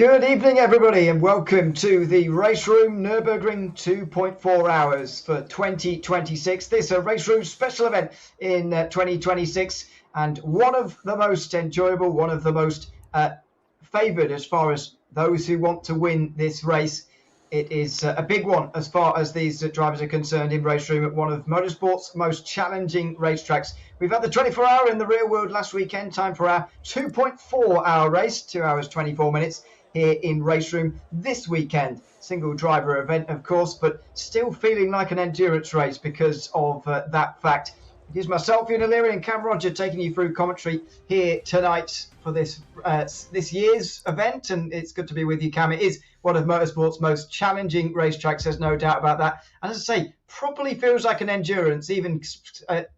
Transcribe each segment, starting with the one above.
Good evening, everybody, and welcome to the RaceRoom Nürburgring 2.4H for 2026. This is a RaceRoom special event in 2026, and one of the most enjoyable, one of the most favoured as far as those who want to win this race. It is a big one as far as these drivers are concerned in RaceRoom at one of motorsport's most challenging racetracks. We've had the 24-hour in the real world last weekend, time for our 2.4-hour race, 2 hours 24 minutes. Here in RaceRoom this weekend. Single driver event, of course, but still feeling like an endurance race because of that fact. It is myself, Ian O'Leary, and Cam Roger taking you through commentary here tonight for this year's event, and it's good to be with you, Cam. It is one of motorsport's most challenging racetracks, there's no doubt about that. And as I say, probably feels like an endurance, even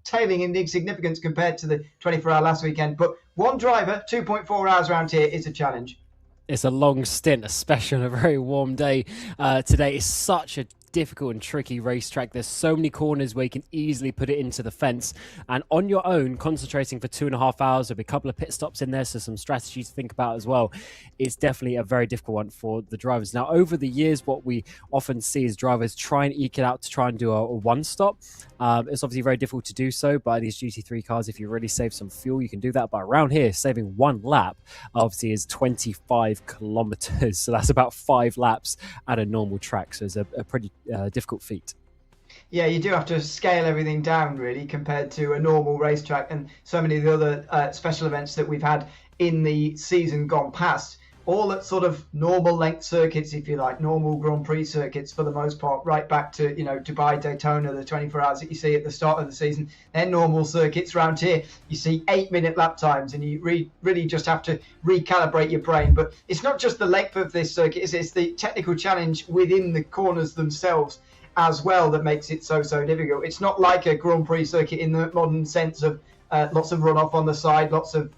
tailing in insignificance compared to the 24-hour last weekend. But one driver, 2.4 hours around here, is a challenge. It's a long stint, especially on a very warm day. Today is such a difficult and tricky racetrack. There's so many corners where you can easily put it into the fence, and on your own, concentrating for 2.5 hours, there'll be a couple of pit stops in there, so some strategy to think about as well. It's definitely a very difficult one for the drivers. Now, over the years, what we often see is drivers try and eke it out to try and do a one stop. It's obviously very difficult to do so by these GT3 cars. If you really save some fuel, you can do that. But around here, saving one lap obviously is 25 kilometers. So that's about 5 laps at a normal track. So it's a pretty difficult feat. Yeah, you do have to scale everything down really compared to a normal racetrack and so many of the other special events that we've had in the season gone past. All at sort of normal length circuits, if you like, normal Grand Prix circuits for the most part, right back to, Dubai, Daytona, the 24 hours that you see at the start of the season. They're normal circuits. Around here, you see 8-minute lap times, and you really just have to recalibrate your brain. But it's not just the length of this circuit, it's the technical challenge within the corners themselves as well that makes it so difficult. It's not like a Grand Prix circuit in the modern sense of lots of runoff on the side, lots of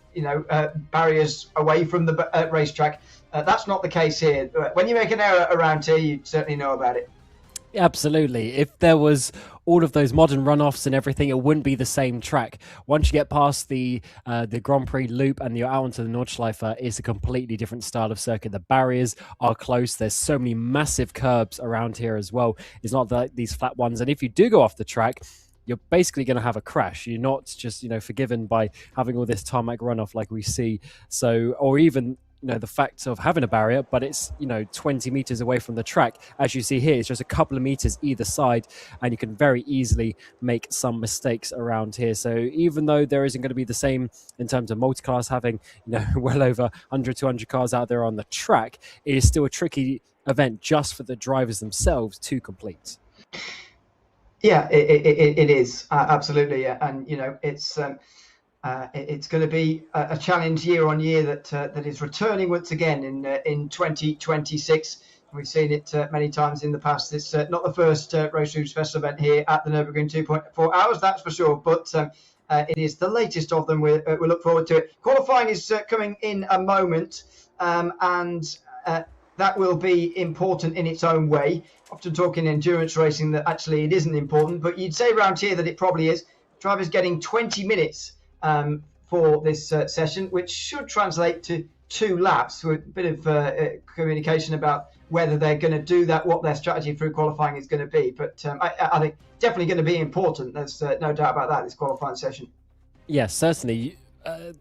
barriers away from the racetrack. That's not the case here. When you make an error around here, you certainly know about it. Absolutely. If there was all of those modern runoffs and everything, it wouldn't be the same track. Once you get past the Grand Prix loop and you're out onto the Nordschleife, it's a completely different style of circuit. The barriers are close. There's so many massive curbs around here as well. It's not like these flat ones. And if you do go off the track, you're basically going to have a crash. You're not just, forgiven by having all this tarmac runoff like we see. So, or even, the fact of having a barrier, but it's, 20 meters away from the track. As you see here, it's just a couple of meters either side, and you can very easily make some mistakes around here. So even though there isn't going to be the same in terms of multi-cars having, well over 100, 200 cars out there on the track, it is still a tricky event just for the drivers themselves to complete. Yeah, it is absolutely, and it's going to be a challenge year on year that is returning once again in 2026. We've seen it many times in the past. It's not the first RaceRoom special event here at the Nürburgring 2.4H, that's for sure, but it is the latest of them. We look forward to it. Qualifying is coming in a moment, and that will be important in its own way. Often talking endurance racing that actually it isn't important, but you'd say around here that it probably is. Drivers getting 20 minutes for this session, which should translate to 2 laps, with a bit of communication about whether they're going to do that, what their strategy through qualifying is going to be. But I think definitely going to be important. There's no doubt about that, this qualifying session. Yes, certainly.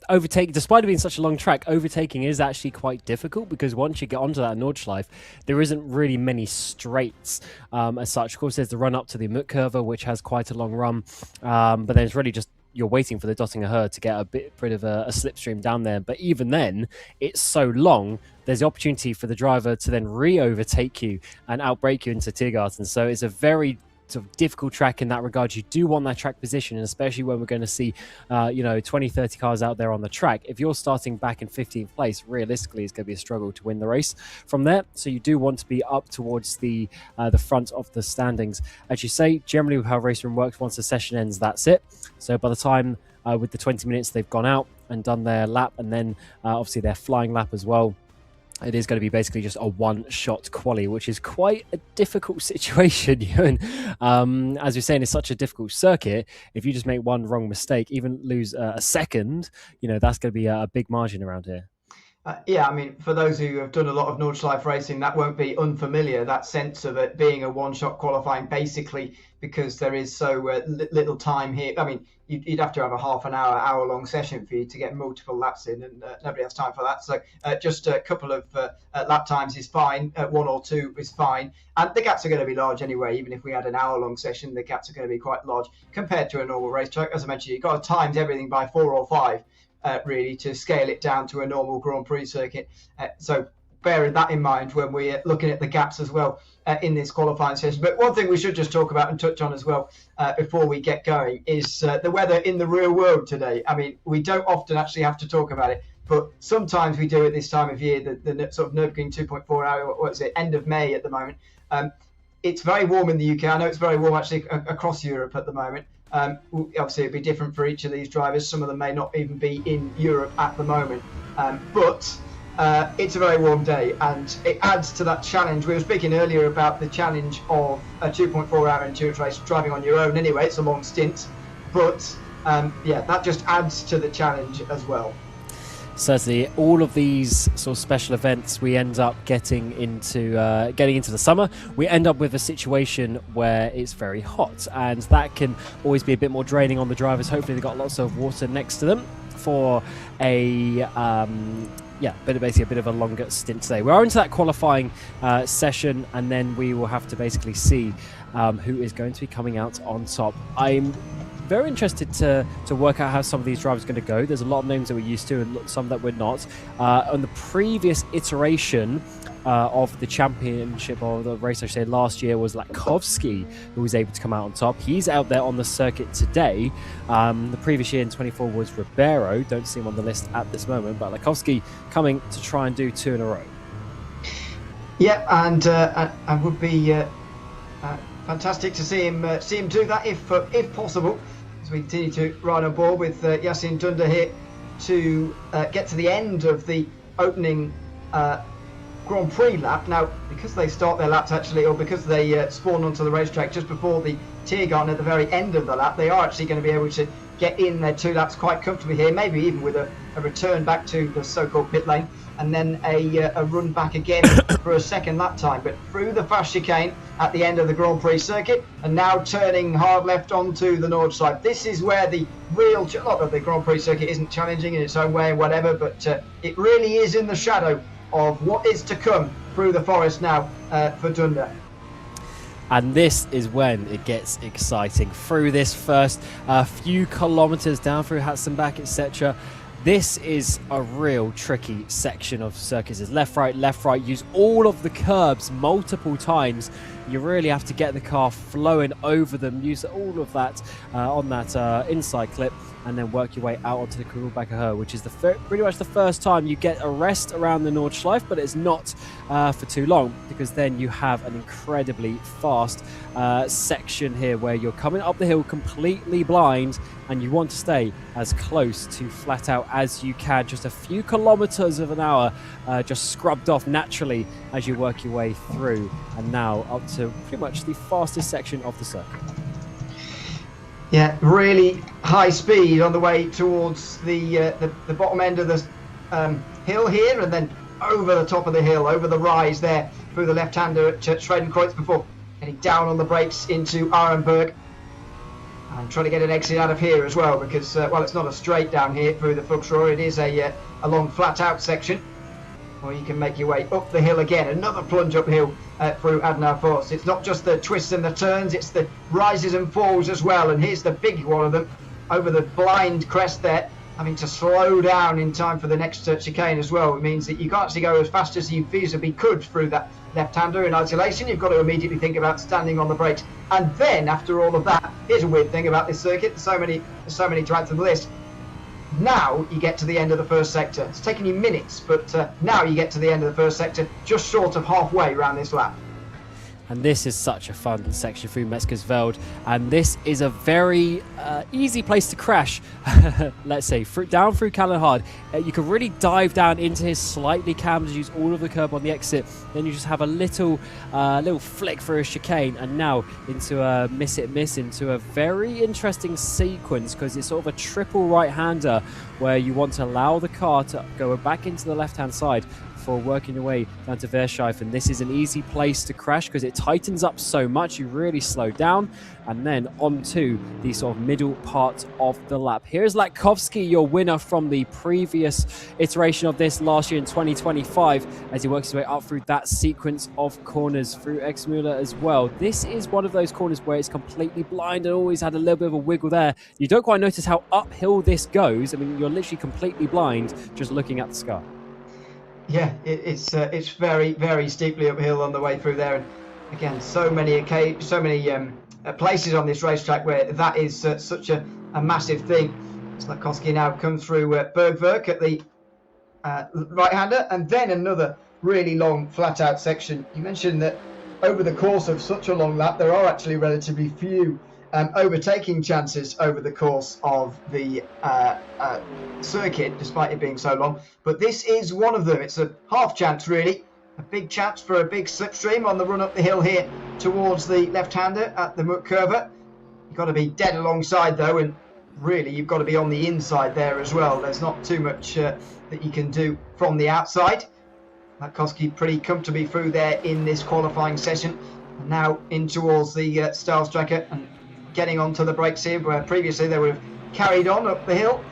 Despite it being such a long track, overtaking is actually quite difficult because once you get onto that Nordschleife, there isn't really many straights as such. Of course, there's the run up to the Mutkurve, which has quite a long run, but then it's really just you're waiting for the Döttinger Höhe to get a bit of a slipstream down there. But even then, it's so long, there's the opportunity for the driver to then re-overtake you and outbrake you into Tiergarten. So it's a very sort of difficult track in that regard. You do want that track position, and especially when we're going to see 20, 30 cars out there on the track. If you're starting back in 15th place, realistically it's going to be a struggle to win the race from there. So you do want to be up towards the front of the standings. As you say, generally with how RaceRoom works, once the session ends, that's it. So by the time with the 20 minutes they've gone out and done their lap, and then obviously their flying lap as well, it is going to be basically just a one-shot quali, which is quite a difficult situation. As you're saying, it's such a difficult circuit. If you just make one wrong mistake, even lose a second, that's going to be a big margin around here. Yeah, I mean, for those who have done a lot of Nordschleife racing, that won't be unfamiliar, that sense of it being a one-shot qualifying, basically, because there is so little time here. I mean, you'd have to have a half an hour, hour-long session for you to get multiple laps in, and nobody has time for that. So just a couple of lap times is fine. 1 or 2 is fine. And the gaps are going to be large anyway. Even if we had an hour-long session, the gaps are going to be quite large compared to a normal racetrack. As I mentioned, you've got to times everything by 4 or 5. Really, to scale it down to a normal Grand Prix circuit. So bearing that in mind when we're looking at the gaps as well in this qualifying session. But one thing we should just talk about and touch on as well before we get going is the weather in the real world today. I mean, we don't often actually have to talk about it, but sometimes we do at this time of year, the sort of Nürburgring 2.4H, what is it, end of May at the moment. It's very warm in the UK. I know it's very warm actually across Europe at the moment. Obviously, it'd be different for each of these drivers. Some of them may not even be in Europe at the moment. But it's a very warm day, and it adds to that challenge. We were speaking earlier about the challenge of a 2.4-hour endurance race driving on your own. Anyway, it's a long stint. But, yeah, that just adds to the challenge as well. Certainly, all of these sort of special events, we end up getting into the summer. We end up with a situation where it's very hot, and that can always be a bit more draining on the drivers. Hopefully, they've got lots of water next to them for a basically a bit of a longer stint today. We are into that qualifying session, and then we will have to basically see who is going to be coming out on top. I'm very interested to work out how some of these drivers are going to go. There's a lot of names that we're used to and some that we're not. On the previous iteration of the championship, or the race I should say last year, was Latkovsky, who was able to come out on top. He's out there on the circuit today. The previous year in 24 was Ribeiro. Don't see him on the list at this moment, but Latkovsky coming to try and do 2 in a row. Yeah, and would be fantastic to see him do that if possible, as we continue to ride on board with Yasin Dunder here to get to the end of the opening Grand Prix lap. Now, because they start their laps actually, or because they spawn onto the racetrack just before the Tiergarten at the very end of the lap, they are actually going to be able to get in their 2 laps quite comfortably here, maybe even with a return back to the so-called pit lane, and then a run back again for a second lap time. But through the fast chicane at the end of the Grand Prix circuit, and now turning hard left onto the Nordschleife. This is where the real, not that the Grand Prix circuit isn't challenging in its own way and whatever, but it really is in the shadow of what is to come through the forest now for Dunder. And this is when it gets exciting. Through this first few kilometres down through Hatzenbach, etc. This is a real tricky section of circuits. It's left, right, use all of the curbs multiple times. You really have to get the car flowing over them, use all of that on that inside clip, and then work your way out onto the Nürburgring Höhe, which is pretty much the first time you get a rest around the Nordschleife, but it's not for too long, because then you have an incredibly fast section here where you're coming up the hill completely blind, and you want to stay as close to flat out as you can. Just a few kilometers of an hour just scrubbed off naturally as you work your way through, and now up to pretty much the fastest section of the circuit. Yeah, really high speed on the way towards the bottom end of the hill here, and then over the top of the hill, over the rise there through the left-hander at Schwedenkreuz before getting down on the brakes into Arenberg. And trying to get an exit out of here as well, because well, it's not a straight down here through the Fuchsrohr. It is a long flat-out section, or you can make your way up the hill again. Another plunge uphill through Adnar Force. It's not just the twists and the turns, it's the rises and falls as well. And here's the big one of them over the blind crest there, having to slow down in time for the next chicane as well. It means that you can't actually go as fast as you feasibly could through that left-hander in isolation. You've got to immediately think about standing on the brakes. And then after all of that, here's a weird thing about this circuit. There's so many to add to the list. Now you get to the end of the first sector. It's taken you minutes, but now you get to the end of the first sector, just short of halfway around this lap. And this is such a fun section through Metzgersveld, and this is a very easy place to crash. Let's say down through Kallenhard. You can really dive down into his slightly cammed, use all of the curb on the exit. Then you just have a little flick for a chicane, and now into a miss into a very interesting sequence, because it's sort of a triple right-hander where you want to allow the car to go back into the left-hand side for working your way down to Verschleife. And this is an easy place to crash because it tightens up so much, you really slow down, and then onto the sort of middle part of the lap. Here's Latkovsky, your winner from the previous iteration of this last year in 2025, as he works his way up through that sequence of corners through Exmüller as well. This is one of those corners where it's completely blind and always had a little bit of a wiggle there. You don't quite notice how uphill this goes. I mean, you're literally completely blind just looking at the sky. Yeah, it's very, very steeply uphill on the way through there, and again, so many places on this racetrack where that is such a massive thing. Slatkovsky now comes through Bergwerk at the right-hander, and then another really long flat-out section. You mentioned that over the course of such a long lap, there are actually relatively few overtaking chances over the course of the circuit, despite it being so long. But this is one of them. It's a half chance, really. A big chance for a big slipstream on the run up the hill here towards the left-hander at the Muck-Curve. You've got to be dead alongside, though, and really you've got to be on the inside there as well. There's not too much that you can do from the outside. Latkovsky pretty comfortably through there in this qualifying session. And now in towards the Stahlstrecke and getting onto the brakes here, where previously they would have carried on up the hill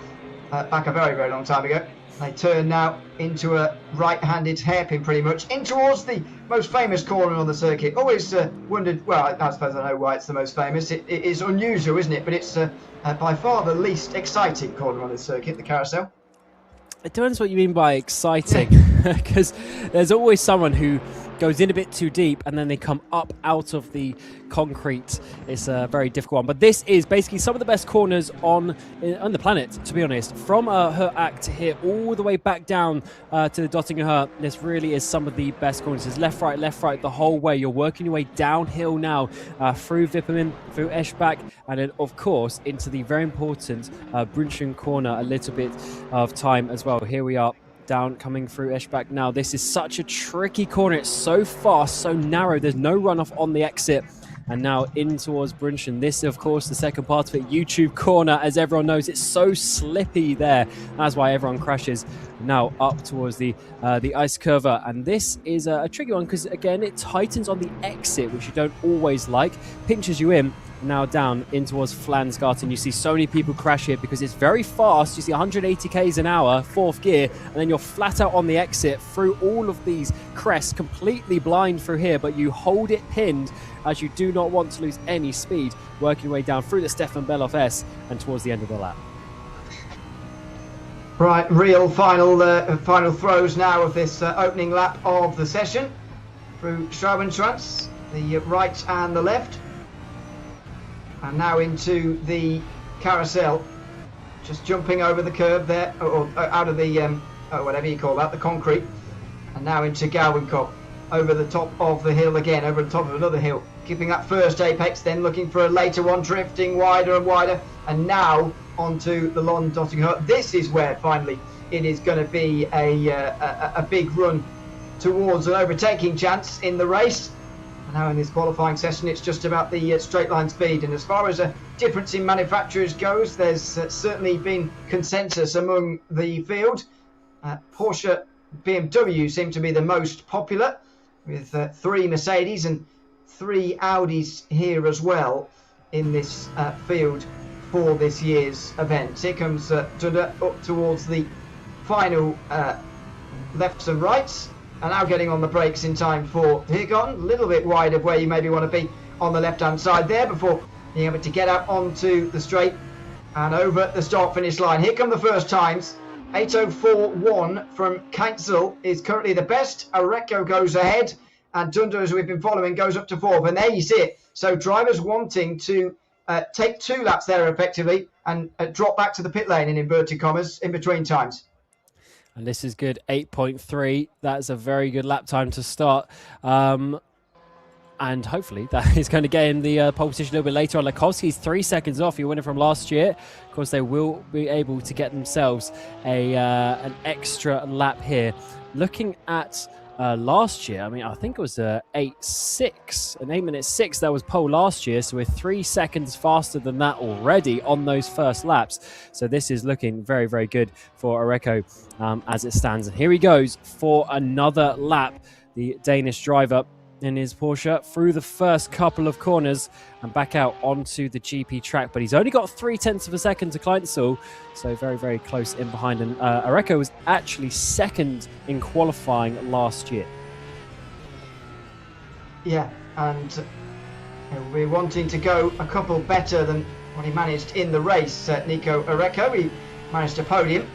back a very, very long time ago. They turn now into a right-handed hairpin pretty much in towards the most famous corner on the circuit. Always wondered, well, I suppose I know why it's the most famous. It is unusual, isn't it? But it's by far the least exciting corner on the circuit, the carousel. It depends what you mean by exciting, because there's always someone who goes in a bit too deep and then they come up out of the concrete. It's a very difficult one, but this is basically some of the best corners on the planet, to be honest. From her act here all the way back down to the Döttinger Höhe, this really is some of the best corners. It's left, right the whole way. You're working your way downhill now through Wippermin, through Eschbach, and then of course into the very important Brünchen corner a little bit of time as well. Here we are down coming through Eschbach now. This is such a tricky corner. It's so fast, so narrow. There's no runoff on the exit. And now in towards Brünchen. This, of course, the second part of it, YouTube corner. As everyone knows, it's so slippy there. That's why everyone crashes. Now up towards the ice curve. And this is a tricky one because, again, it tightens on the exit, which you don't always like. Pinches you in. Now down in towards Flansgarten. You see so many people crash here because it's very fast. You see 180 k's an hour, fourth gear, and then you're flat out on the exit through all of these crests, completely blind through here, but you hold it pinned as you do not want to lose any speed, working your way down through the Stefan Beloff S and towards the end of the lap. Right, real final throws now of this opening lap of the session through Schraubenschwanz, the right and the left. And now into the carousel, just jumping over the curb there, or out of the, whatever you call that, the concrete. And now into Gauwenkopf, over the top of the hill again, over the top of another hill. Keeping that first apex, then looking for a later one, drifting wider and wider. And now onto the Lond Döttinger Höhe. This is where finally it is going to be a big run towards an overtaking chance in the race. Now in this qualifying session, it's just about the straight line speed. And as far as a difference in manufacturers goes, there's certainly been consensus among the field. Porsche, BMW seem to be the most popular, with 3 Mercedes and 3 Audis here as well in this field for this year's event. Here comes Duda up towards the final lefts and rights. And now getting on the brakes in time for Hirgon, a little bit wide of where you maybe want to be on the left-hand side there before being able to get out onto the straight and over the start-finish line. Here come the first times. 8:04.1 from Keitzel is currently the best. Areco goes ahead, and Dunder, as we've been following, goes up to 4th. And there you see it. So drivers wanting to take 2 laps there effectively and drop back to the pit lane in inverted commas in between times. And this is good, 8.3. That's a very good lap time to start. and hopefully that is going to get him the pole position a little bit later on. Lakowski's 3 seconds off. He won it from last year. Of course, they will be able to get themselves an extra lap here. Looking at last year, I mean, I think it was 8.6, an 8:06 that was pole last year. So we're 3 seconds faster than that already on those first laps. So this is looking very, very good for Areco as it stands. And here he goes for another lap. The Danish driver in his Porsche through the first couple of corners and back out onto the GP track. But he's only got 0.3 of a second to Kleinstall, so very, very close in behind. And Areco was actually second in qualifying last year. Yeah, and we're wanting to go a couple better than what he managed in the race. Nico Areco, he managed a podium,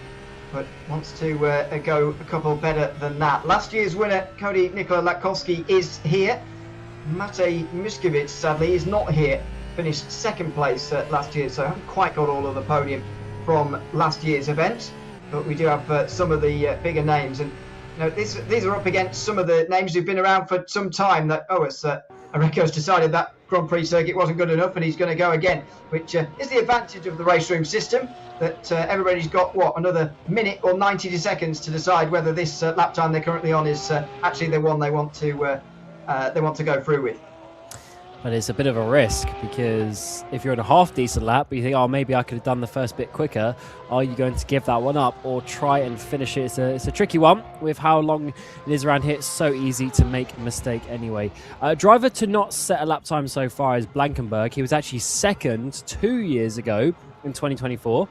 but wants to go a couple better than that. Last year's winner, Cody Nikola Latkowski, is here. Matej Miskovic, sadly, is not here. Finished second place last year, so haven't quite got all of the podium from last year's event. But we do have some of the bigger names. And you know, these are up against some of the names who've been around for some time. That Areco's decided that Grand Prix circuit wasn't good enough and he's going to go again, which is the advantage of the RaceRoom system, that everybody's got another minute or 90 seconds to decide whether this lap time they're currently on is actually the one they want to go through with. But it's a bit of a risk, because if you're in a half decent lap but you think, oh, maybe I could have done the first bit quicker, are you going to give that one up or try and finish it? It's a tricky one with how long it is around here. It's so easy to make a mistake anyway. Driver to not set a lap time so far is Blankenberg. He was actually second 2 years ago in 2024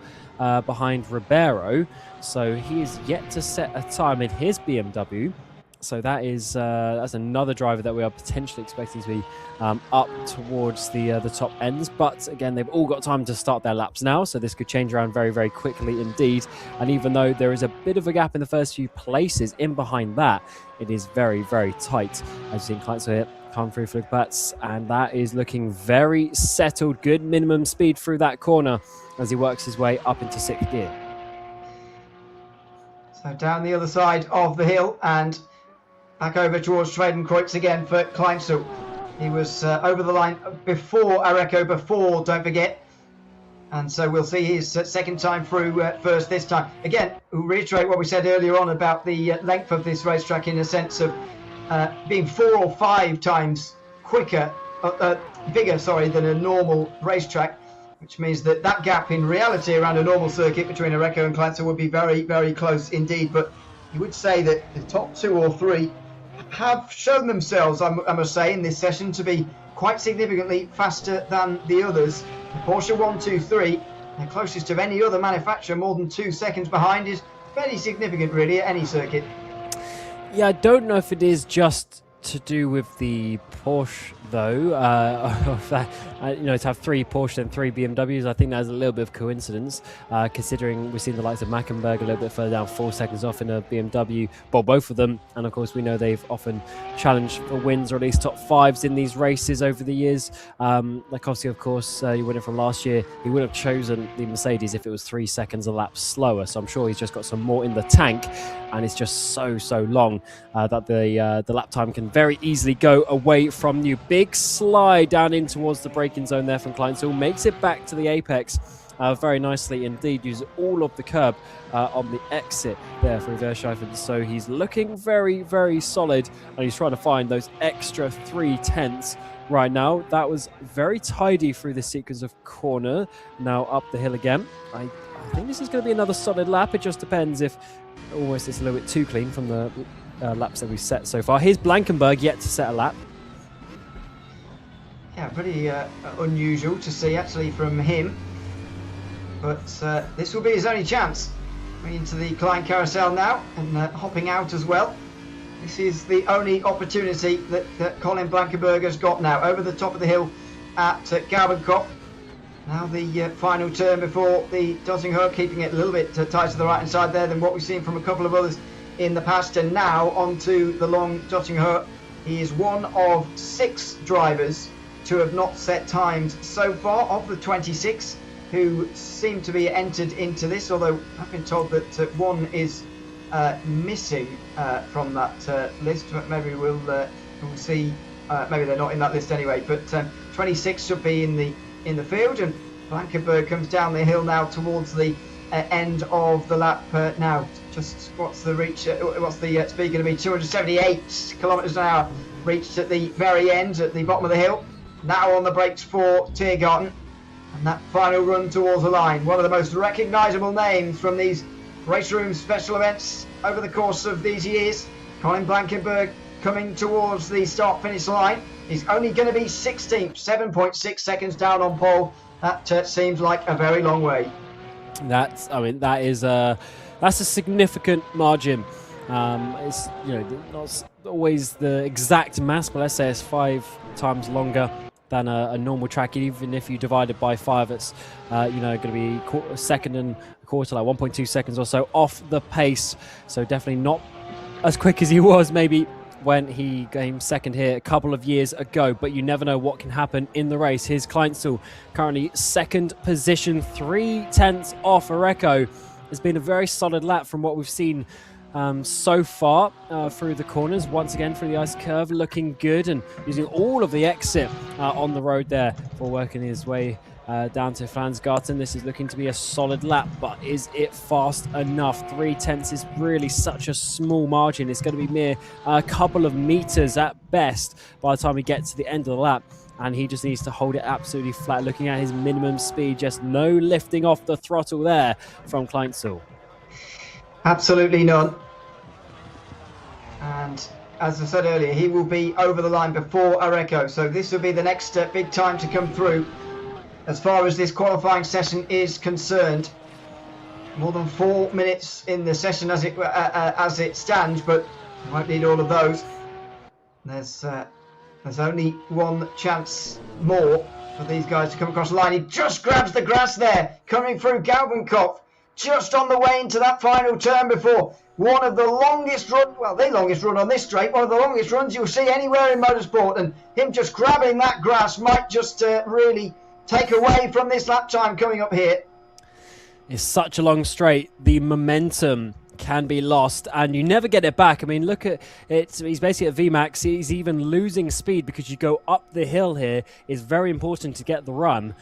behind Ribeiro, so he is yet to set a time in his BMW. So that is that's another driver that we are potentially expecting to be up towards the top ends. But again, they've all got time to start their laps now, so this could change around very, very quickly indeed. And even though there is a bit of a gap in the first few places, in behind that, it is very, very tight. As you've seen Kleinstall here come through for the bats, and that is looking very settled. Good minimum speed through that corner as he works his way up into sixth gear. So down the other side of the hill and back over towards Tradenkreuz again for Kleinstall. He was over the line before Areco, don't forget. And so we'll see his second time through first this time. Again, we'll reiterate what we said earlier on about the length of this racetrack, in a sense of being 4 or 5 times bigger, than a normal racetrack, which means that gap in reality around a normal circuit between Areco and Kleinstall would be very, very close indeed. But you would say that the top 2 or 3 have shown themselves, I must say, in this session to be quite significantly faster than the others. The Porsche 123, the closest of any other manufacturer, more than 2 seconds behind, is fairly significant really at any circuit. Yeah, I don't know if it is just to do with the Porsche though, to have 3 Porsche and 3 BMWs. I think that's a little bit of coincidence, considering we've seen the likes of Mackenberg a little bit further down, 4 seconds off in a BMW, well, both of them. And of course we know they've often challenged for wins or at least top 5s in these races over the years. Latkowski, of course, he won it from last year. He would have chosen the Mercedes if it was 3 seconds a lap slower, so I'm sure he's just got some more in the tank, and it's just so long that the lap time can very easily go away from you. Big slide down in towards the braking zone there from Kleinstall, makes it back to the apex very nicely indeed, uses all of the curb on the exit there for Verscheifen. So he's looking very, very solid, and he's trying to find those extra 3/10 right now. That was very tidy through the sequence of corner. Now up the hill again. I think this is going to be another solid lap. It just depends if almost it's a little bit too clean from the laps that we've set so far. Here's Blankenberg yet to set a lap. Yeah, pretty unusual to see actually from him. But this will be his only chance. Going into the Klein carousel now and hopping out as well. This is the only opportunity that Colin Blankenberg has got now. Over the top of the hill at Gaubenkopf. Now the final turn before the Döttinger Höhe, keeping it a little bit tight to the right hand side there than what we've seen from a couple of others in the past. And now onto the long Döttinger Höhe. He is one of 6 drivers to have not set times so far of the 26 who seem to be entered into this, although I've been told that one is missing from that list. But maybe we'll see maybe they're not in that list anyway, but 26 should be in the field, and Blankenberg comes down the hill now towards the end of the lap now. Just what's the reach? What's the speed going to be? 278 kilometres an hour reached at the very end, at the bottom of the hill. Now on the brakes for Tiergarten, and that final run towards the line. One of the most recognisable names from these RaceRoom special events over the course of these years. Colin Blankenberg coming towards the start-finish line. He's only going to be 16th, 7.6 seconds down on pole. That seems like a very long way. That's a significant margin. It's not always the exact mass, but let's say it's 5 times longer than a normal track. Even if you divide it by 5, it's going to be a second and a quarter, like 1.2 seconds or so off the pace. So definitely not as quick as he was maybe when he came second here a couple of years ago, but you never know what can happen in the race. Here's Kleinstl, currently second position, 3/10 off Areco. It's been a very solid lap from what we've seen so far through the corners. Once again through the ice curve, looking good and using all of the exit on the road there for working his way down to Flansgarten. This is looking to be a solid lap, but is it fast enough? 3/10 is really such a small margin. It's going to be mere a couple of meters at best by the time we get to the end of the lap, and he just needs to hold it absolutely flat. Looking at his minimum speed, just no lifting off the throttle there from Kleinstl. Absolutely none. And as I said earlier, he will be over the line before Areco, so this will be the next big time to come through. As far as this qualifying session is concerned, more than 4 minutes in the session as it stands, but you won't need all of those. There's only one chance more for these guys to come across the line. He just grabs the grass there, coming through Galvenkopf, just on the way into that final turn before one of the longest run, well, the longest run on this straight, one of the longest runs you'll see anywhere in motorsport, and him just grabbing that grass might just really take away from this lap time coming up here. It's such a long straight. The momentum can be lost and you never get it back. I mean, look at it. He's basically at VMAX. He's even losing speed because you go up the hill here. It's very important to get the run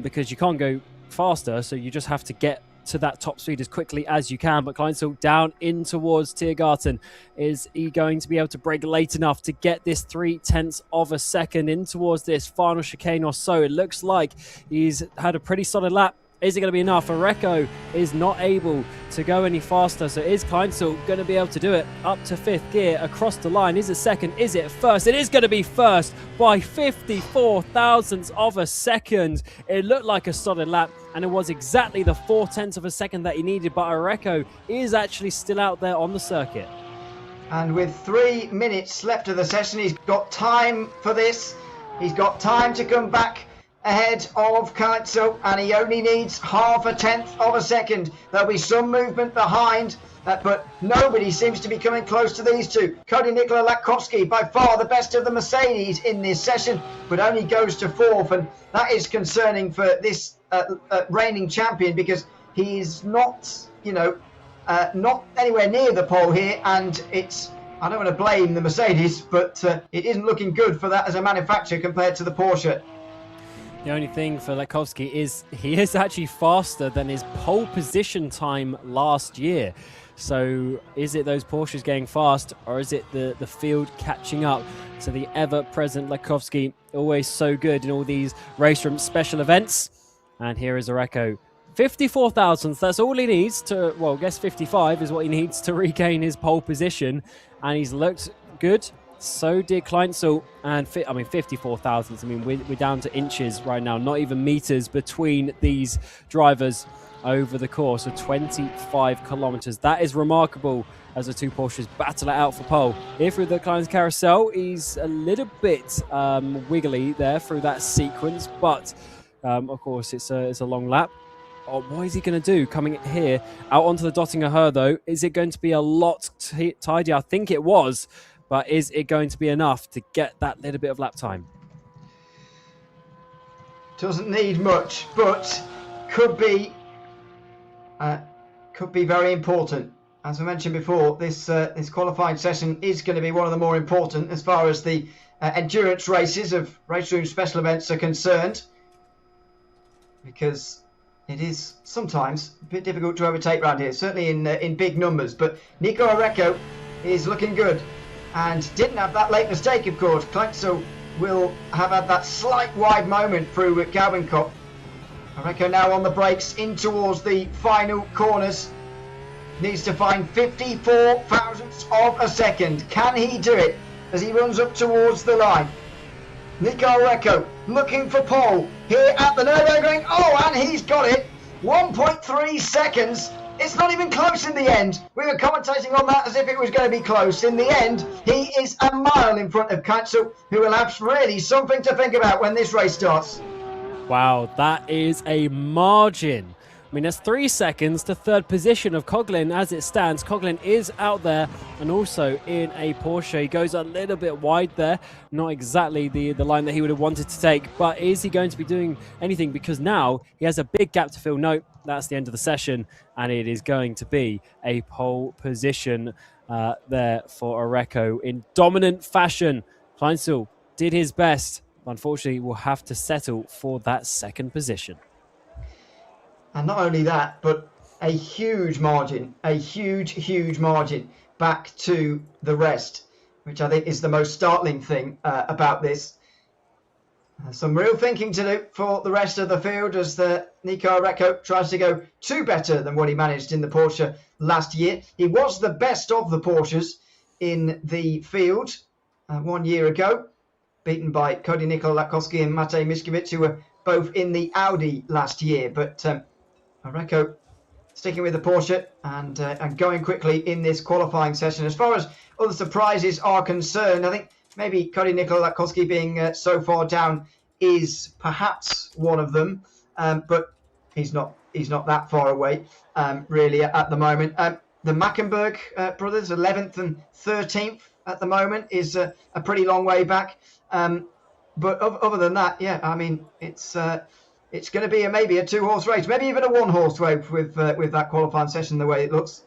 because you can't go faster. So you just have to get to that top speed as quickly as you can. But Kleinstl down in towards Tiergarten. Is he going to be able to brake late enough to get this 0.3 of a second in towards this final chicane or so? It looks like he's had a pretty solid lap. Is it going to be enough? Areco is not able to go any faster. So is Kleinstl going to be able to do it up to 5th gear across the line? Is it second? Is it first? It is going to be first by 54 thousandths of a second. It looked like a solid lap and it was exactly the 0.4 of a second that he needed. But Areco is actually still out there on the circuit. And with 3 minutes left of the session, he's got time for this. He's got time to come back ahead of Kleinstl, and he only needs 0.5 of a second. There'll be some movement behind, but nobody seems to be coming close to these two. Cody Nikola Latkovsky, by far the best of the Mercedes in this session, but only goes to 4th, and that is concerning for this reigning champion because he's not, not anywhere near the pole here, and I don't want to blame the Mercedes, but it isn't looking good for that as a manufacturer compared to the Porsche. The only thing for Latkovsky is he is actually faster than his pole position time last year. So is it those Porsches getting fast, or is it the field catching up to the ever-present Latkovsky? Always so good in all these RaceRoom special events. And here is Areco. 54 thousandths, that's all he needs to, well, I guess 55 is what he needs to regain his pole position. And he's looked good. So did Kleinstl, and 54 thousandths. I mean, we're down to inches right now, not even meters between these drivers over the course of 25 kilometers. That is remarkable as the two Porsches battle it out for pole. Here through the Klein's carousel, he's a little bit wiggly there through that sequence, but of course it's a long lap. Oh, what is he going to do coming here out onto the Döttinger Höhe though? Is it going to be a lot tidier? I think it was. But is it going to be enough to get that little bit of lap time? Doesn't need much, but could be very important. as I mentioned before, this qualifying session is going to be one of the more important as far as the endurance races of RaceRoom special events are concerned, because it is sometimes a bit difficult to overtake around here, certainly in big numbers. But Nico Areco is looking good and didn't have that late mistake, of course. Kleitzel will have had that slight wide moment through Galvenkop. Areco now on the brakes in towards the final corners. Needs to find 54 thousandths of a second. Can he do it as he runs up towards the line? Nico Areco looking for pole here at the Nürburgring. Oh, and he's got it. 1.3 seconds. It's not even close in the end. We were commentating on that as if it was going to be close. In the end, he is a mile in front of Kleitzel, who will have really something to think about when this race starts. Wow, that is a margin. I mean, that's 3 seconds to third position of Coughlin as it stands. Coughlin is out there and also in a Porsche. He goes a little bit wide there. Not exactly the line that he would have wanted to take, but is he going to be doing anything? Because now he has a big gap to fill. No, that's the end of the session, and it is going to be a pole position there for Areco in dominant fashion. Kleitzel did his best. Unfortunately, will have to settle for that second position. And not only that, but a huge margin, huge margin back to the rest, which I think is the most startling thing about this. Some real thinking to do for the rest of the field as Nico Areco tries to go better than what he managed in the Porsche last year. He was the best of the Porsches in the field 1 year ago, beaten by Cody Nikolakowski and Matej Miskovic, who were both in the Audi last year. But Areco sticking with the Porsche and going quickly in this qualifying session. As far as other surprises are concerned, I think maybe Cody Nikolakowski being so far down is perhaps one of them, but he's not that far away really at the moment. The Mackenberg brothers, 11th and 13th at the moment, is a pretty long way back. But other than that, yeah, I mean, it's going to be maybe a 2-horse race, maybe even a 1-horse race with that qualifying session the way it looks.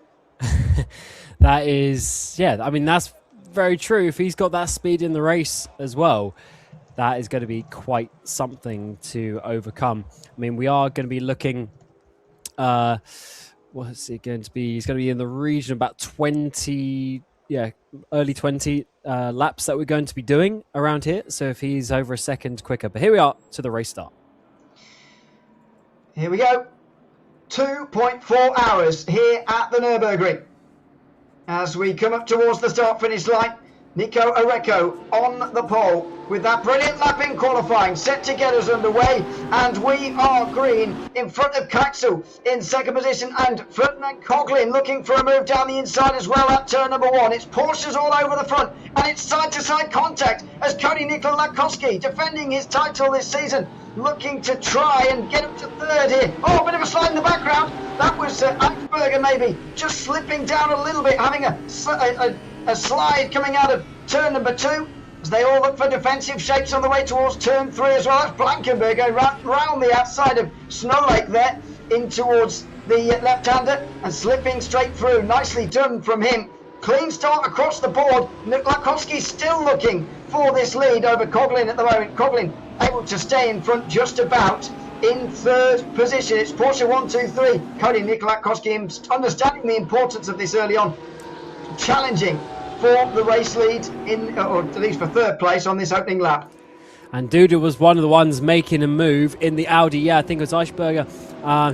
That is, yeah, I mean, that's very true. If he's got that speed in the race as well, that is going to be quite something to overcome. I mean, we are going to be looking, what's it going to be? He's going to be in the region of about 20, early 20 laps that we're going to be doing around here. So if he's over a second quicker. But here we are to the race start. Here we go. 2.4 hours here at the Nürburgring. As we come up towards the start-finish line, Nico Areco on the pole with that brilliant lap in qualifying set to get us underway, and we are green in front of Kleitzel in second position, and Ferdinand Coughlin looking for a move down the inside as well at turn number 1. It's Porsches all over the front, and it's side-to-side contact as Cody Nikolakowski, defending his title this season, looking to try and get up to third here. Oh, a bit of a slide in the background. That was Eichberger maybe just slipping down a little bit, having a slide coming out of turn number 2 as they all look for defensive shapes on the way towards turn 3 as well. That's Blankenberg going round the outside of Snow Lake there in towards the left-hander and slipping straight through. Nicely done from him. Clean start across the board. Nikolakowski still looking for this lead over Coughlin at the moment. Coughlin able to stay in front just about in third position. It's Porsche 1, 2, 3. Cody Nikolakowski understanding the importance of this early on, challenging for the race lead or at least for third place on this opening lap. And Duda was one of the ones making a move in the Audi. Yeah, I think it was Eichberger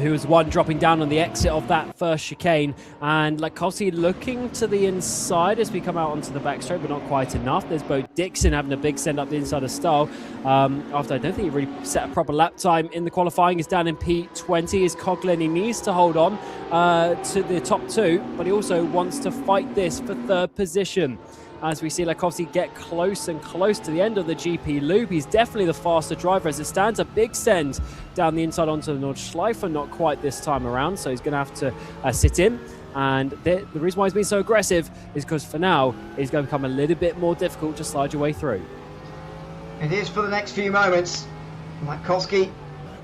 who was one dropping down on the exit of that first chicane. And Lakowski looking to the inside as we come out onto the back straight, but not quite enough. There's Bo Dixon having a big send up the inside of Stahl. After I don't think he really set a proper lap time in the qualifying. He's down in P20. Is Coughlin. He needs to hold on to the top 2, but he also wants to fight this for third position. As we see Lakowski get close and close to the end of the GP loop. He's definitely the faster driver as it stands. A big send down the inside onto the Nordschleife, not quite this time around, so he's going to have to sit in. And the reason why he's been so aggressive is because for now, it's going to become a little bit more difficult to slide your way through. It is for the next few moments. Lakowski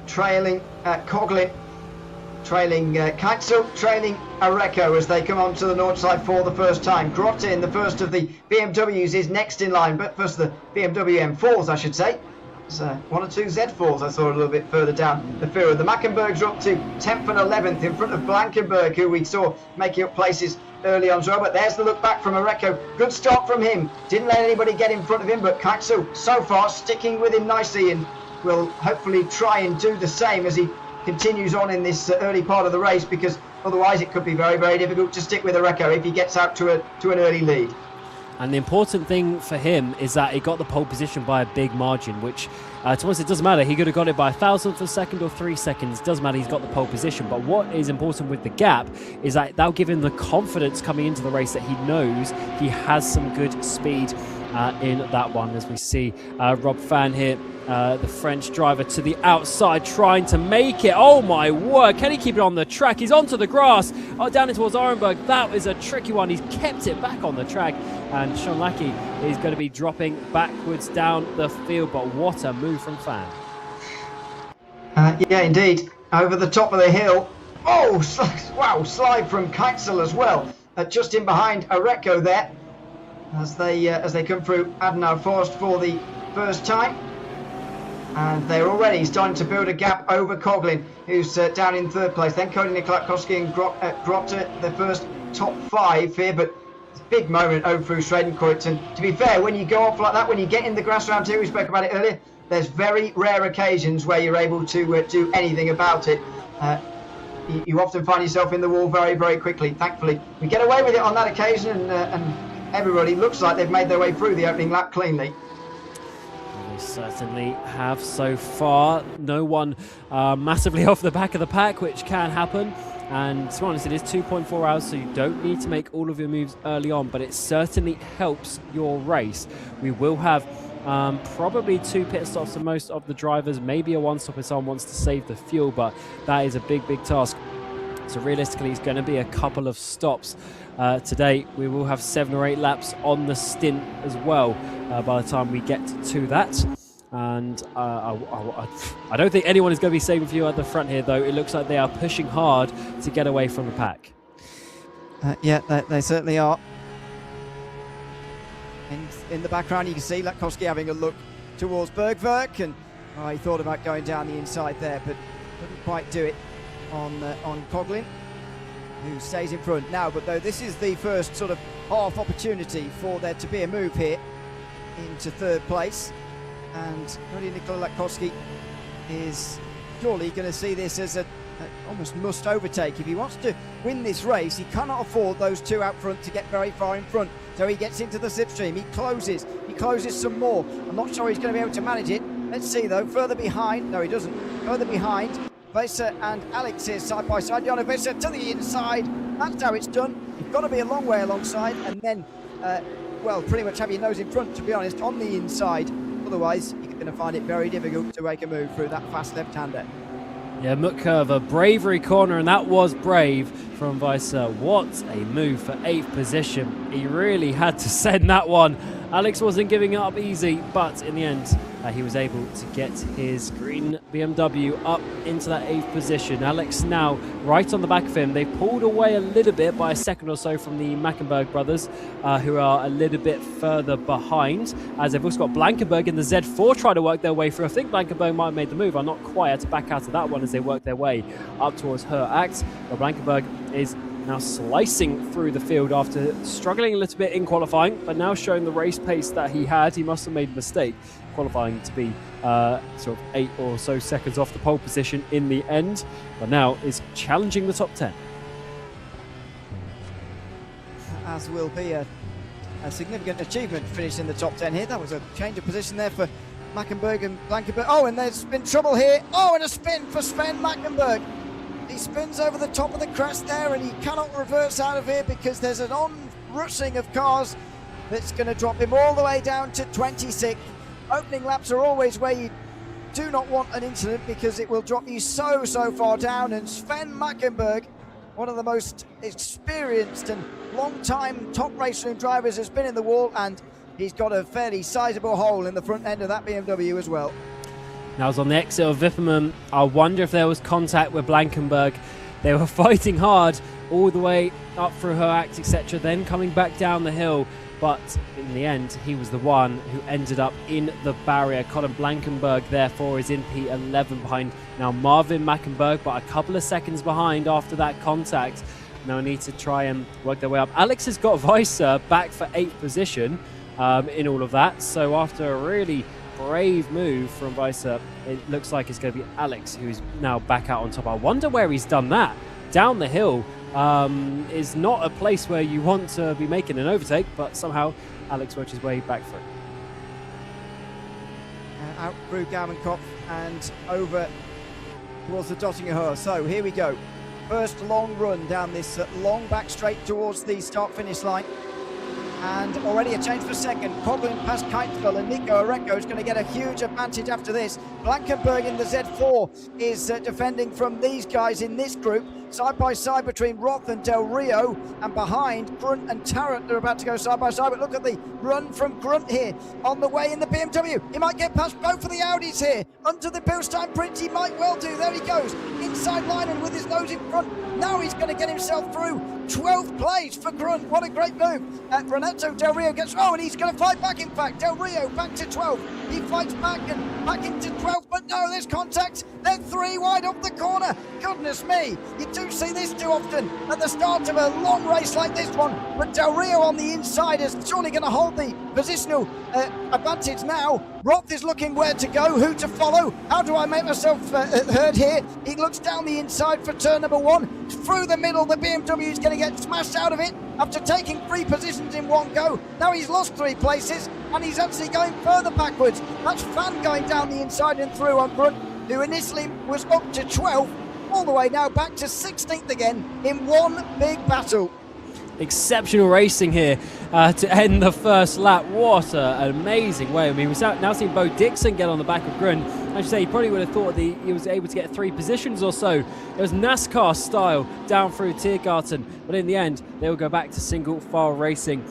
trailing Coughlin, trailing Keitzel, trailing Areco as they come onto the Nordschleife for the first time. Grotte in the first of the BMWs is next in line, but first the BMW M4s, I should say. There's one or two Z4s I saw a little bit further down the field. The Mackenbergs are up to 10th and 11th in front of Blankenberg, who we saw making up places early on as well. But there's the look back from Areco. Good start from him. Didn't let anybody get in front of him, but Keitzel so far sticking with him nicely and will hopefully try and do the same as he continues on in this early part of the race, because otherwise it could be very, very difficult to stick with Areco if he gets out to an early lead. And the important thing for him is that he got the pole position by a big margin, which to us it doesn't matter. He could have got it by 1,000th of a second or 3 seconds. It doesn't matter. He's got the pole position. But what is important with the gap is that that'll give him the confidence coming into the race that he knows he has some good speed in that one. As we see Rob Fan here, the French driver, to the outside trying to make it. Oh my word, can he keep it on the track? He's onto the grass, down towards Orenburg. That is a tricky one. He's kept it back on the track, and Sean Lackey is going to be dropping backwards down the field. But what a move from Fan. Yeah, indeed. Over the top of the hill. Oh, wow, slide from Keitzel as well. Just in behind Areco there as they come through Adenauer Forest for the first time. And they're already starting to build a gap over Coughlin, who's down in third place. Then Cody Nikolakowski and Grotte, the first top 5 here. But it's a big moment over through Schradenkreuz. And to be fair, when you go off like that, when you get in the grass round 2, we spoke about it earlier, there's very rare occasions where you're able to do anything about it. You often find yourself in the wall very, very quickly. Thankfully, we get away with it on that occasion, and everybody looks like they've made their way through the opening lap cleanly. They certainly have so far. No one massively off the back of the pack, which can happen. And to be honest, it is 2.4 hours, so you don't need to make all of your moves early on, but it certainly helps your race. We will have probably 2 pit stops for most of the drivers, maybe a 1-stop if someone wants to save the fuel, but that is a big, big task. So realistically, it's going to be a couple of stops today. We will have 7 or 8 laps on the stint as well by the time we get to that. And I don't think anyone is going to be saving fuel at the front here, though. It looks like they are pushing hard to get away from the pack. Yeah, they certainly are. In the background, you can see Latkowski having a look towards Bergwerk, and he thought about going down the inside there, but couldn't quite do it on Coughlin, who stays in front now. But though this is the first sort of half opportunity for there to be a move here into third place, and Nikola Latkowski is surely going to see this as a almost must overtake. If he wants to win this race, he cannot afford those 2 out front to get very far in front. So he gets into the slipstream, he closes some more. I'm not sure he's going to be able to manage it. Let's see though, further behind, no he doesn't, further behind, Visser and Alex here side by side. Johnny Visser to the inside, that's how it's done. You've got to be a long way alongside, and then, well, pretty much have your nose in front, to be honest, on the inside. Otherwise, you're going to find it very difficult to make a move through that fast left-hander. Yeah, Mutkova, bravery corner, and that was brave from Visser. What a move for 8th position. He really had to send that one. Alex wasn't giving up easy, but in the end, he was able to get his green BMW up into that 8th position. Alex now right on the back of him. They pulled away a little bit by a second or so from the Mackenberg brothers, who are a little bit further behind, as they've also got Blankenberg in the Z4 trying to work their way through. I think Blankenberg might have made the move. I'm not quite had to back out of that one as they work their way up towards her act. But Blankenberg is now slicing through the field after struggling a little bit in qualifying, but now showing the race pace that he had. He must have made a mistake qualifying to be sort of 8 or so seconds off the pole position in the end, but now is challenging the top 10. As will be a significant achievement to finish in the top 10 here. That was a change of position there for Mackenberg and Blankenberg. Oh, and there's been trouble here. Oh, and a spin for Sven Mackenberg. He spins over the top of the crest there, and he cannot reverse out of here because there's an on-rushing of cars that's going to drop him all the way down to 26th. Opening laps are always where you do not want an incident because it will drop you so far down, and Sven Mackenberg, one of the most experienced and long-time top RaceRoom drivers, has been in the wall, and he's got a fairly sizable hole in the front end of that BMW as well. Now, as on the exit of Wipperman, I wonder if there was contact with Blankenberg They were fighting hard all the way up through her act, etc., then coming back down the hill. But in the end, he was the one who ended up in the barrier. Colin Blankenberg, therefore, is in P11 behind now Marvin Mackenberg, but a couple of seconds behind after that contact. Now need to try and work their way up. Alex has got Weiser back for 8th position in all of that. So after a really brave move from Weiser, it looks like it's going to be Alex who's now back out on top. I wonder where he's done that. Down the hill is not a place where you want to be making an overtake, but somehow Alex worked his way back through. Out through Gamenkopf and over towards the Döttinger Höhe. So here we go. First long run down this long back straight towards the start-finish line. And already a change for second. Coughlin past Keitel, and Nico Areco is going to get a huge advantage after this. Blankenberg in the Z4 is defending from these guys in this group. Side by side between Roth and Del Rio, and behind Grunt and Tarrant. They're about to go side by side, but look at the run from Grunt here on the way in the BMW. He might get past both of the Audis here. Under the Bilstein Prince, he might well do. There he goes. Inside line and with his nose in front. Now he's going to get himself through. 12th place for Grunt. What a great move. Renato Del Rio gets, and he's going to fight back, in fact. Del Rio back to 12th. He fights back and back into 12th, but no, there's contact. They're 3 wide off the corner. Goodness me. You do see this too often at the start of a long race like this one. But Del Rio on the inside is surely going to hold the positional advantage now. Roth is looking where to go, who to follow. How do I make myself heard here? He looks down the inside for turn number 1. Through the middle, the BMW is going to get smashed out of it after taking 3 positions in one go. Now he's lost 3 places and he's actually going further backwards. That's Fan going down the inside and through on Grunt, who initially was up to 12th, all the way now back to 16th again in one big battle. Exceptional racing here to end the first lap. What an amazing way. I mean, we've now seen Bo Dixon get on the back of Grunt. I should say, he probably would have thought that he was able to get 3 positions or so. It was NASCAR style down through Tiergarten, but in the end, they will go back to single file racing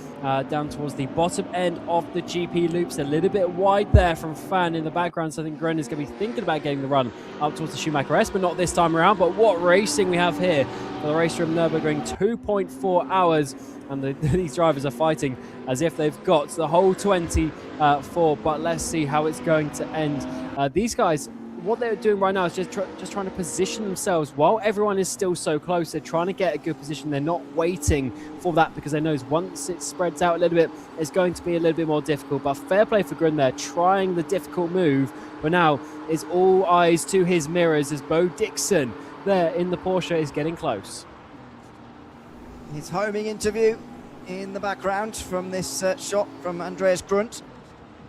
down towards the bottom end of the GP loops. A little bit wide there from Fan in the background, so I think Grunt is going to be thinking about getting the run up towards the Schumacher S, but not this time around. But what racing we have here for the RaceRoom Nürburgring 2.4 hours. And these drivers are fighting as if they've got the whole 24, but let's see how it's going to end. These guys, what they're doing right now is just trying to position themselves while everyone is still so close. They're trying to get a good position. They're not waiting for that because they know once it spreads out a little bit, it's going to be a little bit more difficult. But fair play for Grunt there, trying the difficult move. But now it's all eyes to his mirrors as Bo Dixon there in the Porsche is getting close. His homing interview in the background from this shot from Andreas Grunt,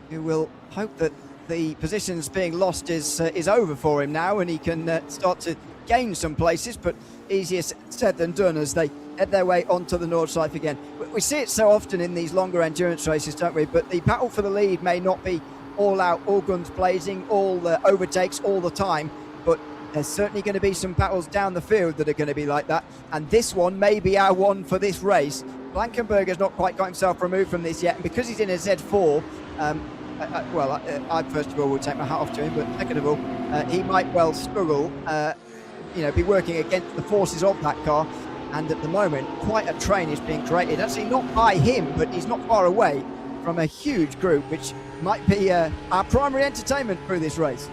who will hope that the positions being lost is over for him now and he can start to gain some places, but easier said than done as they head their way onto the Nordschleife again. We see it so often in these longer endurance races, don't we? But the battle for the lead may not be all out, all guns blazing, all overtakes all the time, but there's certainly going to be some battles down the field that are going to be like that, and this one may be our one for this race. Blankenberg has not quite got himself removed from this yet, and because he's in a Z4, I first of all will take my hat off to him, but second of all, he might well struggle, be working against the forces of that car, and at the moment, quite a train is being created, actually not by him, but he's not far away from a huge group, which might be our primary entertainment through this race.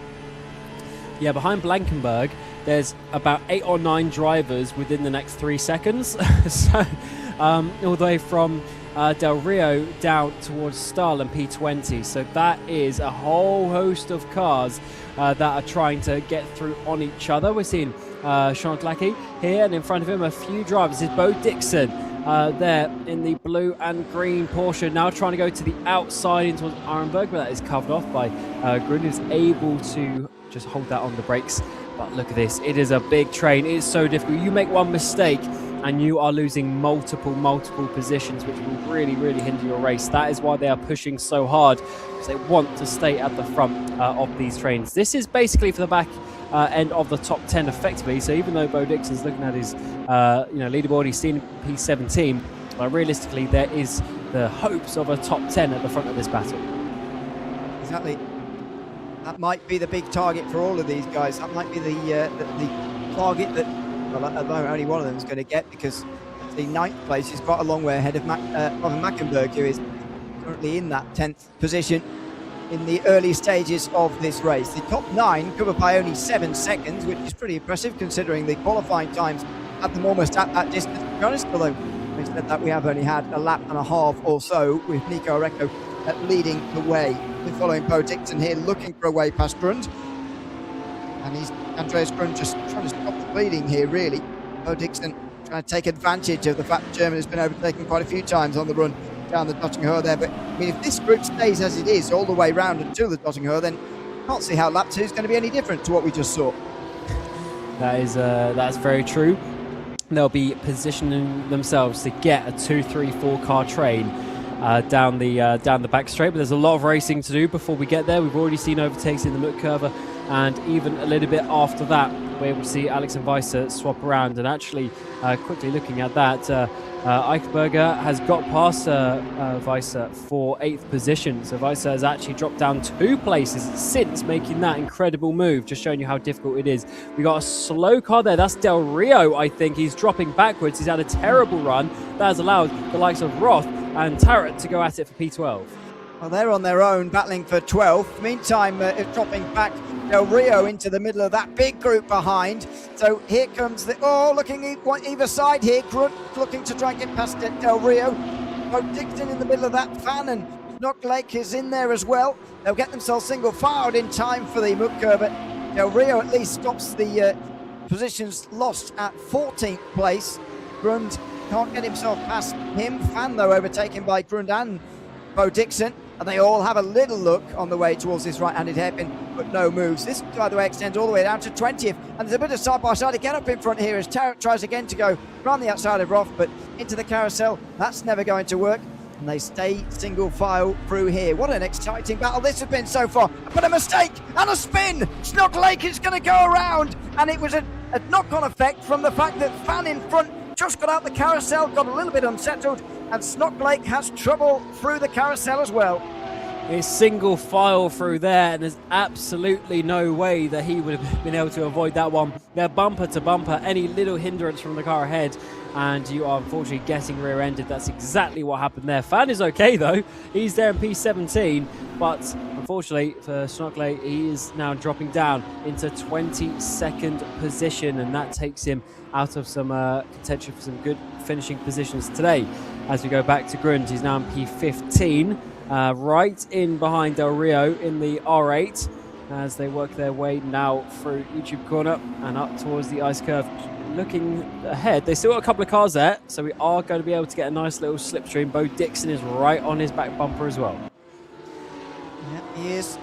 Yeah, behind Blankenberg, there's about 8 or 9 drivers within the next 3 seconds. So, all the way from Del Rio down towards Stahl and P20. So that is a whole host of cars that are trying to get through on each other. We're seeing Sean Clackey here, and in front of him a few drivers. This is Bo Dixon there in the blue and green Porsche, now trying to go to the outside into Arenberg, but that is covered off by Grunt, who's able to just hold that on the brakes. But look at this, it is a big train. It is so difficult. You make one mistake and you are losing multiple positions, which will really hinder your race. That is why they are pushing so hard, because they want to stay at the front of these trains. This is basically for the back end of the top 10 effectively. So even though Bo Dixon's looking at his leaderboard, he's seen P17, realistically there is the hopes of a top 10 at the front of this battle. Exactly. That might be the big target for all of these guys. That might be the target that well, at the moment, only one of them is going to get, because the 9th place is quite a long way ahead of Robin Mackenberg, who is currently in that 10th position in the early stages of this race. The top 9 covered by only 7 seconds, which is pretty impressive considering the qualifying times at them almost at that distance, to be honest, although having said that, we have only had a lap and a half or so, with Nico Recco leading the way. We're following Bo Dixon here, looking for a way past Grund. And he's Andreas Grund just trying to stop the bleeding here, really. Bo Dixon trying to take advantage of the fact that German has been overtaken quite a few times on the run down the Döttinger Höhe there. But I mean, if this group stays as it is all the way round until the Döttinger Höhe, then I can't see how lap 2 is going to be any different to what we just saw. That's very true. They'll be positioning themselves to get a 2-3-4 car train down the back straight, but there's a lot of racing to do before we get there. We've already seen overtakes in the Mutt curve, and even a little bit after that, we're able to see Alex and Weiser swap around. And actually, quickly looking at that, Eichberger has got past Weiser for 8th position. So Weiser has actually dropped down 2 places since making that incredible move, just showing you how difficult it is. We got a slow car there. That's Del Rio, I think. He's dropping backwards. He's had a terrible run. That has allowed the likes of Roth and Tarrant to go at it for P12. Well, they're on their own, battling for 12th. Meantime, it's dropping back Del Rio into the middle of that big group behind. So here comes looking either side here. Grunt looking to try and get past Del Rio. Bo Dixon in the middle of that fan, and Snock Lake is in there as well. They'll get themselves single filed in time for the Mutt curve, but Del Rio at least stops the positions lost at 14th place. Grund can't get himself past him. Fan, though, overtaken by Grund and Bo Dixon. And they all have a little look on the way towards this right-handed hairpin, but no moves. This, by the way, extends all the way down to 20th. And there's a bit of side-by-side again up in front here as Tarrant tries again to go around the outside of Roth, but into the carousel. That's never going to work. And they stay single file through here. What an exciting battle this has been so far. But a mistake and a spin. Snock Lake is going to go around. And it was a knock-on effect from the fact that Fan in front just got out the carousel, got a little bit unsettled, and Snock Lake has trouble through the carousel as well. It's single file through there, and there's absolutely no way that he would have been able to avoid that one. They're bumper to bumper, any little hindrance from the car ahead, and you are unfortunately getting rear-ended. That's exactly what happened there. Fan is okay though, he's there in P17, but unfortunately for Snock Lake, he is now dropping down into 22nd position, and that takes him out of some contention for some good finishing positions today. As we go back to Grund, he's now in P15, right in behind Del Rio in the R8 as they work their way now through YouTube corner and up towards the ice curve. Looking ahead, they still got a couple of cars there, so we are going to be able to get a nice little slipstream. Bo Dixon is right on his back bumper as well. Yeah, he is.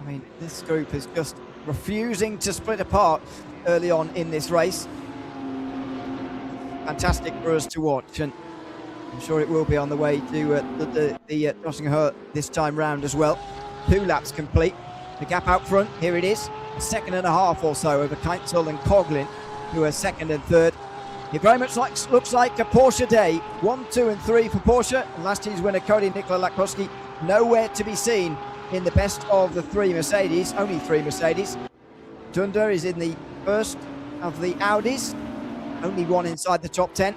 I mean, this group is just refusing to split apart early on in this race. Fantastic for us to watch, and I'm sure it will be on the way to the Döttinger Höhe this time round as well. 2 laps complete. The gap out front, here it is. A second and a half or so over Keinzel and Coughlin, who are second and third. It very much looks like a Porsche day. 1, 2 and 3 for Porsche. And last year's winner, Cody Nikola Lakowski, nowhere to be seen in the best of the 3 Mercedes. Only 3 Mercedes. Dunder is in the first of the Audis. Only one inside the top 10.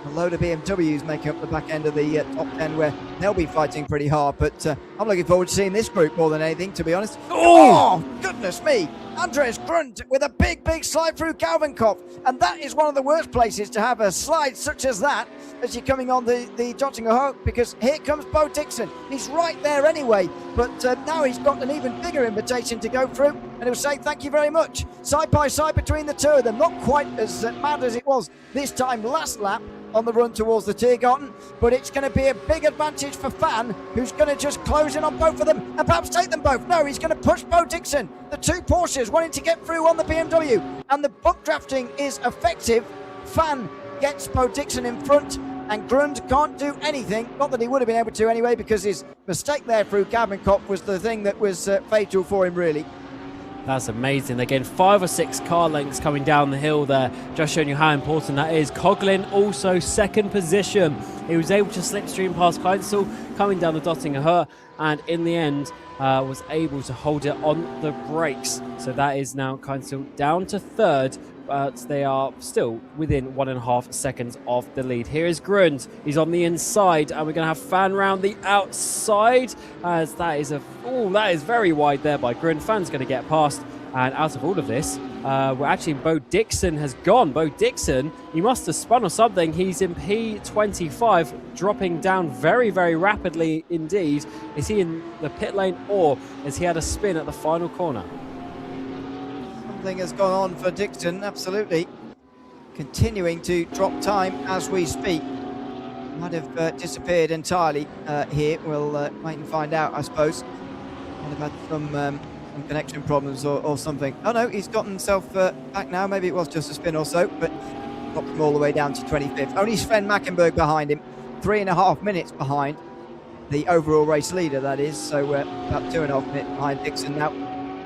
A load of BMWs make up the back end of the top 10, where they'll be fighting pretty hard. But I'm looking forward to seeing this group more than anything, to be honest. Oh, goodness me. Andreas Grund with a big slide through Galvenkopf. And that is one of the worst places to have a slide such as that as you're coming on the Döttinger Höhe, because here comes Bo Dixon. He's right there anyway, but now he's got an even bigger invitation to go through, and he'll say thank you very much. Side by side between the two of them, not quite as mad as it was this time last lap on the run towards the Tiergarten, but it's going to be a big advantage for Fan, who's going to just close in on both of them and perhaps take them both. No, he's going to push Bo Dixon. The 2 Porsches wanting to get through on the BMW, and the book drafting is effective. Fan gets Bo Dixon in front, and Grund can't do anything. Not that he would have been able to anyway, because his mistake there through Galvenkopf was the thing that was fatal for him, really. That's amazing. Again, 5 or 6 car lengths coming down the hill there, just showing you how important that is. Coughlin also second position. He was able to slipstream past Kleinstall coming down the Döttinger Höhe, and in the end was able to hold it on the brakes. So that is now Kleinstall down to third, but they are still within 1.5 seconds of the lead. Here is Grund. He's on the inside, and we're going to have Fan round the outside, as that is that is very wide there by Grund. Fan's going to get past, and out of all of this, we're actually Bo Dixon has gone. Bo Dixon, he must have spun or something. He's in P25, dropping down very, very rapidly indeed. Is he in the pit lane, or has he had a spin at the final corner? Something has gone on for Dixon, absolutely. Continuing to drop time as we speak. Might have disappeared entirely here. We'll wait and find out, I suppose. Might have had some connection problems or something. Oh no, he's gotten himself back now. Maybe it was just a spin or so, but dropped him all the way down to 25th. Only Sven Mackenberg behind him. 3.5 minutes behind the overall race leader, that is. So we're about 2.5 minutes behind Dixon now.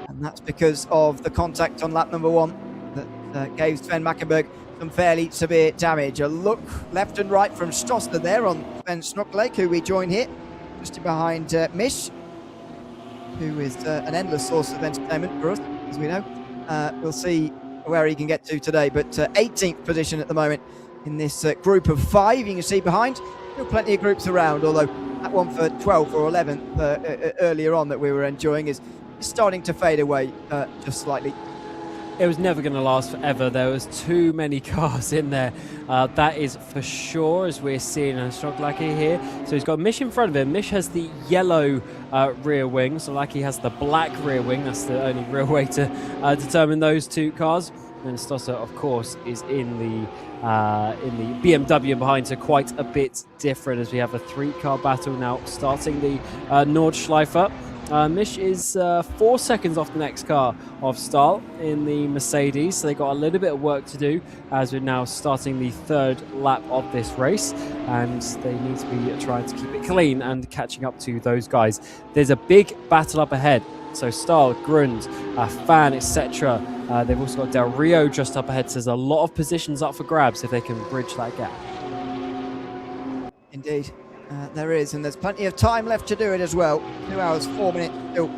And that's because of the contact on lap number 1 that gave Sven Mackenberg some fairly severe damage. A look left and right from Stosser there on Sven Snoklake, who we join here, just behind Mish, who is an endless source of entertainment for us, as we know. We'll see where he can get to today, but 18th position at the moment in this group of 5. You can see behind, still plenty of groups around, although that one for 12th or 11th earlier on that we were enjoying is starting to fade away just slightly. It was never going to last forever. There was too many cars in there. That is for sure, as we're seeing Snoklake here. So he's got Mish in front of him. Mish has the yellow rear wing. So Lackie has the black rear wing. That's the only real way to determine those two cars. And Stosser, of course, is in the BMW behind, so quite a bit different, as we have a 3-car battle now starting the Nordschleife. Mish is 4 seconds off the next car of Stahl in the Mercedes, so they got a little bit of work to do as we're now starting the 3rd lap of this race, and they need to be trying to keep it clean and catching up to those guys. There's a big battle up ahead, so Stahl, Grund, Fan, etc. They've also got Del Rio just up ahead, so there's a lot of positions up for grabs if they can bridge that gap. Indeed. There is, and there's plenty of time left to do it as well. 2 hours, 4 minutes still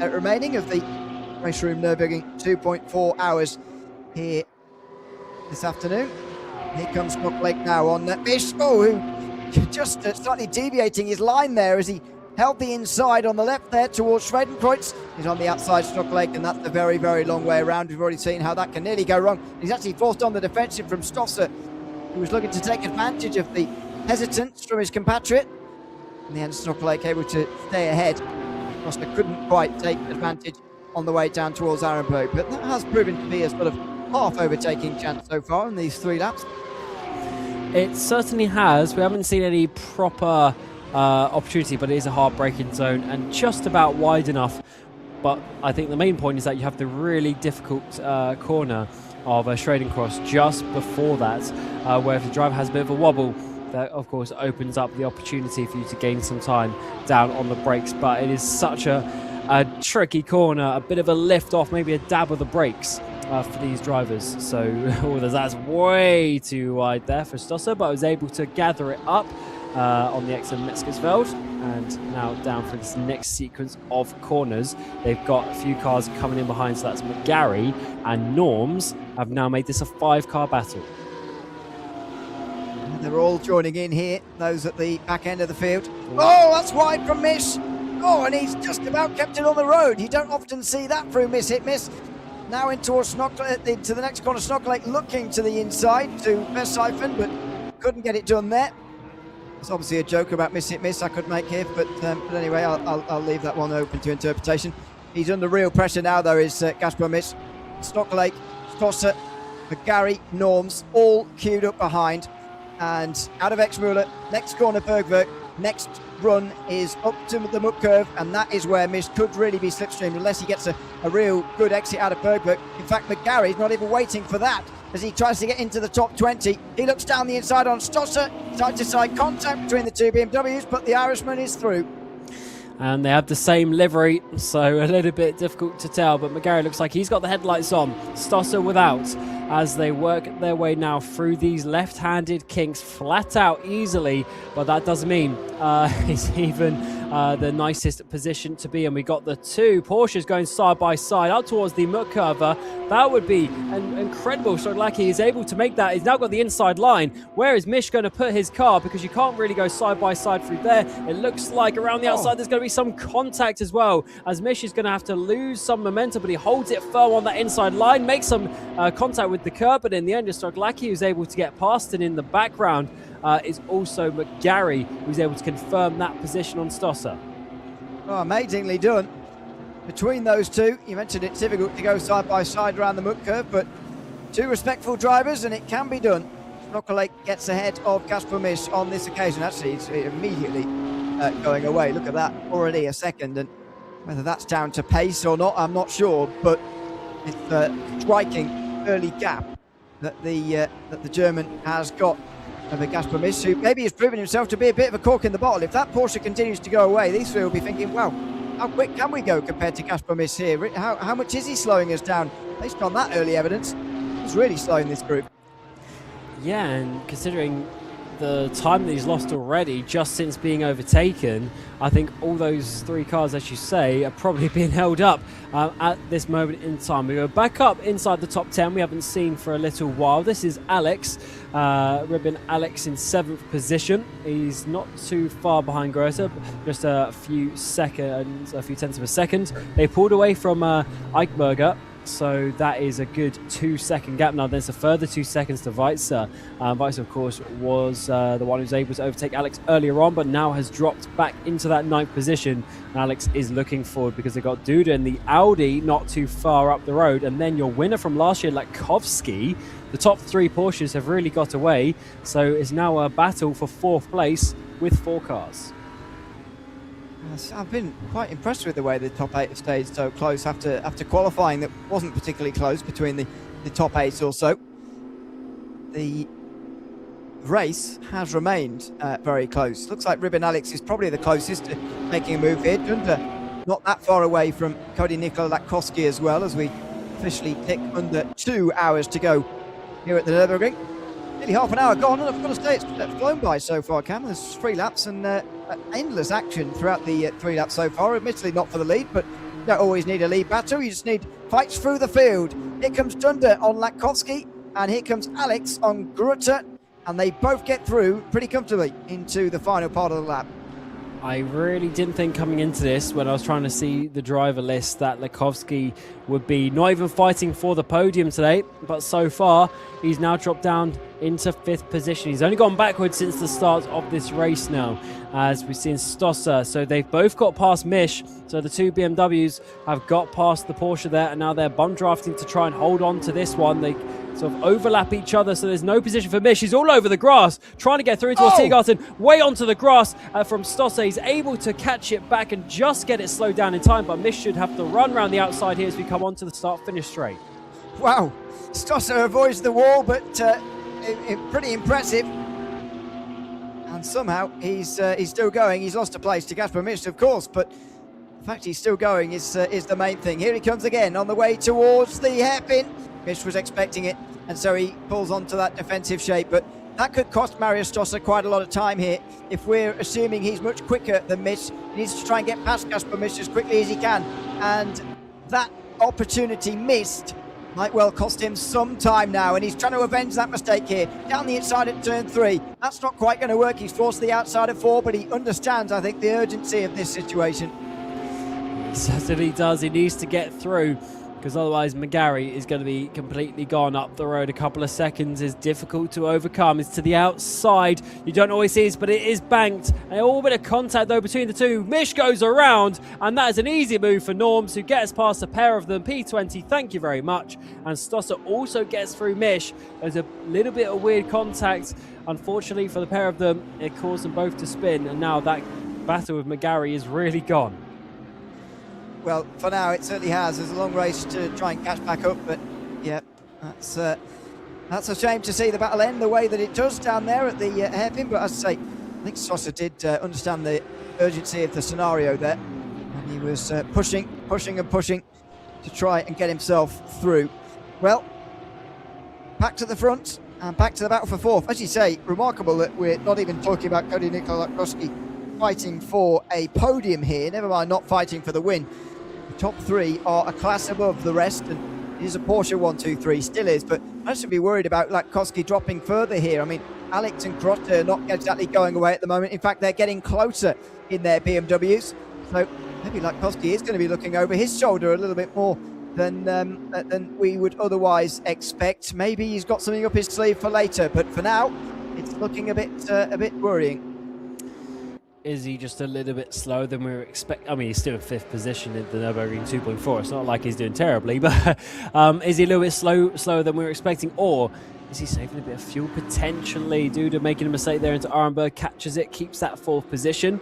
remaining of the RaceRoom Nürburgring 2.4 hours here this afternoon. Here comes Snoklake now on Mish, who just slightly deviating his line there as he held the inside on the left there towards Schwedenkreuz. He's on the outside, Snoklake, and that's the very, very long way around. We've already seen how that can nearly go wrong. He's actually forced on the defensive from Stosser, who was looking to take advantage of the hesitance from his compatriot. In the end, Snoklake able to stay ahead. Stosser couldn't quite take advantage on the way down towards Arenberg, but that has proven to be a sort of half overtaking chance so far in these 3 laps. It certainly has. We haven't seen any proper opportunity, but it is a hard braking zone and just about wide enough. But I think the main point is that you have the really difficult corner of Schwedenkreuz just before that, where if the driver has a bit of a wobble, that of course opens up the opportunity for you to gain some time down on the brakes. But it is such a tricky corner, a bit of a lift off, maybe a dab of the brakes for these drivers. So that's way too wide there for Stosser, but I was able to gather it up on the exit of Metzgersfeld, and now down for this next sequence of corners. They've got a few cars coming in behind, so that's McGarry and Norms have now made this a 5-car battle. And they're all joining in here, those at the back end of the field. Oh, that's wide from Mish. Oh, and he's just about kept it on the road. You don't often see that through Miss Hit Miss. Now in towards Snoklake, to the next corner. Snoklake looking to the inside to Versiphon, but couldn't get it done there. It's obviously a joke about Miss Hit Miss I could make here, but anyway, I'll leave that one open to interpretation. He's under real pressure now, though, is Gaspar Miss. Snoklake, Stosser, McGarry, Norms, all queued up behind. And out of Exmuller, next corner Bergwerk, next run is up to the muck curve, and that is where Mish could really be slipstreamed unless he gets a real good exit out of Bergwerk. In fact, McGarry's not even waiting for that as he tries to get into the top 20. He looks down the inside on Stosser, side-to-side contact between the two BMWs, but the Irishman is through. and they have the same livery, so a little bit difficult to tell, but McGarry looks like he's got the headlights on, Stosser without, as they work their way now through these left-handed kinks flat out easily, but that doesn't mean it's even the nicest position to be in. We got the two Porsches going side by side out towards the Muck curve. That would be an incredible shot. Like he is able to make that. He's now got the inside line. Where is Mish going to put his car? Because you can't really go side by side through there. It looks like around the outside there's going to be some contact as well, as Mish is going to have to lose some momentum, but he holds it firm on that inside line, makes some contact with the curb, but in the end, Stoglacki who's able to get past, and in the background is also McGarry, who's able to confirm that position on Stosser. Oh, amazingly done. Between those two, you mentioned it's difficult to go side by side around the Muck curve, but two respectful drivers, and it can be done. Stoklake gets ahead of Kasper Misch on this occasion. Actually, it's immediately going away. Look at that, already a second, and whether that's down to pace or not, I'm not sure, but it's a striking early gap that the German has got over Kasper Misch, who maybe has proven himself to be a bit of a cork in the bottle. If that Porsche continues to go away, these three will be thinking, wow, how quick can we go compared to Kasper Misch here? How much is he slowing us down? Based on that early evidence, he's really slowing this group. Yeah, and considering the time that he's lost already just since being overtaken, I think all those three cars, as you say, are probably being held up at this moment in time. We go back up inside the top 10 we haven't seen for a little while. This is Alex, Ribbon Alex in 7th position. He's not too far behind Grota, just a few tenths of a second. They pulled away from Eichberger, so that is a good 2-second gap. Now there's a further 2 seconds to Weitzer. Weitzer, of course, was the one who's able to overtake Alex earlier on, but now has dropped back into that 9th position. And Alex is looking forward because they've got Duda and the Audi not too far up the road. And then your winner from last year, Lakovsky. The top 3 Porsches have really got away. So it's now a battle for 4th place with 4 cars. I've been quite impressed with the way the top 8 have stayed so close after qualifying that wasn't particularly close between the top 8 or so. The race has remained very close. Looks like Ribbon Alex is probably the closest to making a move here. Dunder not that far away from Cody Nikola Latkowski as well, as we officially tick under 2 hours to go here at the Nürburgring. Nearly half an hour gone, and I've got to say it's flown by so far, Cam. There's 3 laps and endless action throughout the 3 laps so far. Admittedly not for the lead, but you don't always need a lead battle. You just need fights through the field. Here comes Dunder on Latkowski, and here comes Alex on Grutter, and they both get through pretty comfortably into the final part of the lap. I really didn't think coming into this, when I was trying to see the driver list, that Lakovsky would be not even fighting for the podium today. But so far, he's now dropped down into 5th position. He's only gone backwards since the start of this race now, as we've seen Stosser. So they've both got past Misch. So the 2 BMWs have got past the Porsche there, and now they're bum drafting to try and hold on to this one. They sort of overlap each other, so there's no position for Misch. He's all over the grass, trying to get through towards Tiergarten, way onto the grass from Stosser. He's able to catch it back and just get it slowed down in time, but Misch should have to run around the outside here as we come onto the start-finish straight. Wow, Stosser avoids the wall, but pretty impressive. And somehow he's still going. He's lost a place to Kasper Misch, of course, but the fact he's still going is the main thing. Here he comes again on the way towards the hairpin. Misch was expecting it, and so he pulls onto that defensive shape, but that could cost Marius Stosser quite a lot of time here. If we're assuming he's much quicker than Misch, he needs to try and get past Kasper Misch as quickly as he can, and that opportunity missed might well cost him some time now, and he's trying to avenge that mistake here. Down the inside at turn 3. That's not quite going to work. He's forced the outside of 4, but he understands, I think, the urgency of this situation. He certainly does. He needs to get through, because otherwise McGarry is going to be completely gone up the road. A couple of seconds is difficult to overcome. It's to the outside. You don't always see it, but it is banked. A little bit of contact, though, between the two. Misch goes around, and that is an easy move for Norms, who gets past a pair of them. P20, thank you very much. And Stosser also gets through Misch. There's a little bit of weird contact. Unfortunately for the pair of them, it caused them both to spin, and now that battle with McGarry is really gone. Well, for now, it certainly has. There's a long race to try and catch back up, but yeah, that's a shame to see the battle end the way that it does down there at the hairpin. But as I say, I think Stosser did understand the urgency of the scenario there. And he was pushing to try and get himself through. Well, back to the front and back to the battle for fourth. As you say, remarkable that we're not even talking about Cody Nikolakowski fighting for a podium here, never mind not fighting for the win. The top three are a class above the rest, and it is a Porsche 1-2-3, still is, but I should be worried about Latkowski dropping further here. I mean, Alex and Grotte are not exactly going away at the moment. In fact, they're getting closer in their BMWs. So maybe Latkowski is going to be looking over his shoulder a little bit more than we would otherwise expect. Maybe he's got something up his sleeve for later, but for now, it's looking a bit worrying. Is he just a little bit slower than we were expecting? I mean, he's still in fifth position in the Nürburgring 2.4. It's not like he's doing terribly, but is he a little bit slower than we were expecting? Or is he saving a bit of fuel potentially? Duda making a mistake there into Arenberg, catches it, keeps that fourth position.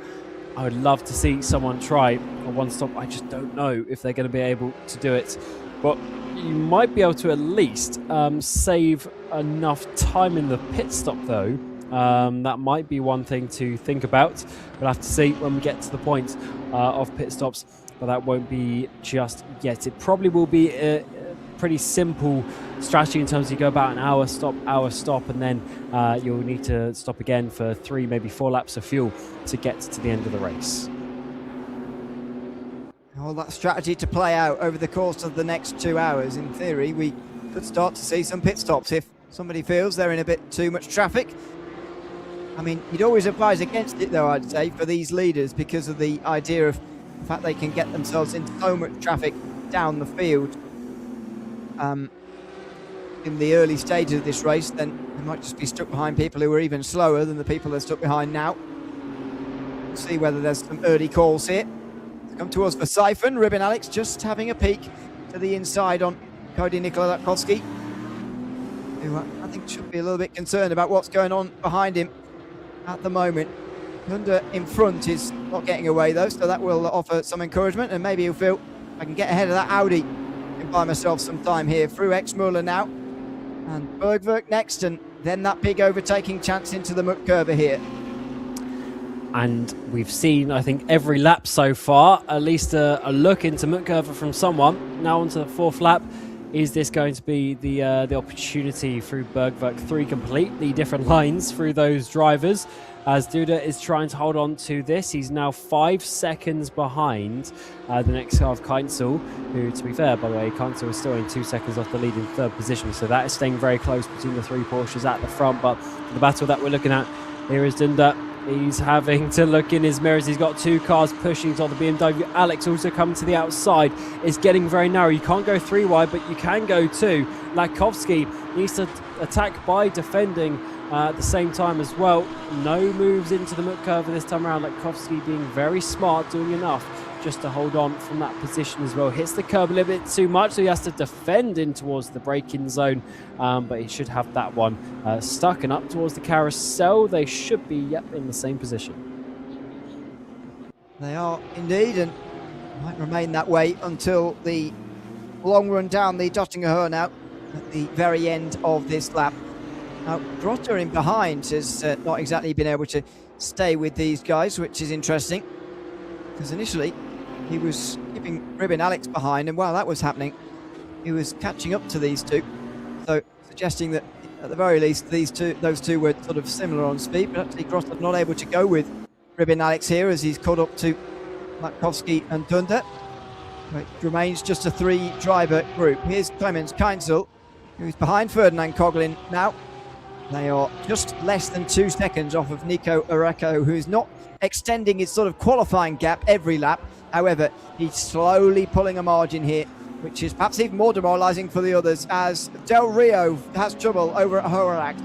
I would love to see someone try a one stop. I just don't know if they're going to be able to do it. But you might be able to at least save enough time in the pit stop, though. That might be one thing to think about. We'll have to see when we get to the point of pit stops, but that won't be just yet. It probably will be a pretty simple strategy in terms of you go about an hour stop, and then you'll need to stop again for 3, maybe 4 laps of fuel to get to the end of the race. All that strategy to play out over the course of the next 2 hours. In theory, we could start to see some pit stops if somebody feels they're in a bit too much traffic. I mean, you'd always advise against it, though, I'd say, for these leaders, because of the idea of the fact they can get themselves into so much traffic down the field in the early stages of this race. Then they might just be stuck behind people who are even slower than the people they're stuck behind now. We'll see whether there's some early calls here. Come to us for Siphon. Ribin Alex just having a peek to the inside on Cody Nikolakowski, who I think should be a little bit concerned about what's going on behind him at the moment. Thunder in front is not getting away though, so that will offer some encouragement, and maybe he'll feel I can get ahead of that Audi and buy myself some time here. Through Exmuller now, and Bergwerk next, and then that big overtaking chance into the Muck-Curver here. And we've seen, I think, every lap so far, at least a look into Muck-Curver from someone. Now onto the fourth lap. Is this going to be the opportunity through Bergwerk? 3 completely different lines through those drivers, as Duda is trying to hold on to this. He's now 5 seconds behind the next car of Keinzel, who, to be fair, by the way, Keinzel is still in 2 seconds off the lead in 3rd position, so that is staying very close between the 3 Porsches at the front. But the battle that we're looking at here is Duda. He's having to look in his mirrors. He's got 2 cars pushing on the BMW. Alex also coming to the outside. It's getting very narrow. You can't go 3 wide, but you can go 2. Latkowski needs to attack by defending at the same time as well. No moves into the Muck-Curver this time around. Latkowski being very smart, doing enough just to hold on from that position as well. Hits the curb a little bit too much, so he has to defend in towards the braking zone, but he should have that one stuck and up towards the carousel. They should be, in the same position. They are indeed, and might remain that way until the long run down the Döttinger Höhe now at the very end of this lap. Now, Grotter in behind has not exactly been able to stay with these guys, which is interesting, because initially he was keeping Ribin Alex behind, and while that was happening, he was catching up to these 2. So suggesting that at the very least those two were sort of similar on speed, but actually Grotter not able to go with Ribin Alex here as he's caught up to Latkowski and Thunder. It remains just a 3-driver group. Here's Clemens Keinzel, who's behind Ferdinand Coughlin now. They are just less than 2 seconds off of Nico Areco, who's not extending his sort of qualifying gap every lap. However, he's slowly pulling a margin here, which is perhaps even more demoralising for the others, as Del Rio has trouble over at Horak.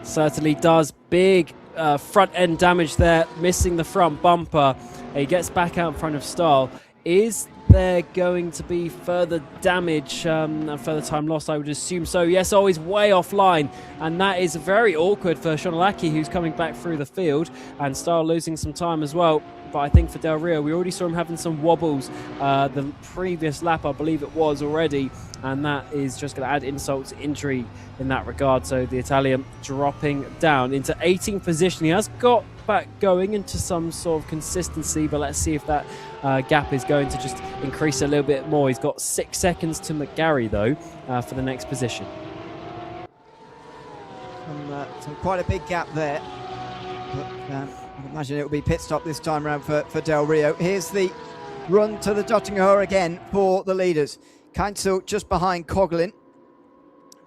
Certainly does. Big front end damage there, missing the front bumper. He gets back out in front of Stahl. Is there going to be further damage and further time lost? I would assume so. Yes, he's way offline, and that is very awkward for Shonalaki, who's coming back through the field, and Stahl losing some time as well. But I think for Del Rio, we already saw him having some wobbles the previous lap, I believe it was already, and that is just going to add insult to injury in that regard. So the Italian dropping down into 18th position. He has got back going into some sort of consistency, but let's see if that gap is going to just increase a little bit more. He's got 6 seconds to McGarry, though, for the next position. Some quite a big gap there. But I imagine it will be pit stop this time around for Del Rio. Here's the run to the Döttinger Höhe again for the leaders. Keinzel just behind Coughlin.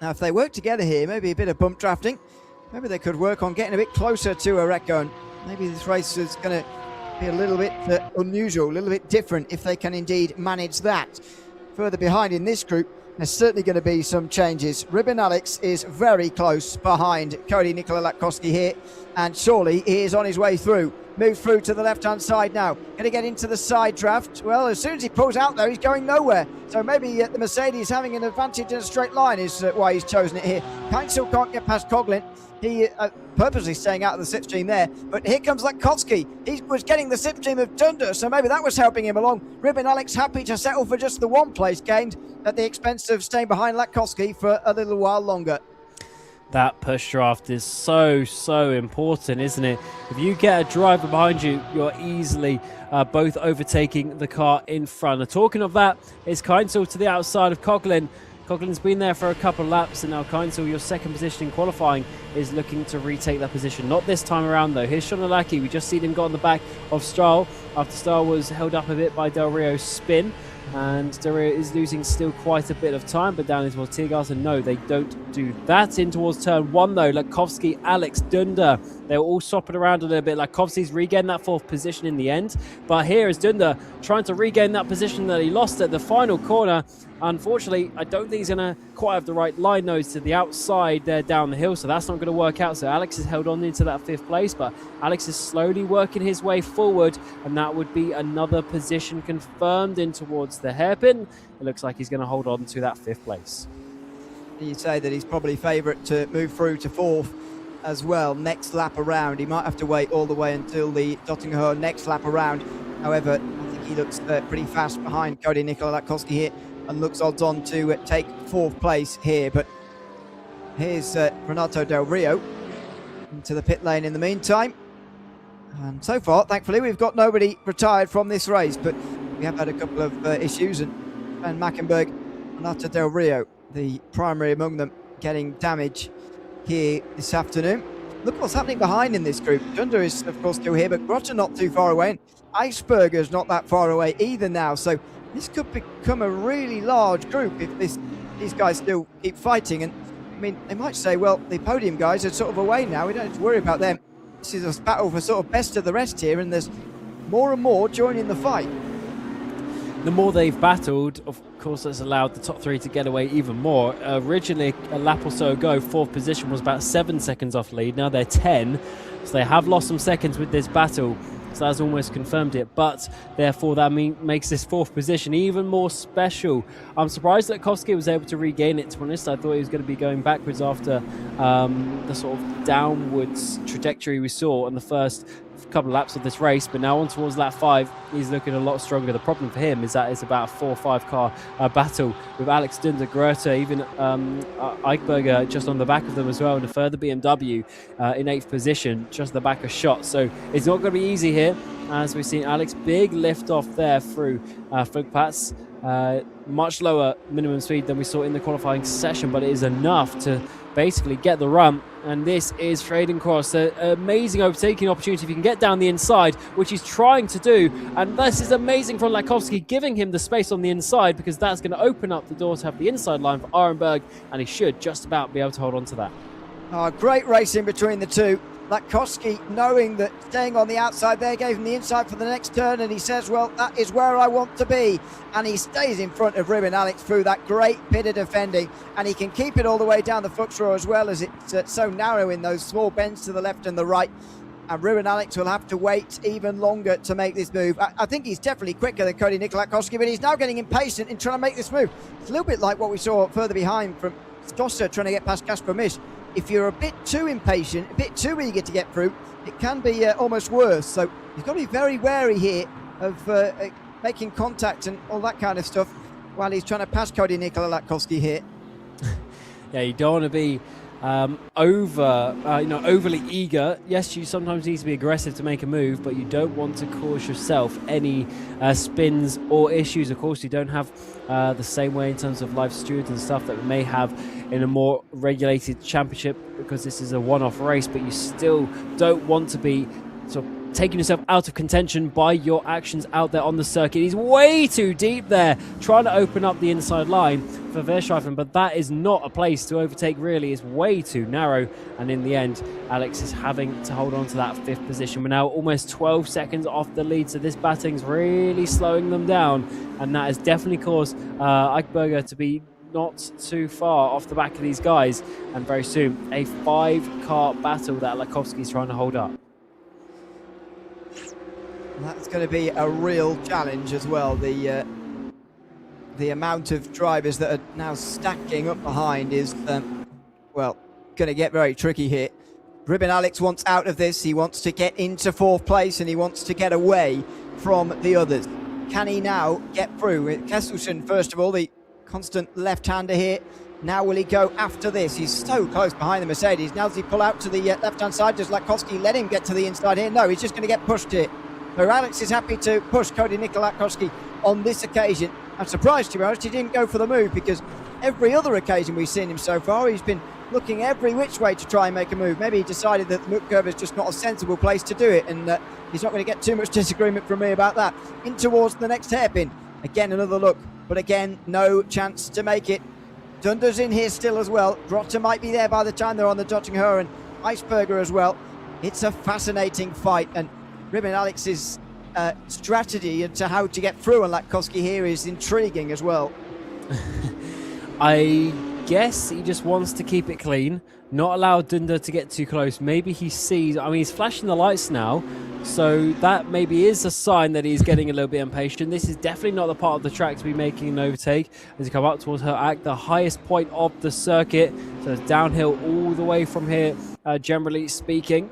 Now, if they work together here, maybe a bit of bump drafting, maybe they could work on getting a bit closer to Oreco, and maybe this race is going to be a little bit unusual, a little bit different if they can indeed manage that. Further behind in this group, there's certainly going to be some changes. Ribin Alex is very close behind Cody Nikola Latkowski here, and surely he is on his way through. Moves through to the left-hand side now. Going to get into the side draft. Well, as soon as he pulls out, though, he's going nowhere. So maybe the Mercedes having an advantage in a straight line is why he's chosen it here. Keinzel can't get past Coughlin. He purposely staying out of the slipstream there. But here comes Latkowski. He was getting the slipstream of Dunder, so maybe that was helping him along. Ribin Alex happy to settle for just the one place gained at the expense of staying behind Latkowski for a little while longer. That push draft is so important, isn't it? If you get a driver behind you, you're easily both overtaking the car in front. And talking of that, it's Keinzel to the outside of Coughlin. Coughlin's been there for a couple of laps, and now Keinzel, your second position in qualifying, is looking to retake that position. Not this time around, though. Here's Shonalaki. We just seen him got on the back of Strahl after Strahl was held up a bit by Del Rio's spin. And Del Rio is losing still quite a bit of time, but down in towards Tiergas, and no, they don't do that. In towards turn one, though, Latkowski, Alex, Dunder, they were all swapping around a little bit. Latkowski's regained that fourth position in the end, but here is Dunder trying to regain that position that he lost at the final corner. Unfortunately, I don't think he's going to quite have the right line nose to the outside there down the hill, so that's not going to work out. So Alex is held on into that fifth place, but Alex is slowly working his way forward, and that would be another position confirmed in towards the hairpin. It looks like he's going to hold on to that fifth place. You'd say that he's probably favourite to move through to fourth as well next lap around. He might have to wait all the way until the Döttinger Höhe next lap around. However, I think he looks pretty fast behind Cody Nikola Latkowski here, and looks odds on to take fourth place here. But here's Renato Del Rio into the pit lane in the meantime. And so far, thankfully, we've got nobody retired from this race, but we have had a couple of issues, and Van Mackenberg, Renato Del Rio, the primary among them, getting damage here this afternoon. Look what's happening behind in this group. Dunder is, of course, still here, but Grotcher not too far away, and Eisberger's not that far away either now. So this could become a really large group if these guys still keep fighting. And I mean, they might say, well, the podium guys are sort of away now. We don't have to worry about them. This is a battle for sort of best of the rest here, and there's more and more joining the fight. The more they've battled, of course, that's allowed the top three to get away even more. Originally, a lap or so ago, fourth position was about 7 seconds off lead. Now they're 10, so they have lost some seconds with this battle. So that's almost confirmed it, but therefore that makes this fourth position even more special. I'm surprised that Latkowski was able to regain it, to be honest. I thought he was going to be going backwards after the sort of downwards trajectory we saw on the first couple of laps of this race, but now on towards lap 5, he's looking a lot stronger. The problem for him is that it's about a 4 or 5 car battle with Alex Dunder, Greta, even Eichberger just on the back of them as well, and a further BMW in 8th position, just the back of Schott. So it's not going to be easy here, as we've seen Alex big lift off there through Flugplatz. Much lower minimum speed than we saw in the qualifying session, but it is enough to basically get the run. And this is Trading Cross, an amazing overtaking opportunity if you can get down the inside, which he's trying to do. And this is amazing from Latkowski, giving him the space on the inside, because that's going to open up the door to have the inside line for Arenberg, and he should just about be able to hold on to that. Great racing between the two. Latkowski, knowing that staying on the outside there gave him the inside for the next turn, and he says, well, that is where I want to be. And he stays in front of Ribin Alex through that great bit of defending, and he can keep it all the way down the Fuchsrow as well, as it's so narrow in those small bends to the left and the right. And Ribin Alex will have to wait even longer to make this move. I think he's definitely quicker than Cody Nikola Latkowski, but he's now getting impatient in trying to make this move. It's a little bit like what we saw further behind from Stosser trying to get past Kasper Misch. If you're a bit too impatient, a bit too eager to get through, it can be almost worse. So you've got to be very wary here of making contact and all that kind of stuff while he's trying to pass Cody Nikola Latkowski here. Yeah, you don't want to be overly eager. Yes, you sometimes need to be aggressive to make a move, but you don't want to cause yourself any spins or issues. Of course, you don't have the same way in terms of life stewards and stuff that we may have in a more regulated championship, because this is a one-off race, but you still don't want to be sort of taking yourself out of contention by your actions out there on the circuit. He's way too deep there, trying to open up the inside line for Verstappen, but that is not a place to overtake, really. It's way too narrow, and in the end, Alex is having to hold on to that 5th position. We're now almost 12 seconds off the lead, so this batting's really slowing them down, and that has definitely caused Eichberger to be not too far off the back of these guys, and very soon, a 5-car battle that Lakowski's trying to hold up. That's going to be a real challenge as well. The amount of drivers that are now stacking up behind is, well, going to get very tricky here. Ribbon Alex wants out of this. He wants to get into 4th place, and he wants to get away from the others. Can he now get through? Kesselsen, first of all, the constant left-hander here. Now will he go after this? He's so close behind the Mercedes. Now does he pull out to the left-hand side? Does Lakowski let him get to the inside here? No, he's just going to get pushed here. So Alex is happy to push Cody Nikolakowski on this occasion. I'm surprised, to be honest, he didn't go for the move, because every other occasion we've seen him so far, he's been looking every which way to try and make a move. Maybe he decided that the Moot curve is just not a sensible place to do it, and he's not going to get too much disagreement from me about that. In towards the next hairpin. Again, another look, but again, no chance to make it. Dunder's in here still as well. Grotter might be there by the time they're on the Döttinger Höhe, and Eisberger as well. It's a fascinating fight, and Ribbon Alex's strategy into how to get through on Lakowski here is intriguing as well. I guess he just wants to keep it clean, not allow Dunder to get too close. Maybe he sees, I mean, he's flashing the lights now, so that maybe is a sign that he's getting a little bit impatient. This is definitely not the part of the track to be making an overtake as he come up towards her act, the highest point of the circuit. So it's downhill all the way from here, generally speaking.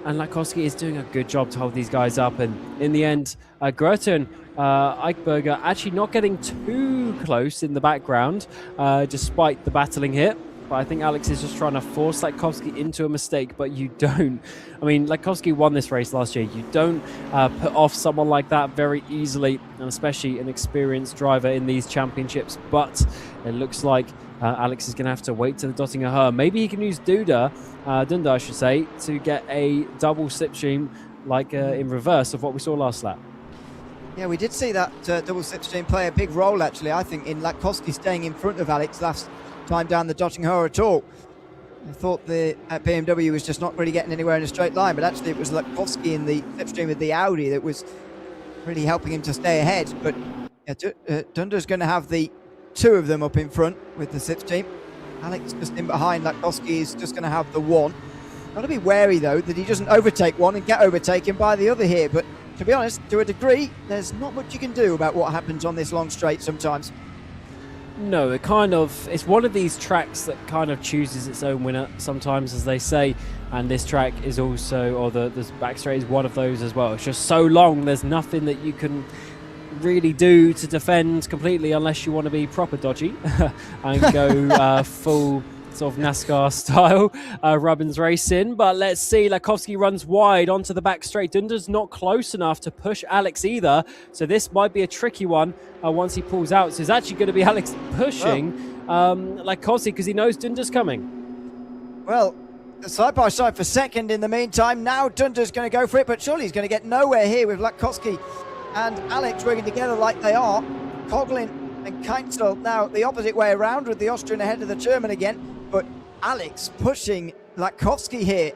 And Lakowski is doing a good job to hold these guys up. And in the end, Grotter and Eichberger actually not getting too close in the background, despite the battling here. But I think Alex is just trying to force Lakowski into a mistake, but you don't. I mean, Lakowski won this race last year. You don't put off someone like that very easily, and especially an experienced driver in these championships. But it looks like Alex is going to have to wait to the Döttinger Höhe. Maybe he can use Dunder, I should say, to get a double slipstream like in reverse of what we saw last lap. Yeah, we did see that double slipstream play a big role, actually, I think, in Lakowski staying in front of Alex last time down the Döttinger Höhe at all. I thought the BMW was just not really getting anywhere in a straight line, but actually it was Lakowski in the slipstream of the Audi that was really helping him to stay ahead. But Dunder's going to have the 2 of them up in front with the slipstream. Alex just in behind. Lakowski is just going to have the 1. Got to be wary, though, that he doesn't overtake one and get overtaken by the other here. But to be honest, to a degree, there's not much you can do about what happens on this long straight sometimes. No, it's one of these tracks that kind of chooses its own winner sometimes, as they say. And this track is also, or the back straight is one of those as well. It's just so long, there's nothing that you can really do to defend completely unless you want to be proper dodgy and go full sort of NASCAR style Rubbins racing. But let's see, Lakowski runs wide onto the back straight. Dunder's not close enough to push Alex either, so this might be a tricky one once he pulls out. So it's actually going to be Alex pushing Lakowski because he knows Dunder's coming. Well, side by side for second in the meantime. Now Dunder's going to go for it, but surely he's going to get nowhere here with Lakowski and Alex working together like they are. Coughlin and Keinzel now the opposite way around, with the Austrian ahead of the German again. But Alex pushing Lakowski here.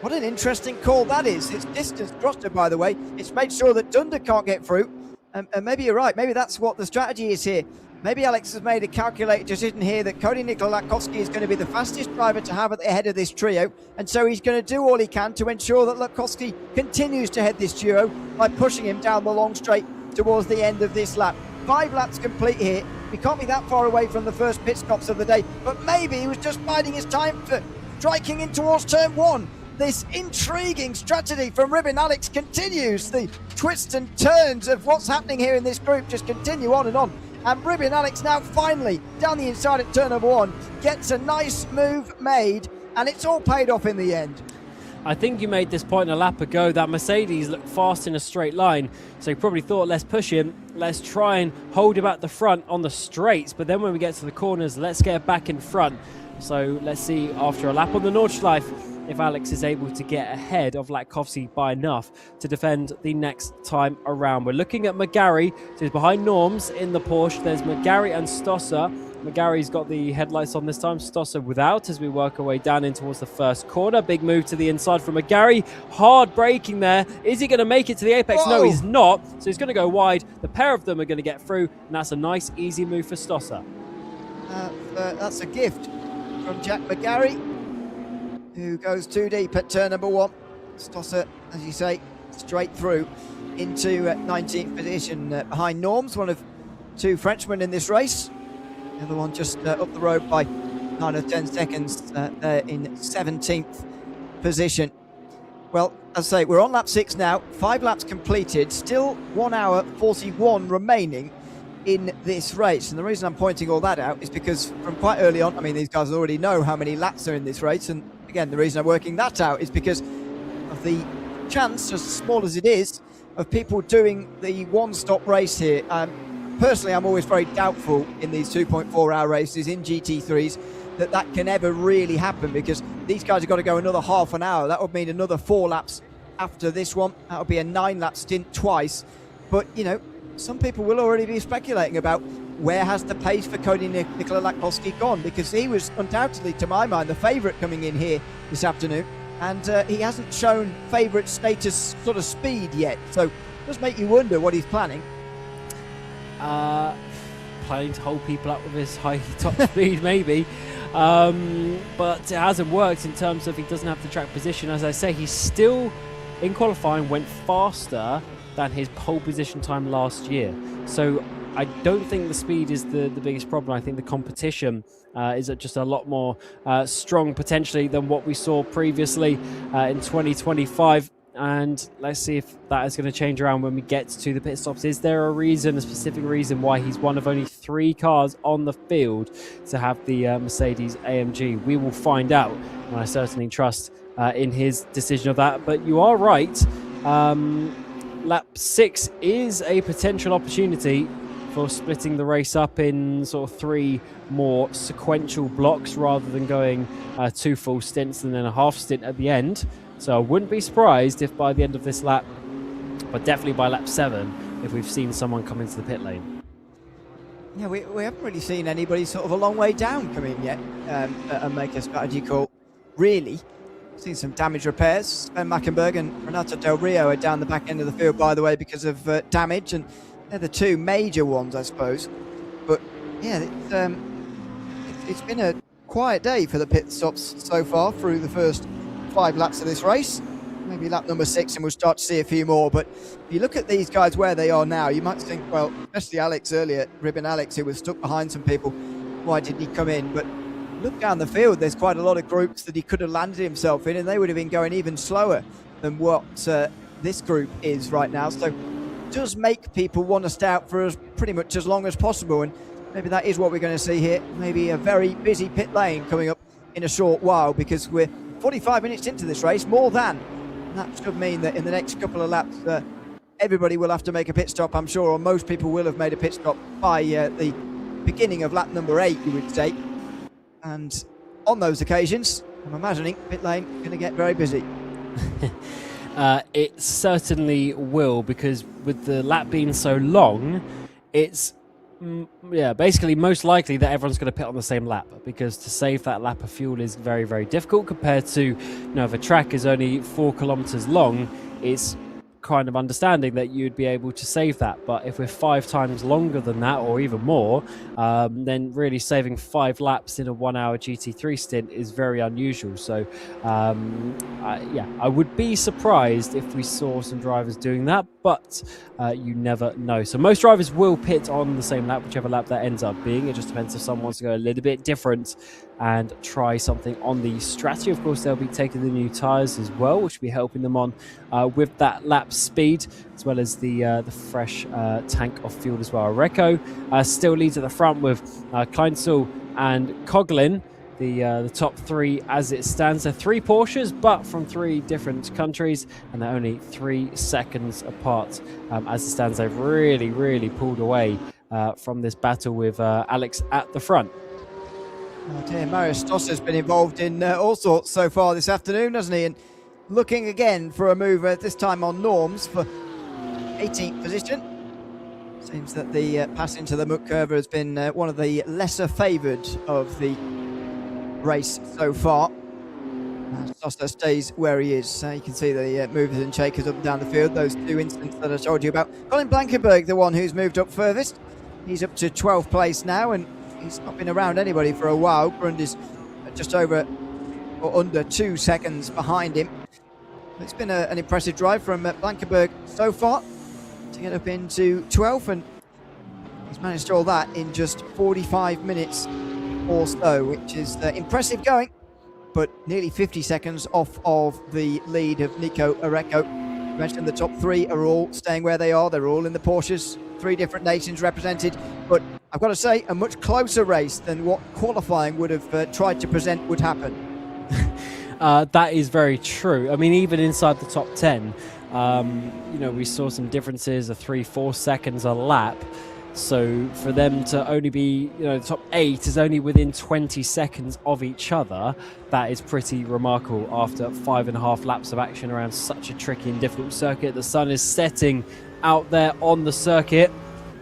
What an interesting call that is. It's distance Groster, by the way. It's made sure that Dunder can't get through. And maybe you're right. Maybe that's what the strategy is here. Maybe Alex has made a calculated decision here that Cody Lakowski is going to be the fastest driver to have at the head of this trio, and so he's going to do all he can to ensure that Lakowski continues to head this duo by pushing him down the long straight towards the end of this lap. 5 laps complete here. We can't be that far away from the first pit stops of the day, but maybe he was just biding his time for striking in towards turn 1. This intriguing strategy from Ribbon Alex continues. The twists and turns of what's happening here in this group just continue on and on. And Ribbon Alex now finally down the inside at turn number 1 gets a nice move made and it's all paid off in the end. I think you made this point a lap ago that Mercedes looked fast in a straight line, so you probably thought, let's push him, let's try and hold him at the front on the straights, but then when we get to the corners, let's get back in front. So let's see after a lap on the Nordschleife if Alex is able to get ahead of Latkovsky by enough to defend the next time around. We're looking at McGarry, so he's behind Norms in the Porsche. There's McGarry and Stosser. McGarry's got the headlights on this time, Stosser without, as we work our way down in towards the first corner. Big move to the inside from McGarry. Hard braking there. Is he going to make it to the apex? Whoa. No, he's not. So he's going to go wide. The pair of them are going to get through, and that's a nice, easy move for Stosser. That's a gift from Jack McGarry, who goes too deep at turn number 1. Stosser, as you say, straight through into 19th position behind Norms, one of 2 Frenchmen in this race. The other one just up the road by 9 or 10 seconds there in 17th position. Well, as I say, we're on lap 6 now, 5 laps completed, still 1 hour 41 remaining in this race. And the reason I'm pointing all that out is because from quite early on, I mean, these guys already know how many laps are in this race, and again, the reason I'm working that out is because of the chance, as small as it is, of people doing the one-stop race here. Personally, I'm always very doubtful in these 2.4-hour races in GT3s that can ever really happen, because these guys have got to go another half an hour. That would mean another 4 laps after this one. That would be a 9-lap stint twice. But, you know, some people will already be speculating about where has the pace for Cody Nikola Latkovsky gone, because he was undoubtedly, to my mind, the favourite coming in here this afternoon, and he hasn't shown favourite status sort of speed yet. So it does make you wonder what he's planning. Planning to hold people up with his high top speed, maybe. But it hasn't worked in terms of he doesn't have the track position. As I say, he's still, in qualifying, went faster than his pole position time last year. So I don't think the speed is the biggest problem. I think the competition is just a lot more strong potentially than what we saw previously in 2025. And let's see if that is going to change around when we get to the pit stops. Is there a specific reason why he's one of only 3 cars on the field to have the Mercedes AMG? We will find out, and I certainly trust in his decision of that. But you are right. Lap 6 is a potential opportunity for splitting the race up in sort of 3 more sequential blocks rather than going 2 full stints and then a half stint at the end. So I wouldn't be surprised if by the end of this lap, but definitely by lap 7, if we've seen someone come into the pit lane. Yeah, we haven't really seen anybody sort of a long way down come in yet and make a strategy call, really. We've seen some damage repairs. Sven Mackenberg and Renato Del Rio are down the back end of the field, by the way, because of damage, and they're the 2 major ones, I suppose. But yeah, it's been a quiet day for the pit stops so far through the first 5 laps of this race. Maybe lap number 6 and we'll start to see a few more. But if you look at these guys where they are now, you might think, well, especially Alex earlier, Ribbon Alex, who was stuck behind some people, why didn't he come in? But look down the field, there's quite a lot of groups that he could have landed himself in, and they would have been going even slower than what this group is right now. So it does make people want to stay out for pretty much as long as possible, and maybe that is what we're going to see here. Maybe a very busy pit lane coming up in a short while, because we're 45 minutes into this race, more than. And that should mean that in the next couple of laps, everybody will have to make a pit stop, I'm sure, or most people will have made a pit stop by the beginning of lap number 8, you would say. And on those occasions, I'm imagining pit lane going to get very busy. It certainly will, because with the lap being so long, it's basically most likely that everyone's going to pit on the same lap, because to save that lap of fuel is very, very difficult compared to, if a track is only 4 kilometers long, it's kind of understanding that you'd be able to save that. But if we're 5 times longer than that, or even more, then really saving 5 laps in a 1-hour GT3 stint is very unusual. So I would be surprised if we saw some drivers doing that, but you never know. So most drivers will pit on the same lap, whichever lap that ends up being. It just depends if someone wants to go a little bit different and try something on the strategy. Of course, they'll be taking the new tyres as well, which will be helping them on with that lap speed, as well as the fresh tank of fuel as well. Recco still leads at the front with Kleinsul and Coughlin. the top three as it stands. They're 3 Porsches, but from 3 different countries, and they're only 3 seconds apart as it stands. They've really pulled away from this battle with Alex at the front. Oh dear, Marius Stoss has been involved in all sorts so far this afternoon, hasn't he? And looking again for a move, this time on norms for 18th position. Seems that the pass into the muck curve has been one of the lesser favoured of the race so far. Stoss stays where he is. You can see the movers and shakers up and down the field, those 2 incidents that I told you about. Colin Blankenberg, the one who's moved up furthest. He's up to 12th place now, and he's not been around anybody for a while. Grund is just over or under 2 seconds behind him. It's been an impressive drive from Blankenberg so far to get up into 12th, and he's managed all that in just 45 minutes or so, which is impressive going, but nearly 50 seconds off of the lead of Nico Areco. You mentioned the top 3 are all staying where they are. They're all in the Porsches, 3 different nations represented, but I've got to say, a much closer race than what qualifying would have tried to present would happen. That is very true. I mean, even inside the top 10, we saw some differences of 3-4 seconds a lap. So for them to only be, the top 8 is only within 20 seconds of each other. That is pretty remarkable after 5.5 laps of action around such a tricky and difficult circuit. The sun is setting out there on the circuit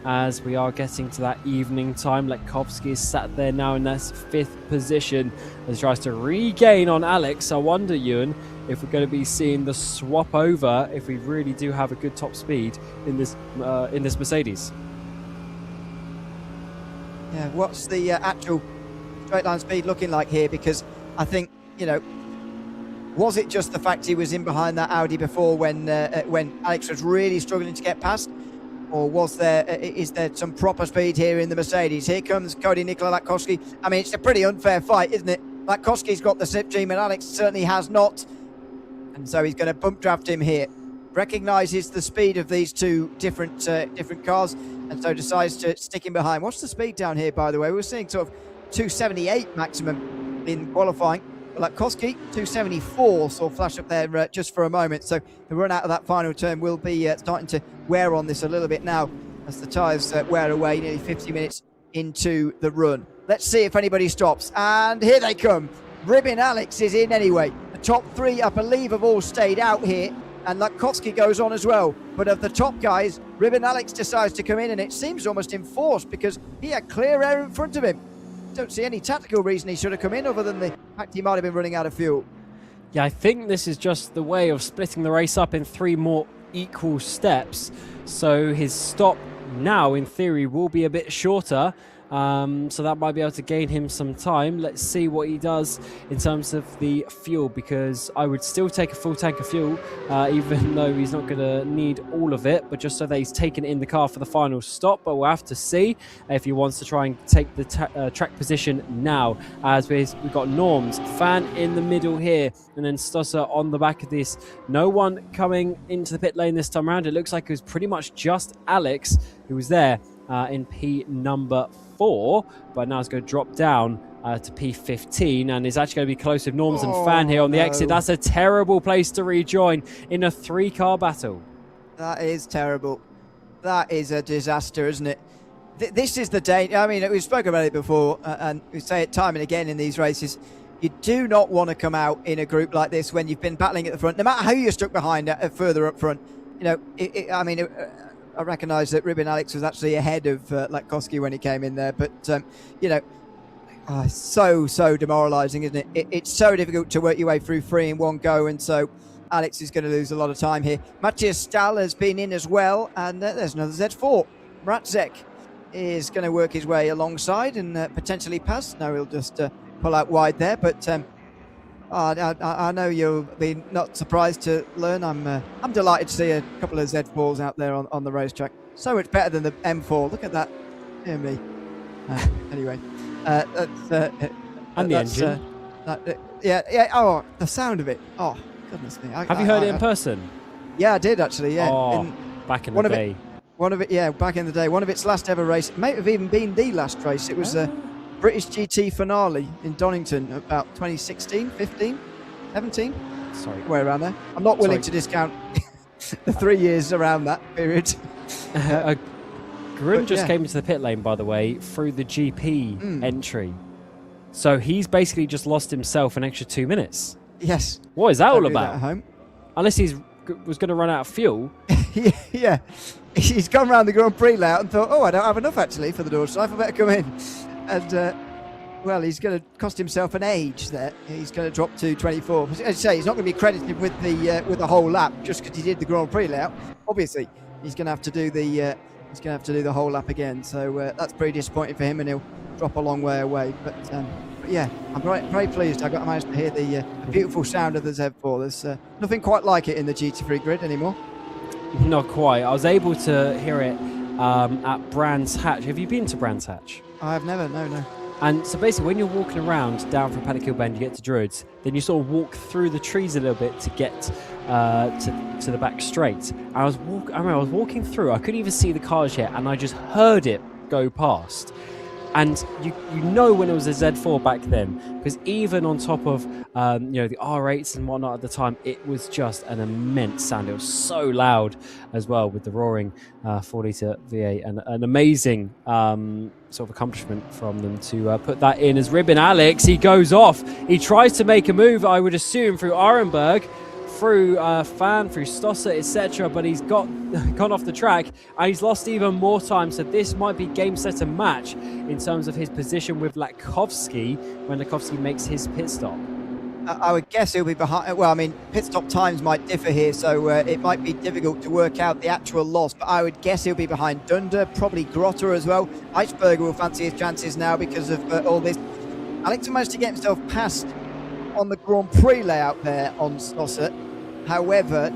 as we are getting to that evening time. Lekowski is sat there now in that 5th position as he tries to regain on Alex. I wonder, Ewan, if we're going to be seeing the swap over if we really do have a good top speed in this Mercedes. Yeah, what's the actual straight line speed looking like here? Because I think, was it just the fact he was in behind that Audi before when Alex was really struggling to get past? Or is there some proper speed here in the Mercedes? Here comes Cody Nikola Latkowski. I mean, it's a pretty unfair fight, isn't it? Latkowski's got the Slipstream and Alex certainly has not. And so he's going to bump draft him here. Recognises the speed of these 2 different cars, and so decides to stick him behind. What's the speed down here, by the way? We're seeing sort of 278 maximum in qualifying. Latkowski, 274, saw flash up there just for a moment. So the run out of that final turn will be starting to wear on this a little bit now as the tyres wear away nearly 50 minutes into the run. Let's see if anybody stops. And here they come. Ribbon Alex is in anyway. The top 3, I believe, have all stayed out here. And Latkowski goes on as well. But of the top guys, Ribbon Alex decides to come in, and it seems almost enforced because he had clear air in front of him. Don't see any tactical reason he should have come in other than the fact he might have been running out of fuel. Yeah, I think this is just the way of splitting the race up in 3 more equal steps. So his stop now, in theory, will be a bit shorter. So that might be able to gain him some time. Let's see what he does in terms of the fuel, because I would still take a full tank of fuel, even though he's not going to need all of it, but just so that he's taken it in the car for the final stop. But we'll have to see if he wants to try and take the track position now, as we've got Norms, Fan in the middle here, and then Stosser on the back of this. No one coming into the pit lane this time around. It looks like it was pretty much just Alex who was there in P number 4, but now it's going to drop down to P15, and it's actually going to be close with Norms and Fan here on the exit. That's a terrible place to rejoin in a 3-car battle. That is terrible. That is a disaster, isn't it? This is the day. I mean, we've spoken about it before, and we say it time and again in these races. You do not want to come out in a group like this when you've been battling at the front, no matter how you're stuck behind further up front. I recognise that Ribbon Alex was actually ahead of Latkowski when he came in there, but so demoralising, isn't it? It's so difficult to work your way through 3 in one go, and so Alex is going to lose a lot of time here. Matthias Stahl has been in as well, and there's another Z4. Mrazek is going to work his way alongside and potentially pass. No, he'll just pull out wide there, but I know you'll be not surprised to learn. I'm delighted to see a couple of Z4s out there on the racetrack. So much better than the M4. Look at that. Dear me. Anyway, and the engine. Yeah. Oh, the sound of it. Oh, goodness me. Have you heard it in person? Yeah, I did actually. Yeah. Oh, back in the day. One of it, yeah, back in the day. One of its last ever race. It may have even been the last race. It was British GT finale in Donington about 2016, 15, 17? Sorry. Somewhere around there. I'm not willing to discount the 3 years around that period. Grun just came into the pit lane, by the way, through the GP entry. So he's basically just lost himself an extra 2 minutes. Yes. What is that all That about? at home. Unless he was going to run out of fuel. Yeah. He's gone around the Grand Prix layout and thought, oh, I don't have enough actually for the Nordschleife, I better come in. And, well, he's going to cost himself an age there. He's going to drop to 24. As you say, he's not going to be credited with the whole lap just because he did the Grand Prix layout. Obviously, he's going to have to do the whole lap again. So that's pretty disappointing for him, and he'll drop a long way away. But yeah, I'm very pleased. I managed to hear the beautiful sound of the Z4. There's nothing quite like it in the GT3 grid anymore. Not quite. I was able to hear it at Brands Hatch. Have you been to Brands Hatch? I have never. No. And so basically, when you're walking around down from Paddock Hill Bend, you get to Druids, then you sort of walk through the trees a little bit to get to the back straight. I remember I was walking through, I couldn't even see the cars yet, and I just heard it go past. And you know when it was a Z4 back then, because even on top of the R8s and whatnot at the time, it was just an immense sound. It was so loud as well with the roaring 4-litre V8, and an amazing sort of accomplishment from them to put that in. As Ribbon Alex, he goes off. He tries to make a move, I would assume, through Arenberg, through Fan, through Stosser, etc., but he's gone off the track, and he's lost even more time. So this might be game, set, and match in terms of his position with Latkovsky when Latkovsky makes his pit stop. I would guess he'll be behind. Well, I mean, pit stop times might differ here, so it might be difficult to work out the actual loss, but I would guess he'll be behind Dunder, probably Grotter as well. Eichberger will fancy his chances now because of all this. Alex managed to get himself past on the Grand Prix layout there on Stosser. However,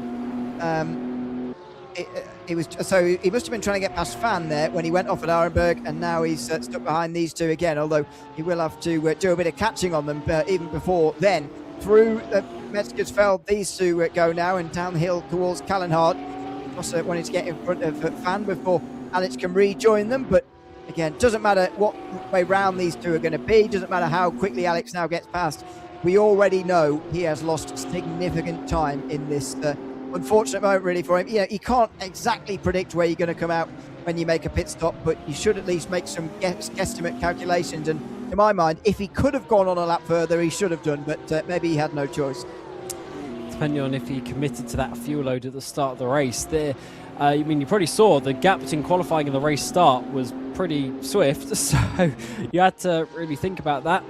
he must have been trying to get past Fan there when he went off at Arenberg, and now he's stuck behind these two again, although he will have to do a bit of catching on them even before then. Through Metzgersfeld, these two go now, and downhill towards Kallenhardt. Also wanting to get in front of Fan before Alex can rejoin them, but again, doesn't matter what way round these two are going to be, doesn't matter how quickly Alex now gets past. We already know he has lost significant time in this unfortunate moment, really, for him. You know, you can't exactly predict where you're going to come out when you make a pit stop, but you should at least make some guesstimate calculations. And in my mind, if he could have gone on a lap further, he should have done, but maybe he had no choice. Depending on if he committed to that fuel load at the start of the race. I mean, you probably saw the gap between qualifying and the race start was pretty swift, so you had to really think about that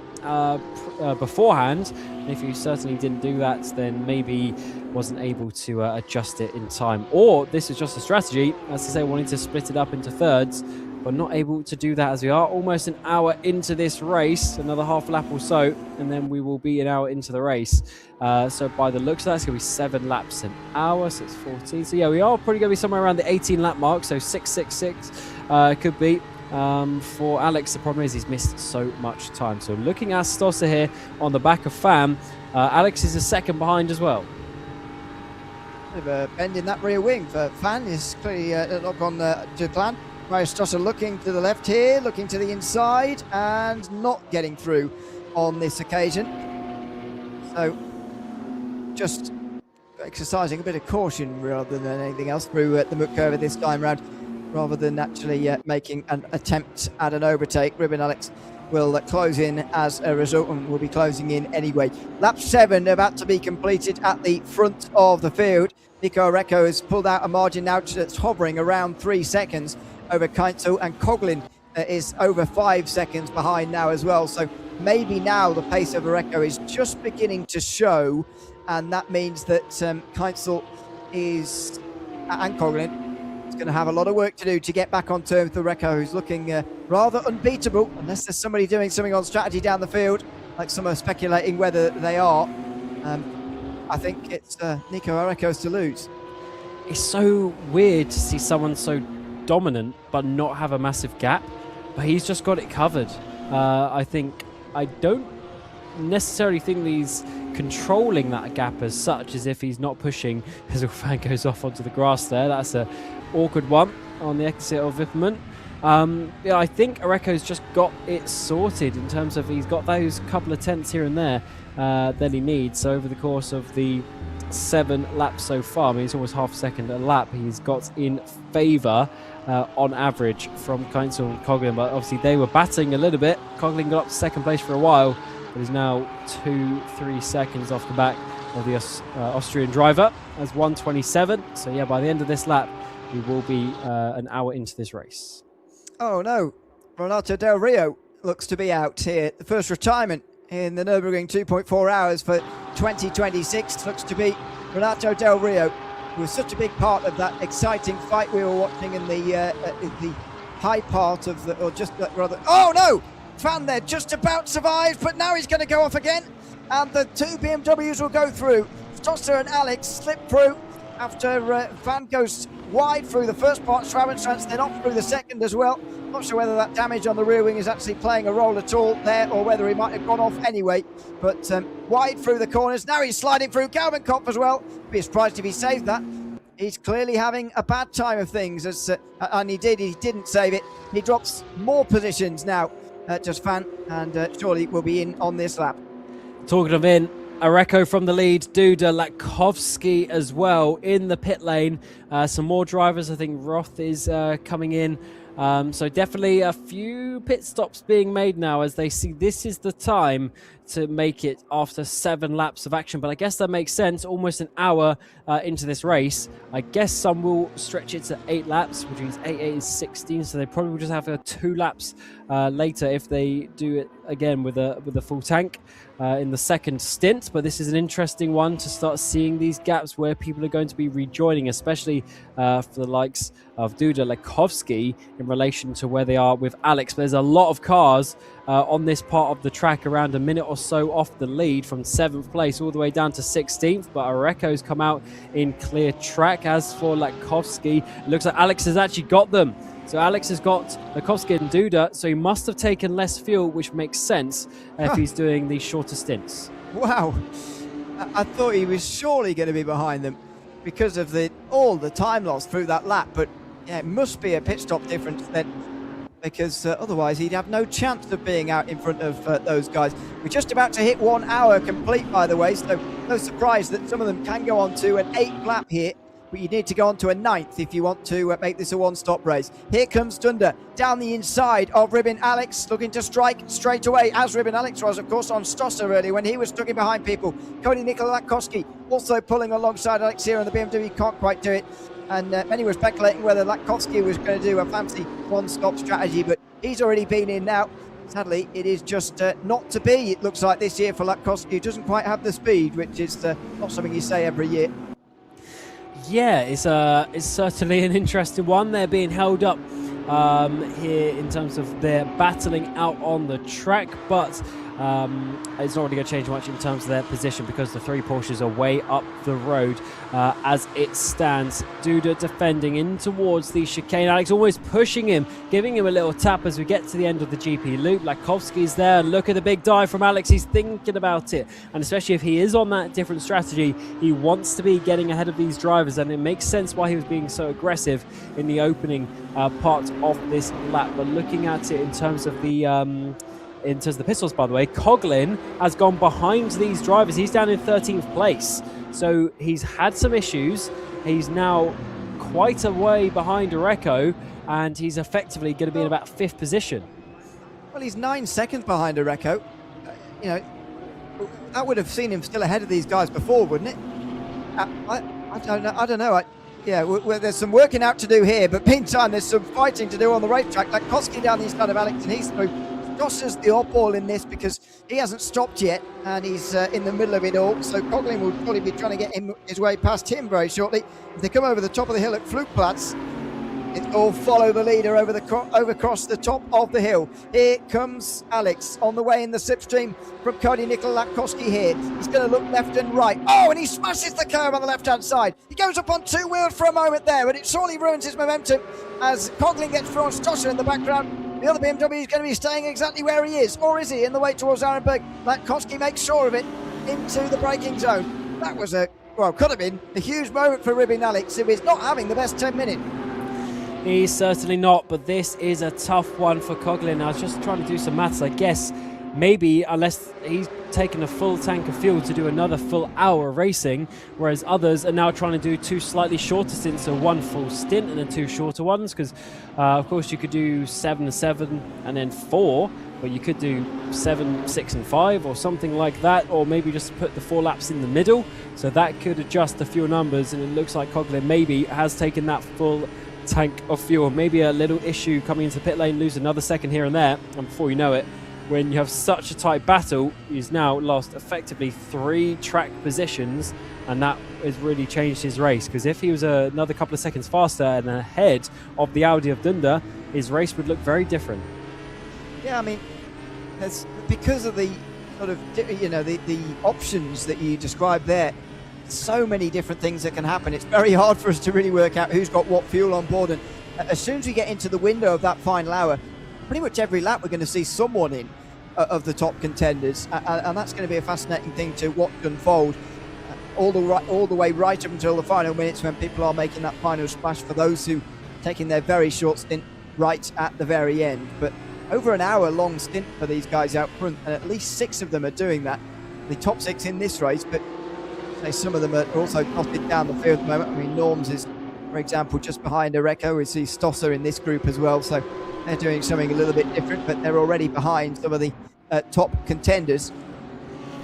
beforehand. And if you certainly didn't do that, then maybe wasn't able to adjust it in time. Or this is just a strategy, as I say, wanting to split it up into thirds, but not able to do that as we are almost an hour into this race, another half lap or so, and then we will be an hour into the race. So by the looks of that, it's going to be 7 laps an hour, so it's 14. So yeah, we are probably going to be somewhere around the 18 lap mark, so 6:66 could be. For Alex, the problem is he's missed so much time. So looking at Stosser here on the back of Fan, Alex is a second behind as well. Bit of a bend in that rear wing for Fan is clearly not gone to plan. Stosser looking to the left here, looking to the inside, and not getting through on this occasion. So just exercising a bit of caution rather than anything else through the muck curve this time round, rather than actually making an attempt at an overtake. Ribbon Alex will close in as a result, and will be closing in anyway. Lap 7 about to be completed at the front of the field. Nico Areco has pulled out a margin now that's hovering around 3 seconds over Keintzel, and Coughlin is over 5 seconds behind now as well. So maybe now the pace of Areco is just beginning to show, and that means that Keintzel is, and Coughlin, going to have a lot of work to do to get back on terms with Areco, who's looking rather unbeatable, unless there's somebody doing something on strategy down the field, like some are speculating whether they are. I think it's Nico Areco's to lose. It's so weird to see someone so dominant but not have a massive gap, but he's just got it covered. I don't necessarily think he's controlling that gap as such, as if he's not pushing as Fan goes off onto the grass there. That's a awkward one on the exit of Wipperman. Yeah, I think Areco's just got it sorted in terms of he's got those couple of tenths here and there that he needs. So over the course of the 7 laps so far, I mean, it's almost half a second a lap he's got in favour on average from Keinzel and Coughlin, but obviously they were battling a little bit. Coughlin got up to second place for a while, but is now 2-3 seconds off the back of the Austrian driver as 1:27. So yeah, by the end of this lap, we will be an hour into this race. Oh no, Renato Del Rio looks to be out here. The first retirement in the Nürburgring 2.4 hours for 2026 looks to be Renato Del Rio, who was such a big part of that exciting fight we were watching in the high part of the, or just rather. Oh no, Van there just about survives, but now he's going to go off again, and the 2 BMWs will go through. Stosser and Alex slip through after Van goes wide through the first part, Schrabenschanz, then off through the second as well. Not sure whether that damage on the rear wing is actually playing a role at all there, or whether he might have gone off anyway. But wide through the corners. Now he's sliding through Galbenkopf as well. Be surprised if he saved that. He's clearly having a bad time of things, and he didn't save it. He drops more positions now, just Van, and surely will be in on this lap. Talking of in, Areco from the lead, Duda, Latkovsky as well in the pit lane. Some more drivers, I think Roth is coming in. So definitely a few pit stops being made now as they see this is the time to make it after 7 laps of action. But I guess that makes sense, almost an hour into this race. I guess some will stretch it to 8 laps, which means 8 is 16. So they probably will just have 2 laps later if they do it again with a full tank in the second stint. But this is an interesting one to start seeing these gaps where people are going to be rejoining, especially for the likes of Duda, Latkovsky in relation to where they are with Alex. But there's a lot of cars on this part of the track, around a minute or so off the lead from 7th place all the way down to 16th. But Areco's come out in clear track. As for Latkovsky, it looks like Alex has actually got them. So Alex has got Latkovsky and Duda, so he must have taken less fuel, which makes sense if he's doing these shorter stints. Wow, I thought he was surely going to be behind them because of all the time lost through that lap. But yeah, it must be a pit stop difference then, because otherwise he'd have no chance of being out in front of those guys. We're just about to hit 1 hour complete, by the way, so no surprise that some of them can go on to an 8th lap here. But you need to go on to a 9th if you want to make this a one-stop race. Here comes Dunder down the inside of Ribin Alex, looking to strike straight away, as Ribin Alex was, of course, on Stosser earlier when he was stuck in behind people. Cody Nikola Latkovsky also pulling alongside Alex here, and the BMW can't quite do it. And many were speculating whether Latkovsky was going to do a fancy one-stop strategy, but he's already been in now. Sadly, it is just not to be, it looks like, this year for Latkovsky, who doesn't quite have the speed, which is not something you say every year. Yeah, it's certainly an interesting one. They're being held up here in terms of their battling out on the track, but it's not really going to change much in terms of their position because the 3 Porsches are way up the road as it stands. Duda defending in towards the chicane. Alex almost pushing him, giving him a little tap as we get to the end of the GP loop. Latkovsky's there, and look at the big dive from Alex. He's thinking about it, and especially if he is on that different strategy, he wants to be getting ahead of these drivers, and it makes sense why he was being so aggressive in the opening part of this lap. But looking at it in terms of the pistols, by the way, Coughlin has gone behind these drivers. He's down in 13th place. So he's had some issues. He's now quite a way behind Areco, and he's effectively going to be in about 5th position. Well, he's 9 seconds behind Areco. That would have seen him still ahead of these guys before, wouldn't it? I don't know. There's some working out to do here, but meantime, there's some fighting to do on the racetrack. Latkovsky down the inside of Alex, and he's through. Stosser's the oddball in this because he hasn't stopped yet, and he's in the middle of it all. So Coughlin will probably be trying to get his way past him very shortly. If they come over the top of the hill at Flugplatz, it all follow the leader over across the top of the hill. Here comes Alex on the way in the slipstream from Cody Nikola Latkovsky here. He's going to look left and right. Oh, and he smashes the curb on the left-hand side. He goes up on 2 wheels for a moment there, but it surely ruins his momentum as Coughlin gets through on Stosser in the background. The other BMW is going to be staying exactly where he is, or is he, in the way towards Arenberg? Latkovsky makes sure of it into the braking zone. That was could have been a huge moment for Ribin Alex, who is not having the best 10 minutes. He's certainly not, but this is a tough one for Coughlin. I was just trying to do some maths. I guess maybe unless he's taken a full tank of fuel to do another full hour racing, whereas others are now trying to do 2 slightly shorter stints, so 1 full stint and then 2 shorter ones, because of course you could do 7 and 7 and then 4, but you could do 7, 6 and 5 or something like that, or maybe just put the 4 laps in the middle, so that could adjust the fuel numbers. And it looks like Coughlin maybe has taken that full tank of fuel. Maybe a little issue coming into pit lane, lose another second here and there, and before you know it, when you have such a tight battle, he's now lost effectively 3 track positions, and that has really changed his race, because if he was another couple of seconds faster and ahead of the Audi of Dunder, his race would look very different. Yeah, I mean, there's, because of the sort of, the options that you described there, so many different things that can happen. It's very hard for us to really work out who's got what fuel on board, and as soon as we get into the window of that final hour, pretty much every lap we're going to see someone in of the top contenders, and that's going to be a fascinating thing to watch unfold all the way right up until the final minutes, when people are making that final splash for those who taking their very short stint right at the very end. But over an hour long stint for these guys out front, and at least 6 of them are doing that, the top 6 in this race, but some of them are also dotted down the field at the moment. I mean, Norms is, for example, just behind Areco. We see Stosser in this group as well, so they're doing something a little bit different, but they're already behind some of the top contenders.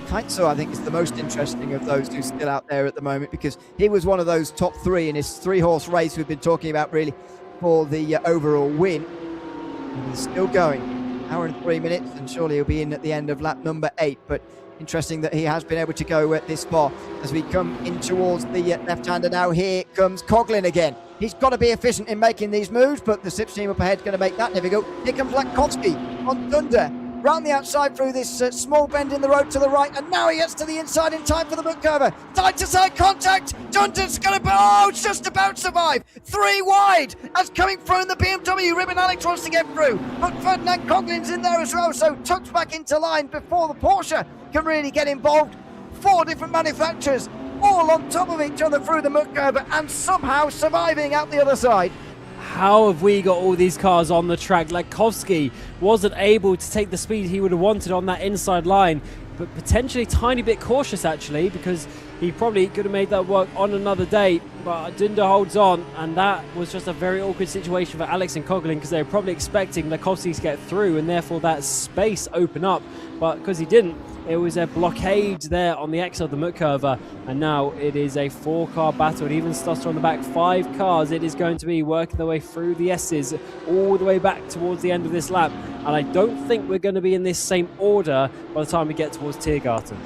Kaitso, I think, is the most interesting of those who's still out there at the moment, because he was one of those top 3 in his 3-horse race we've been talking about, really, for the overall win. And he's still going. Hour and 3 minutes, and surely he'll be in at the end of lap number 8. But interesting that he has been able to go this far. As we come in towards the left-hander now, here comes Coughlin again. He's got to be efficient in making these moves, but the Slipstream up ahead is going to make that difficult. Here comes Latkowski on Dunder, round the outside through this small bend in the road to the right, and now he gets to the inside in time for the Muckcover. Side-to-side contact. Dunder's going to, it's just about survive. 3 wide as coming through in the BMW. Ribbon Alex wants to get through, but Ferdinand Coughlin's in there as well, so tucked back into line before the Porsche can really get involved. 4 different manufacturers all on top of each other through the Muckcover, and somehow surviving out the other side. How have we got all these cars on the track? Latkowski wasn't able to take the speed he would have wanted on that inside line, but potentially a tiny bit cautious actually, because he probably could have made that work on another day, but Dunder holds on, and that was just a very awkward situation for Alex and Coughlin, because they were probably expecting Latkowski to get through and therefore that space open up, but because he didn't, it was a blockade there on the X of the Muckcover, and now it is a 4-car battle, and even Stosser on the back, 5 cars it is going to be, working their way through the S's all the way back towards the end of this lap, and I don't think we're going to be in this same order by the time we get towards Tiergarten.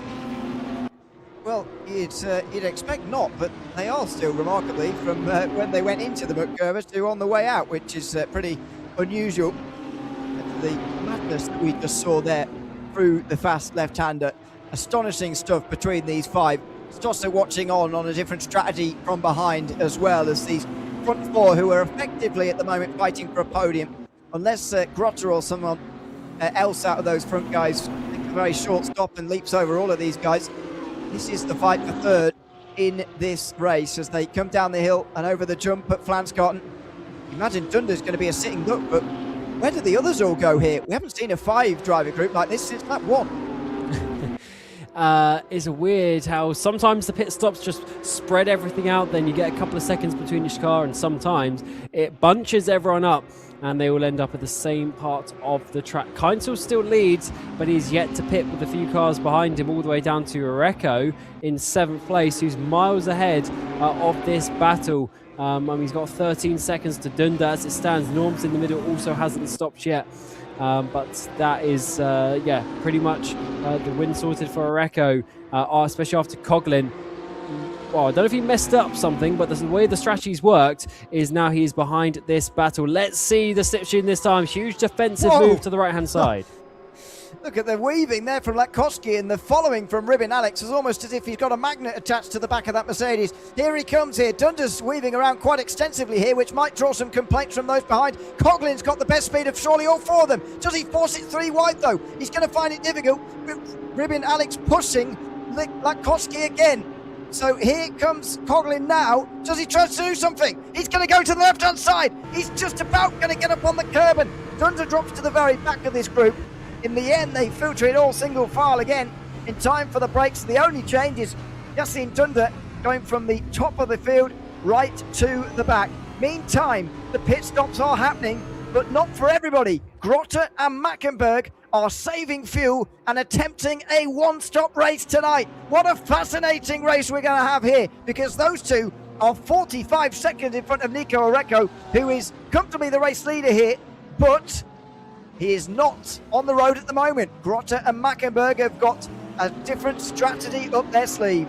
Well, you'd expect not, but they are still remarkably from when they went into the Muckcover to on the way out, which is pretty unusual. The madness that we just saw there through the fast left-hander, astonishing stuff between these 5. Stosser watching on a different strategy from behind, as well as these front 4 who are effectively at the moment fighting for a podium, unless Grotter or someone else out of those front guys takes a very short stop and leaps over all of these guys. This is the fight for 3rd in this race as they come down the hill and over the jump at Flanskarten. Imagine Dunder's going to be a sitting duck, but where did the others all go here? We haven't seen a 5-driver group like this since lap 1. It's weird how sometimes the pit stops just spread everything out, then you get a couple of seconds between each car, and sometimes it bunches everyone up and they will end up at the same part of the track. Keinzel still leads, but he's yet to pit with a few cars behind him, all the way down to Areco in 7th place, who's miles ahead of this battle. He's got 13 seconds to Dunder as it stands. Norms in the middle also hasn't stopped yet. But that is, pretty much the win sorted for Areco, especially after Coughlin. Well, I don't know if he messed up something, but the way the strategy's worked is now he's behind this battle. Let's see the Slipstream this time. Huge defensive move to the right-hand side. Look at the weaving there from Latkowski, and the following from Ribbon Alex is almost as if he's got a magnet attached to the back of that Mercedes. Here he comes here. Dunder's weaving around quite extensively here, which might draw some complaints from those behind. Coughlin's got the best speed of surely all 4 of them. Does he force it 3 wide though? He's going to find it difficult. Ribbon Alex pushing Latkowski again. So here comes Coughlin now. Does he try to do something? He's going to go to the left-hand side. He's just about going to get up on the curb, and Dunder drops to the very back of this group. In the end, they filter it all single file again in time for the brakes. The only change is Yasin Dunder going from the top of the field right to the back. Meantime, the pit stops are happening, but not for everybody. Grotte and Mackenberg are saving fuel and attempting a one-stop race tonight. What a fascinating race we're going to have here, because those two are 45 seconds in front of Nico Oreco, who is comfortably the race leader here, but he is not on the road at the moment. Grotte and Mackenberg have got a different strategy up their sleeve.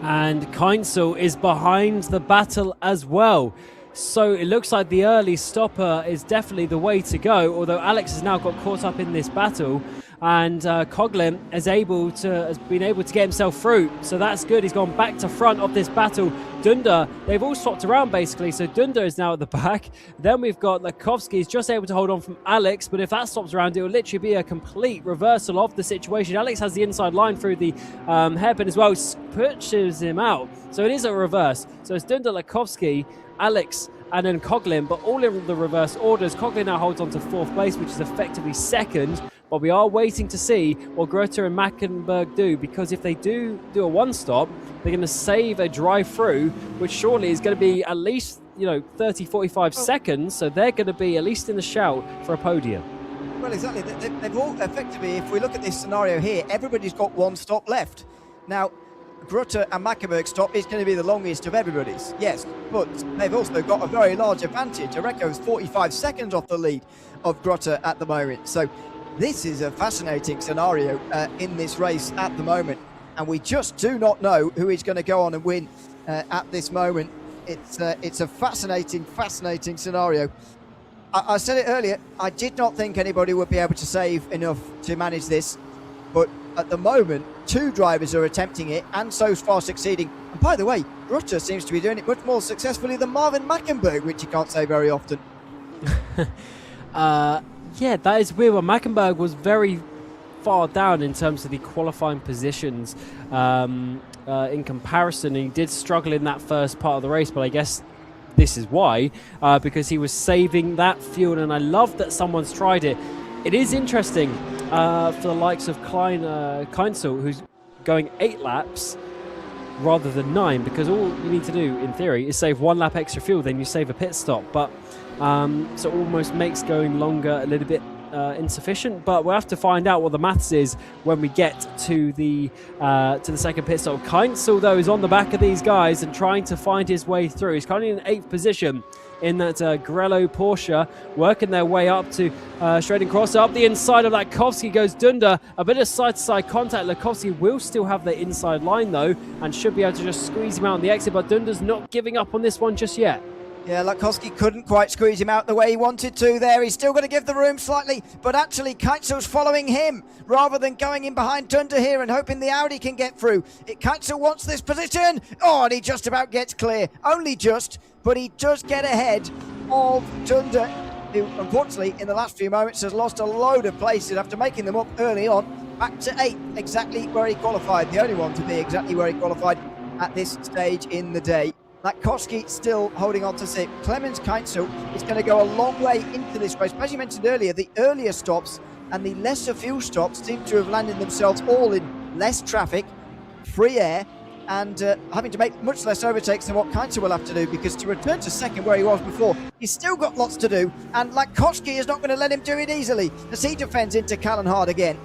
And Keinzel is behind the battle as well. So it looks like the early stopper is definitely the way to go, although Alex has now got caught up in this battle, and Coughlin has been able to get himself through, so that's good. He's gone back to front of this battle. Dunder, they've all swapped around basically, so Dunder is now at the back. Then we've got Lakovsky, he's just able to hold on from Alex, but if that stops around, it will literally be a complete reversal of the situation. Alex has the inside line through the hairpin as well, pushes him out, so it is a reverse. So it's Dunder, Lakovsky, Alex, and then Coughlin, but all in the reverse orders. Coughlin now holds on to fourth place, which is effectively second, but we are waiting to see what Grotte and Mackenberg do, because if they do a one-stop, they're going to save a drive-through, which surely is going to be at least 30, 45 seconds, so they're going to be at least in the shout for a podium. Well, exactly. They've all effectively, if we look at this scenario here, everybody's got one stop left. Now, Grotte and Mackenberg's stop is going to be the longest of everybody's, yes, but they've also got a very large advantage. Oreco is 45 seconds off the lead of Grotte at the moment. So this is a fascinating scenario in this race at the moment, and we just do not know who is going to go on and win at this moment. It's a fascinating scenario. I said it earlier, I did not think anybody would be able to save enough to manage this, but at the moment, two drivers are attempting it and so far succeeding. And by the way, Grotte seems to be doing it much more successfully than Marvin Mackenberg, which you can't say very often. Yeah, that is weird. Well, Mackenberg was very far down in terms of the qualifying positions in comparison. He did struggle in that first part of the race, but I guess this is why, because he was saving that fuel, and I love that someone's tried it. It is interesting for the likes of Keinzel, who's going 8 laps rather than 9, because all you need to do, in theory, is save 1 lap extra fuel, then you save a pit stop. But so it almost makes going longer a little bit insufficient, but we'll have to find out what the maths is when we get to the second pit stop. Keinzel, though, is on the back of these guys and trying to find his way through. He's currently in 8th position in that Grello Porsche, working their way up to Schrading Cross. Up the inside of Lakovsky goes Dunder. A bit of side-to-side contact. Lakovsky will still have the inside line, though, and should be able to just squeeze him out on the exit, but Dunder's not giving up on this one just yet. Yeah, Lakovsky couldn't quite squeeze him out the way he wanted to there. He's still got to give the room slightly, but actually Keinzel's following him rather than going in behind Dunder here and hoping the Audi can get through. Keinzel wants this position. Oh, and he just about gets clear. Only just, but he does get ahead of Dunder, who unfortunately in the last few moments has lost a load of places after making them up early on. Back to 8th, exactly where he qualified. The only one to be exactly where he qualified at this stage in the day. Lakovsky still holding on to 6th. Clemens Keinzel is going to go a long way into this race. As you mentioned earlier, the earlier stops and the lesser fuel stops seem to have landed themselves all in less traffic, free air, and having to make much less overtakes than what Keinzel will have to do, because to return to second where he was before, he's still got lots to do, and Lakovsky is not going to let him do it easily as he defends into Callan-Hard again.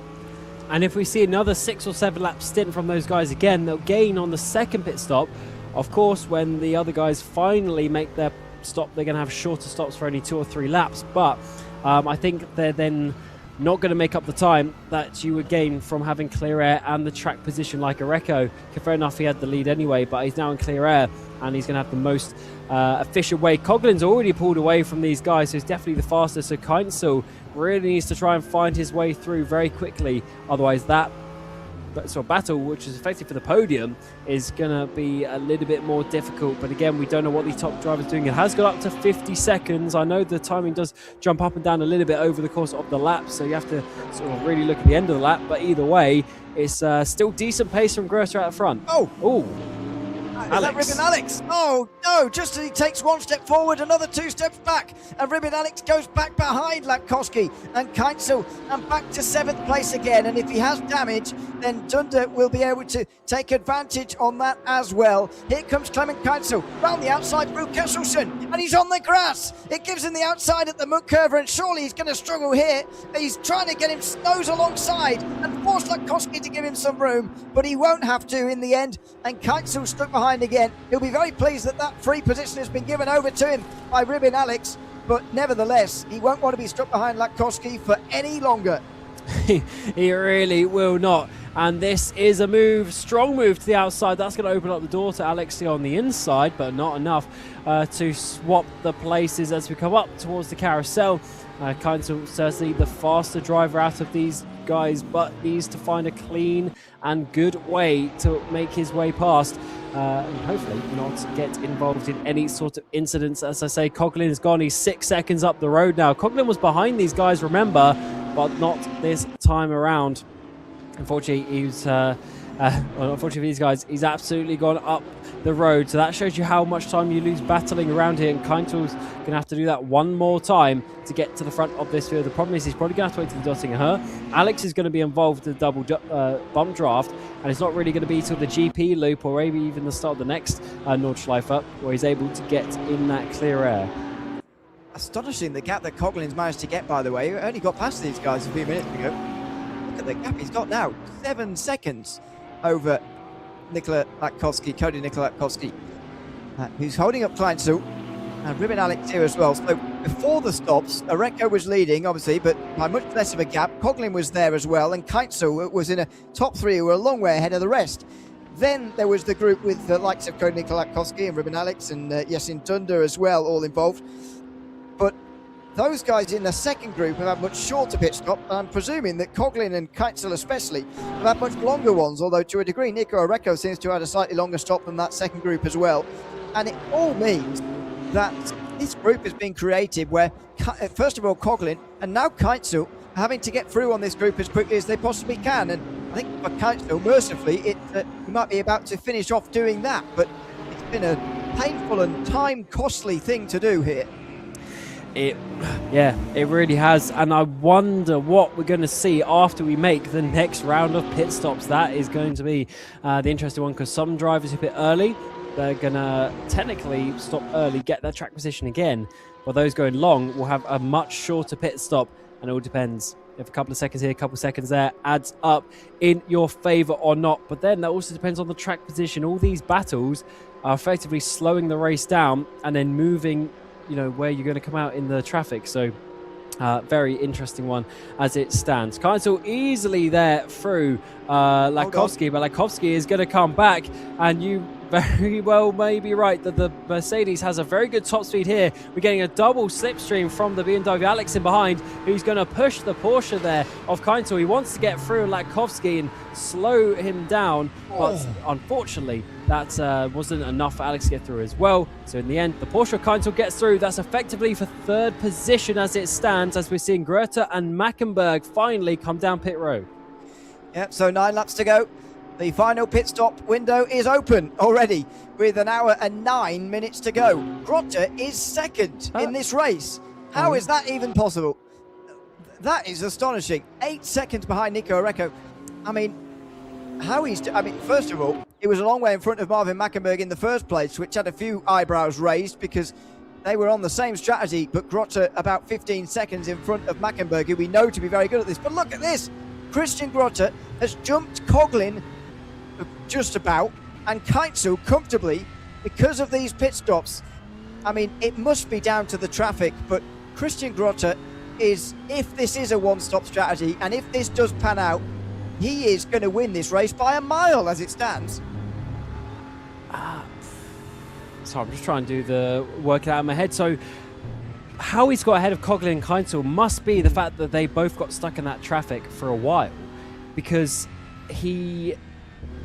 And if we see another 6 or 7 lap stint from those guys again, they'll gain on the second pit stop. Of course, when the other guys finally make their stop, they're going to have shorter stops for only 2 or 3 laps. But I think they're then not going to make up the time that you would gain from having clear air and the track position like Oreco. Fair enough, he had the lead anyway, but he's now in clear air and he's going to have the most efficient way. Coughlin's already pulled away from these guys, so he's definitely the fastest. So Keinzel really needs to try and find his way through very quickly. Otherwise, that sort of battle, which is effective for the podium, is going to be a little bit more difficult. But again, we don't know what the top driver's doing. It has got up to 50 seconds. I know the timing does jump up and down a little bit over the course of the lap, so you have to sort of really look at the end of the lap. But either way, it's still decent pace from Grötter out front. Oh! Alex. Is that Ribbon Alex? Oh, no, just as he takes one step forward, another 2 steps back. And Ribbon Alex goes back behind Latkovski and Keitzel and back to 7th place again. And if he has damage, then Dunder will be able to take advantage on that as well. Here comes Clement Keitzel round the outside through Kesselsen, and he's on the grass. It gives him the outside at the mud curve, and surely he's going to struggle here. He's trying to get him nose alongside and force Latkovski to give him some room, but he won't have to in the end. And Keitzel stuck behind again. He'll be very pleased that that free position has been given over to him by Ribbon Alex, but nevertheless, he won't want to be stuck behind Latkovski for any longer. He really will not. And this is a move, strong move to the outside. That's going to open up the door to Alexi on the inside, but not enough to swap the places as we come up towards the carousel. Keitzel certainly the faster driver out of these guys, but needs to find a clean and good way to make his way past and hopefully not get involved in any sort of incidents. As I say, Coughlin is gone. He's 6 seconds up the road now. Coughlin was behind these guys, remember, but not this time around. Unfortunately, unfortunately for these guys, he's absolutely gone up the road. So that shows you how much time you lose battling around here. And Keitel's going to have to do that one more time to get to the front of this field. The problem is he's probably going to have to wait to the Döttinger Höhe. Alex is going to be involved in the double bump draft. And it's not really going to be till the GP loop or maybe even the start of the next Nordschleife where he's able to get in that clear air. Astonishing the gap that Coughlin's managed to get, by the way. He only got past these guys a few minutes ago. Look at the gap he's got now. 7 seconds over Nikola Latkovski, Cody Nikola Latkovski, who's holding up Kleinzel, and Ribbon Alex here as well. So before the stops, Areco was leading, obviously, but by much less of a gap. Coughlin was there as well, and Keitzel was in a top 3 who were a long way ahead of the rest. Then there was the group with the likes of Cody Nikola Latkovski and Ribbon Alex and Yasin Dunder as well, all involved. But those guys in the second group have had much shorter pit stop. I'm presuming that Coughlin and Keitzel especially have had much longer ones, although to a degree Nico Areco seems to have had a slightly longer stop than that second group as well. And it all means that this group has been created where, first of all, Coughlin and now Keitzel are having to get through on this group as quickly as they possibly can. And I think for Keitzel, mercifully, he might be about to finish off doing that. But it's been a painful and time-costly thing to do here. It really has, and I wonder what we're going to see after we make the next round of pit stops. That is going to be the interesting one, because some drivers who pit early, they're going to technically stop early, get their track position again, while those going long will have a much shorter pit stop, and it all depends if a couple of seconds here, a couple of seconds there adds up in your favour or not. But then that also depends on the track position. All these battles are effectively slowing the race down and then moving, you know, where you're going to come out in the traffic. So very interesting one as it stands. Keitzel easily there through Latkovski, but Latkovski is going to come back, and you very well may be right that the Mercedes has a very good top speed here. We're getting a double slipstream from the BMW. Alex in behind, who's going to push the Porsche there of Keitzel. He wants to get through Latkovski and slow him down, but unfortunately that wasn't enough for Alex to get through as well. So in the end, the Porsche of Keitzel gets through. That's effectively for third position as it stands, as we're seeing Grötter and Mackenberg finally come down pit road. Yep, so 9 laps to go. The final pit stop window is open already with 1 hour and 9 minutes to go. Grötter is second in this race. How is that even possible? That is astonishing. 8 seconds behind Nico Areco. I mean, first of all, it was a long way in front of Marvin Mackenberg in the first place, which had a few eyebrows raised because they were on the same strategy, but Grötter about 15 seconds in front of Mackenberg, who we know to be very good at this. But look at this. Christian Grötter has jumped Coughlin just about, and Keitzel comfortably because of these pit stops. I mean, it must be down to the traffic, but Christian Grötter is, if this is a one-stop strategy, and if this does pan out, he is going to win this race by a mile as it stands. So I'm just trying to do the work out in my head. So how he's got ahead of Coughlin and Keitzel must be the fact that they both got stuck in that traffic for a while, because he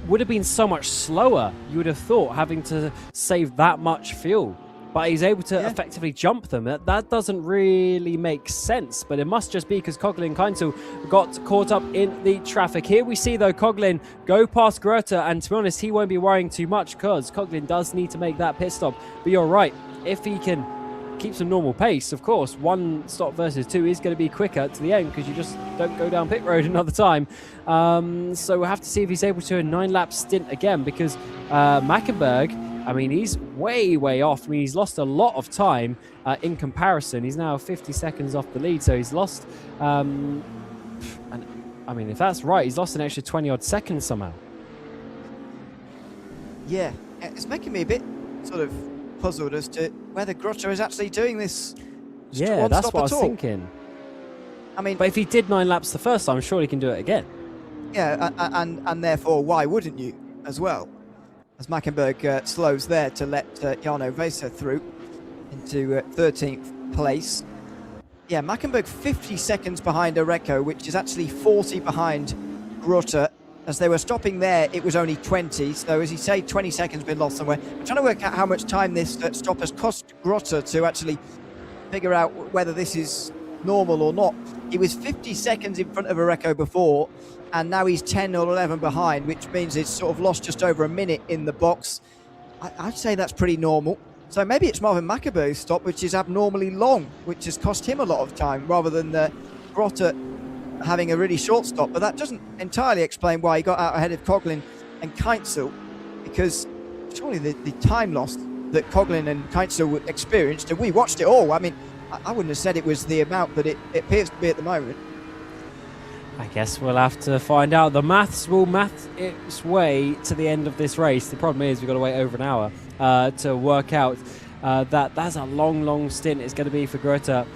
would have been so much slower, you would have thought, having to save that much fuel. But he's able to effectively jump them. That doesn't really make sense, but it must just be because Coughlin and Keinzel got caught up in the traffic. Here we see, though, Coughlin go past Grote, and to be honest, he won't be worrying too much because Coughlin does need to make that pit stop. But you're right, if he can keep some normal pace, of course, 1 stop versus 2 is going to be quicker to the end because you just don't go down pit road another time. So we'll have to see if he's able to a 9-lap stint again because Mackenberg, I mean, he's way off. I mean, he's lost a lot of time in comparison. He's now 50 seconds off the lead, so he's lost, and I mean, if that's right, he's lost an extra 20-odd seconds somehow. Yeah, it's making me a bit sort of puzzled as to whether Grote is actually doing this. Yeah, that's what I was thinking. I mean, but if he did 9 laps the first time, I'm sure he can do it again. Yeah, and therefore, why wouldn't you as well? As Mackenberg slows there to let Jarno Weser through into 13th place. Yeah, Mackenberg 50 seconds behind Oreco, which is actually 40 behind Grote. As they were stopping there, it was only 20. So as you say, 20 seconds been lost somewhere. I'm trying to work out how much time this stop has cost Grote to actually figure out whether this is normal or not. He was 50 seconds in front of Oreco before, and now he's 10 or 11 behind, which means it's sort of lost just over a minute in the box. I'd say that's pretty normal. So maybe it's Marvin Mackenberg's stop, which is abnormally long, which has cost him a lot of time, rather than Grote having a really short stop. But that doesn't entirely explain why he got out ahead of Coughlin and Keinzel, because surely the time loss that Coughlin and Keinzel experienced, and we watched it all. I mean, I wouldn't have said it was the amount that it appears to be at the moment. I guess we'll have to find out. The maths will math its way to the end of this race. The problem is we've got to wait over an hour to work out that's a long stint it's going to be for Grote.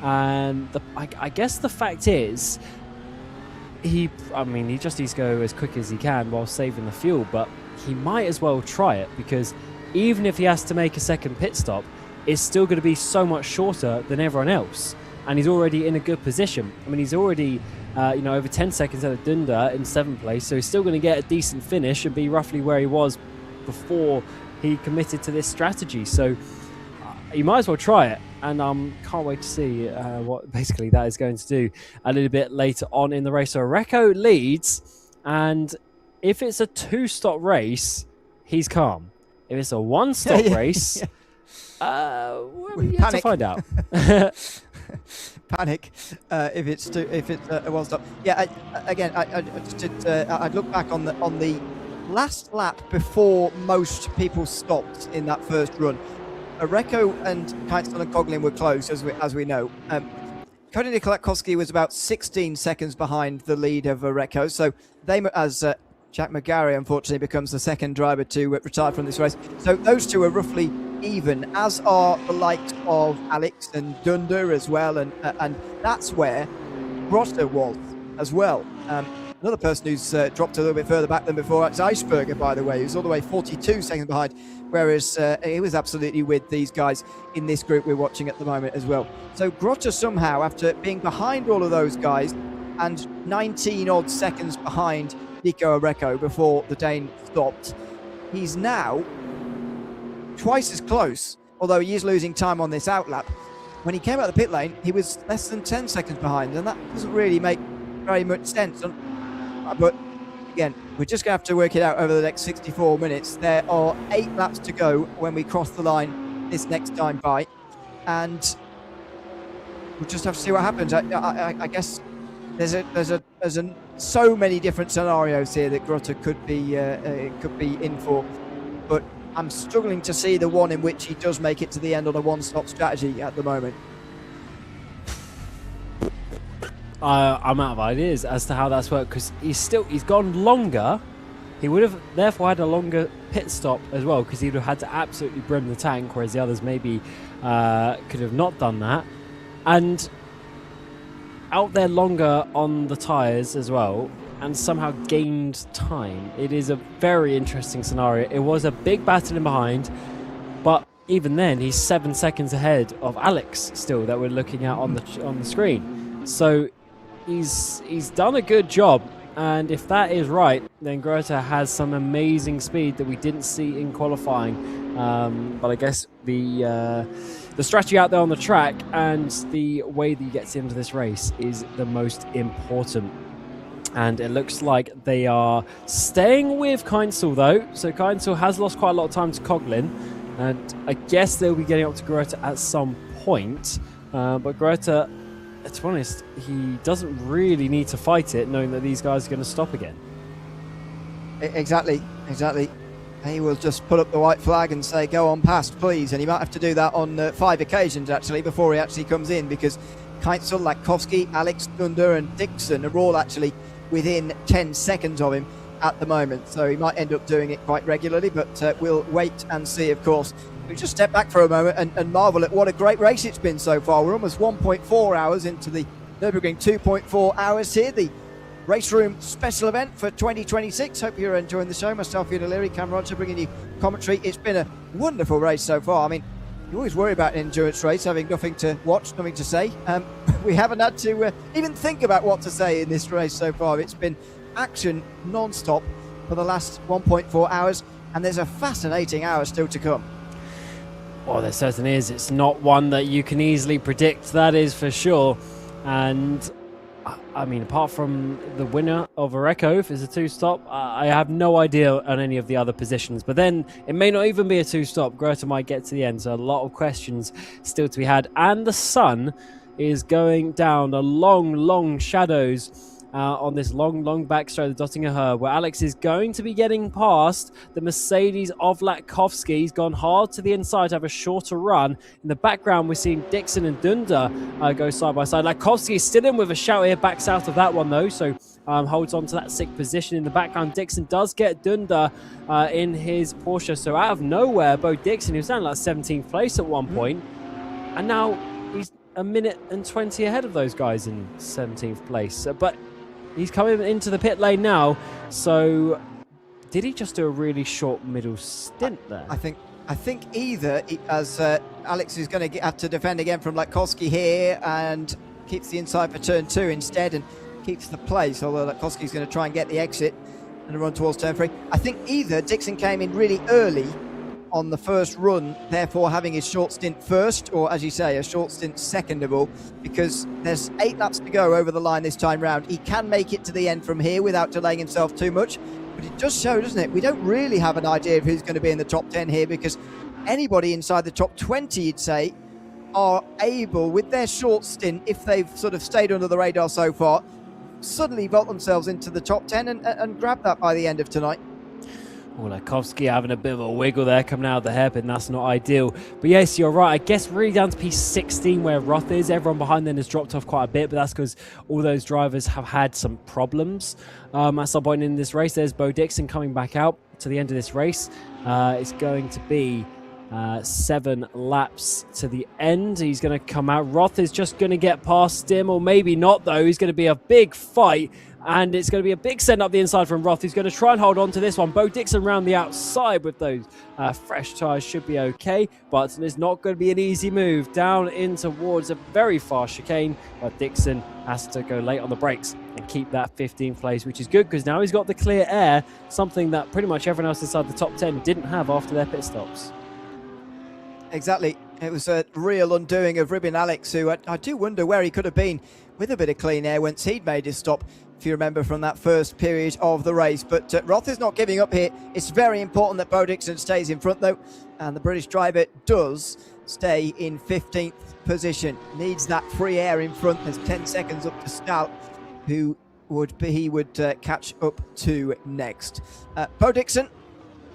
And I guess the fact is, he just needs to go as quick as he can while saving the fuel, but he might as well try it, because even if he has to make a second pit stop, it's still going to be so much shorter than everyone else, and he's already in a good position. I mean, he's already over 10 seconds out of Dunder in 7th place, so he's still going to get a decent finish and be roughly where he was before he committed to this strategy. So you might as well try it, and can't wait to see what basically that is going to do a little bit later on in the race. So Oreco leads, and if it's a 2-stop race, he's calm. If it's a 1-stop race, we have to find out. Panic if it's a 1-stop. Yeah, I'd look back on the last lap before most people stopped in that first run. Oreco and Keinzel and Coughlin were close, as we know. Cody Nikolakowski was about 16 seconds behind the lead of Oreco, so they, as Jack McGarry unfortunately becomes the second driver to retire from this race. So those two are roughly even, as are the likes of Alex and Dunder as well, and that's where Grote was as well. Another person who's dropped a little bit further back than before, it's Eisberger, by the way, who's all the way 42 seconds behind, whereas he was absolutely with these guys in this group we're watching at the moment as well. So Grote somehow, after being behind all of those guys and 19 odd seconds behind Nico Oreco before the Dane stopped, he's now twice as close, although he is losing time on this outlap. When he came out of the pit lane, he was less than 10 seconds behind, and that doesn't really make very much sense. But again, we're just going to have to work it out over the next 64 minutes. There are 8 laps to go when we cross the line this next time by, and we'll just have to see what happens. I guess there's so many different scenarios here that Grote could be in for, but I'm struggling to see the one in which he does make it to the end on a 1-stop strategy at the moment. I'm out of ideas as to how that's worked, because he's gone longer. He would have therefore had a longer pit stop as well, because he would have had to absolutely brim the tank, whereas the others maybe could have not done that. And out there longer on the tyres as well, and somehow gained time. It is a very interesting scenario. It was a big battle in behind, but even then he's 7 seconds ahead of Alex still that we're looking at on the screen. So he's done a good job, And if that is right, then Grota has some amazing speed that we didn't see in qualifying. But I guess the strategy out there on the track and the way that he gets into this race is the most important. And it looks like they are staying with Keinzel, though. So Keinzel has lost quite a lot of time to Coughlin. And I guess they'll be getting up to Grota at some point. But Grota, to be honest, he doesn't really need to fight it, knowing that these guys are going to stop again. Exactly. He will just put up the white flag and say, go on past, please. And he might have to do that on 5 occasions, actually, before he actually comes in, because Keinzel, Latkovsky, Alex, Dunder and Dixon are all actually within 10 seconds of him at the moment. So he might end up doing it quite regularly, but we'll wait and see, of course. We just step back for a moment and marvel at what a great race it's been so far. We're almost 1.4 hours into the Nürburgring 2.4 hours here, the RaceRoom special event for 2026. Hope you're enjoying the show. Myself, Ian O'Leary, Cam Roger, bringing you commentary. It's been a wonderful race so far. I mean, you always worry about an endurance race, having nothing to watch, nothing to say. We haven't had to even think about what to say in this race so far. It's been action non-stop for the last 1.4 hours, and there's a fascinating hour still to come. Well, there certainly is. It's not one that you can easily predict, that is for sure. And I mean, apart from the winner of Areco, if it's a two-stop, I have no idea on any of the other positions. But then it may not even be a two-stop. Grota might get to the end, so a lot of questions still to be had. And the sun is going down the long shadows on this long backstraight of the Döttinger Höhe, where Alex is going to be getting past the Mercedes of Latkovsky. He's gone hard to the inside to have a shorter run. In the background, we're seeing Dixon and Dunder go side by side. Latkovsky is still in with a shout here, backs out of that one though, so holds on to that 6th position. In the background, Dixon does get Dunder in his Porsche, so out of nowhere, Bo Dixon, he was down like 17th place at one point, and now he's a minute and 20 ahead of those guys in 17th place. But he's coming into the pit lane now, so did he just do a really short middle stint there? I think either, as Alex is going to have to defend again from Latkovsky here and keeps the inside for turn 2 instead and keeps the place, although Latkovsky's going to try and get the exit and run towards turn 3. I think either Dixon came in really early on the first run, therefore having his short stint first, or as you say, a short stint secondable, because there's 8 laps to go over the line this time round. He can make it to the end from here without delaying himself too much, but it does show, doesn't it? We don't really have an idea of who's going to be in the top 10 here, because anybody inside the top 20, you'd say, are able, with their short stint, if they've sort of stayed under the radar so far, suddenly vault themselves into the top 10 and grab that by the end of tonight. Latkovsky having a bit of a wiggle there coming out of the hairpin. That's not ideal. But yes, you're right. I guess really down to P16 where Roth is. Everyone behind then has dropped off quite a bit, but that's because all those drivers have had some problems at some point in this race. There's Bo Dixon coming back out to the end of this race. It's going to be 7 laps to the end. He's going to come out. Roth is just going to get past him, or maybe not though. He's going to be a big fight. And it's going to be a big send up the inside from Roth, who's going to try and hold on to this one. Bo Dixon round the outside with those fresh tyres should be okay. But it's not going to be an easy move down in towards a very fast chicane. But Dixon has to go late on the brakes and keep that 15th place, which is good because now he's got the clear air, something that pretty much everyone else inside the top 10 didn't have after their pit stops. Exactly. It was a real undoing of Ribbon Alex, who I do wonder where he could have been with a bit of clean air once he'd made his stop, if you remember from that first period of the race. But Roth is not giving up here. It's very important that Bo Dixon stays in front, though, and the British driver does stay in 15th position. Needs that free air in front. There's 10 seconds up to Stout, who he would catch up to next. Bo Dixon,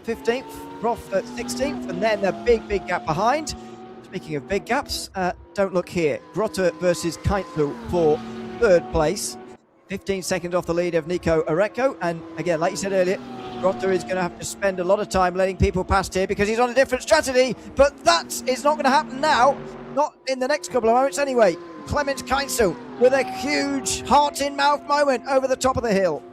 15th, Roth at 16th, and then a big gap behind. Speaking of big gaps, don't look here. Grota versus Keinzel for 3rd place. 15 seconds off the lead of Nico Areco. And again, like you said earlier, Grota is going to have to spend a lot of time letting people past here because he's on a different strategy. But that is not going to happen now. Not in the next couple of moments anyway. Clemens Keinzel with a huge heart-in-mouth moment over the top of the hill.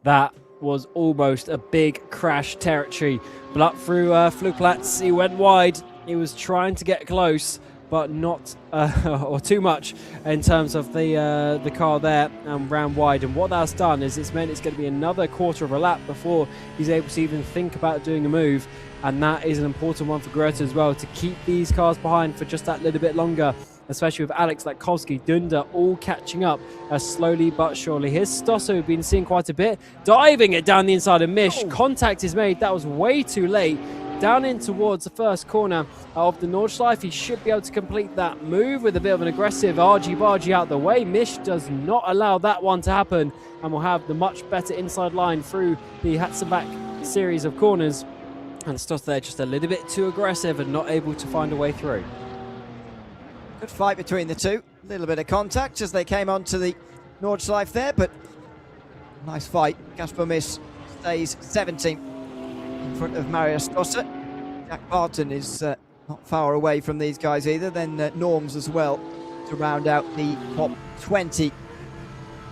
That was almost a big crash territory. But up through Flugplatz, he went wide. He was trying to get close, but not or too much in terms of the car there and round wide. And what that's done is it's meant it's going to be another quarter of a lap before he's able to even think about doing a move. And that is an important one for Greta as well, to keep these cars behind for just that little bit longer, especially with Alex Latkovsky, Dunder all catching up slowly but surely. Here's Stosso, we've been seeing quite a bit, diving it down the inside of Mish. Contact is made. That was way too late. Down in towards the first corner of the Nordschleife. He should be able to complete that move with a bit of an aggressive argy-bargy out the way. Mish does not allow that one to happen, and will have the much better inside line through the Hatzenbach series of corners. And Stoss there just a little bit too aggressive and not able to find a way through. Good fight between the two. A little bit of contact as they came onto the Nordschleife there, but nice fight. Kasper Mish stays 17th in front of Marius Stosser. Jack Barton is not far away from these guys either. Then Norms as well to round out the top 20.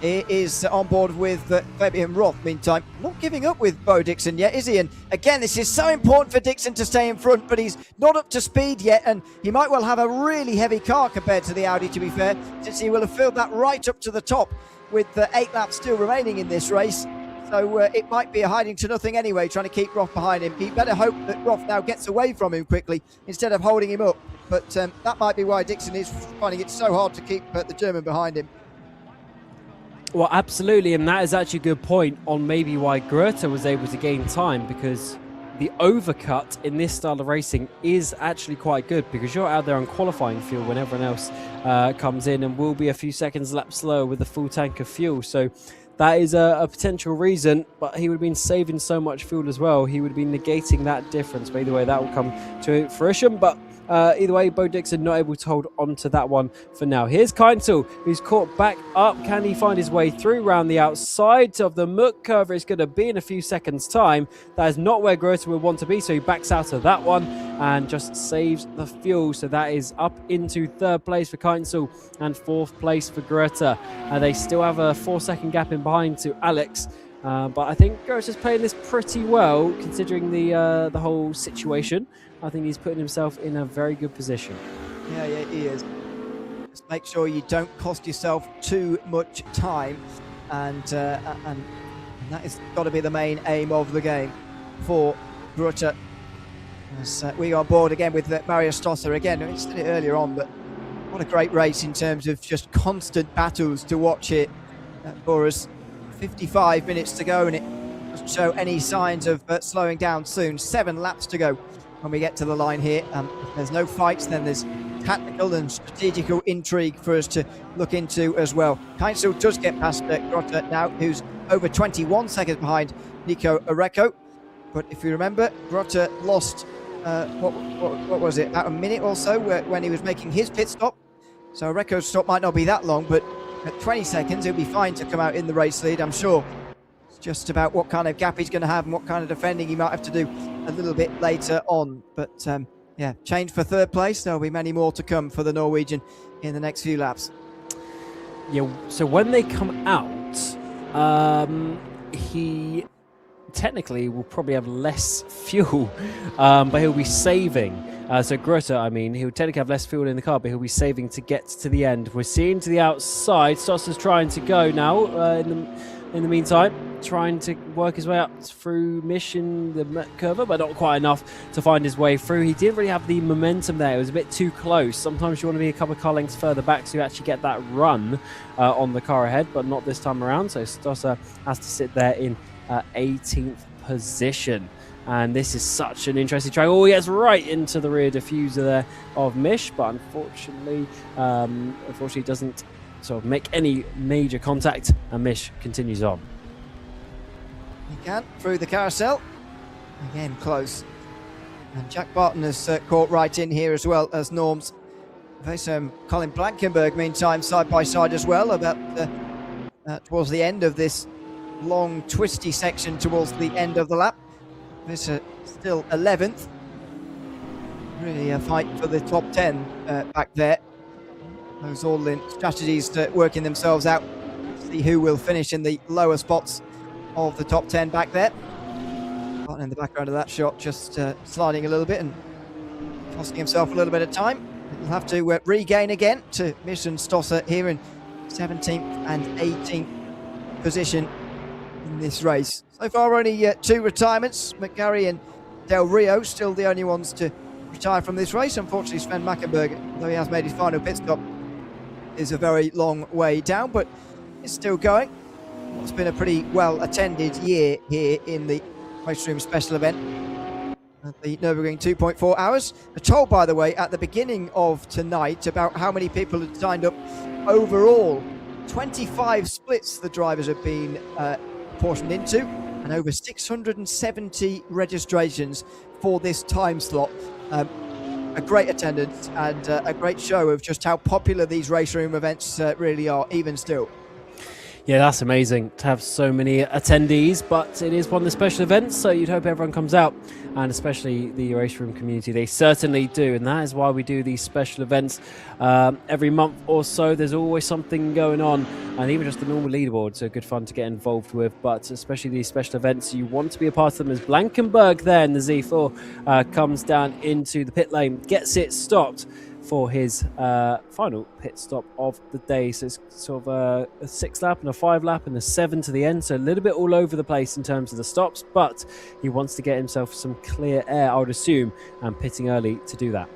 He is on board with Fabian Roth, meantime. Not giving up with Bo Dixon yet, is he? And again, this is so important for Dixon to stay in front, but he's not up to speed yet, and he might well have a really heavy car compared to the Audi, to be fair, since he will have filled that right up to the top with 8 laps still remaining in this race. So it might be a hiding to nothing anyway, trying to keep Roth behind him. He better hope that Roth now gets away from him quickly instead of holding him up. But that might be why Dixon is finding it so hard to keep the German behind him. Well, absolutely, and that is actually a good point on maybe why Greta was able to gain time, because the overcut in this style of racing is actually quite good, because you're out there on qualifying fuel when everyone else comes in and will be a few seconds lap slower with a full tank of fuel. So that is a potential reason, but he would have been saving so much fuel as well. He would have been negating that difference. But either way, that will come to fruition. But either way, Bo Dixon not able to hold on to that one for now. Here's Keinzel, who's caught back up. Can he find his way through round the outside of the muck curve? It's going to be in a few seconds' time. That is not where Greta would want to be, so he backs out of that one and just saves the fuel. So that is up into 3rd place for Keinzel and 4th place for Greta. They still have a 4-second gap in behind to Alex. But I think Greta's playing this pretty well, considering the whole situation. I think he's putting himself in a very good position. Yeah, he is. Just make sure you don't cost yourself too much time, and that has got to be the main aim of the game for Greta. As we are on board again with Marius Stosser again. We said it earlier on, but what a great race in terms of just constant battles to watch here for us. 55 minutes to go, and it doesn't show any signs of slowing down soon. 7 laps to go when we get to the line here. If there's no fights, then there's tactical and strategical intrigue for us to look into as well. Keinzel does get past Grota now, who's over 21 seconds behind Nico Areco. But if you remember, Grota lost, what was it, about a minute or so when he was making his pit stop. So Areco's stop might not be that long, but at 20 seconds, he'll be fine to come out in the race lead, I'm sure. It's just about what kind of gap he's going to have and what kind of defending he might have to do a little bit later on. But yeah, change for 3rd place. There'll be many more to come for the Norwegian in the next few laps. Yeah, so when they come out, he technically will probably have less fuel, but he'll be saving. So Grota, I mean, he'll technically have less fuel in the car, but he'll be saving to get to the end. We're seeing to the outside. Stosser's trying to go now in the meantime, trying to work his way up through Mission, the curve, but not quite enough to find his way through. He didn't really have the momentum there. It was a bit too close. Sometimes you want to be a couple of car lengths further back so you actually get that run on the car ahead, but not this time around. So Stosser has to sit there in 18th position. And this is such an interesting track. Oh, he gets right into the rear diffuser there of Mish, but unfortunately doesn't sort of make any major contact, and Mish continues on. He can, through the carousel. Again, close. And Jack Barton has caught right in here as well as Norms. There's Colin Blankenberg, meantime, side by side as well, about towards the end of this long, twisty section towards the end of the lap. This still 11th. Really a fight for the top 10 back there. Those all-in strategies working themselves out. See who will finish in the lower spots of the top 10 back there. In the background of that shot, just sliding a little bit and costing himself a little bit of time. He'll have to regain again to Misch and Stosser here in 17th and 18th position in this race. So far only 2 retirements. McGarry and Del Rio still the only ones to retire from this race. Unfortunately, Sven Mackenberg, though he has made his final pit stop, is a very long way down, but it's still going. It's been a pretty well attended year here in the RaceRoom special event at the Nürburgring 2.4 hours. We're told, by the way, at the beginning of tonight about how many people had signed up overall. 25 splits the drivers have been portioned into, and over 670 registrations for this time slot. A great attendance and a great show of just how popular these RaceRoom events really are, even still. Yeah, that's amazing to have so many attendees, but it is one of the special events, so you'd hope everyone comes out, and especially the RaceRoom community. They certainly do, and that is why we do these special events every month or so. There's always something going on, and even just the normal leaderboards are good fun to get involved with, but especially these special events, you want to be a part of them. As Blankenberg there in the Z4 comes down into the pit lane, gets it stopped for his final pit stop of the day. So it's sort of a 6 lap and a 5 lap and a 7 to the end, so a little bit all over the place in terms of the stops, but he wants to get himself some clear air, I would assume, and pitting early to do that.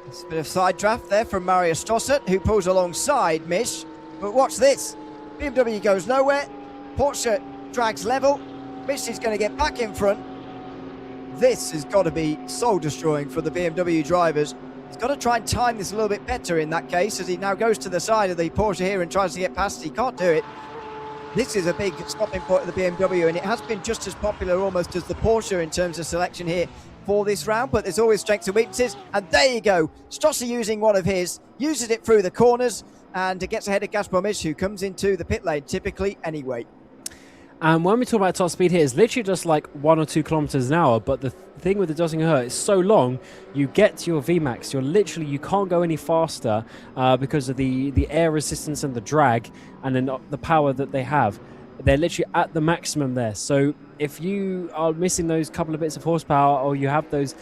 It's a bit of side draft there from Mario Stossert, who pulls alongside Misch, but watch this, BMW goes nowhere, Porsche drags level, Misch is going to get back in front. This has got to be soul-destroying for the BMW drivers. He's got to try and time this a little bit better in that case, as he now goes to the side of the Porsche here and tries to get past. He can't do it. This is a big stopping point of the BMW, and it has been just as popular almost as the Porsche in terms of selection here for this round, but there's always strengths and weaknesses. And there you go. Strosser using one of his, uses it through the corners, and gets ahead of Gaspar Misch, who comes into the pit lane typically anyway. And when we talk about top speed here, it's literally just like 1 or 2 kilometers an hour. But the thing with the Döttinger Höhe, it's so long, you get to your VMAX. You can't go any faster because of the air resistance and the drag, and then the power that they have. They're literally at the maximum there. So if you are missing those couple of bits of horsepower, or you have those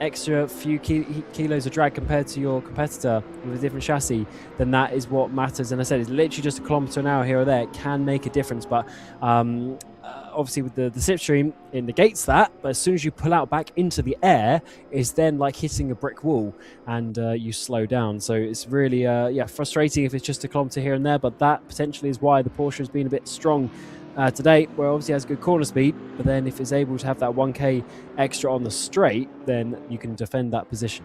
extra few kilos of drag compared to your competitor with a different chassis, then that is what matters. And I said, it's literally just 1 kilometer an hour here or there. It can make a difference, but obviously with the Slipstream, it negates that. But as soon as you pull out back into the air, it's then like hitting a brick wall, and you slow down. So it's really frustrating if it's just 1 kilometer here and there, but that potentially is why the Porsche has been a bit strong today, where obviously has good corner speed, but then if it's able to have that 1k extra on the straight, then you can defend that position.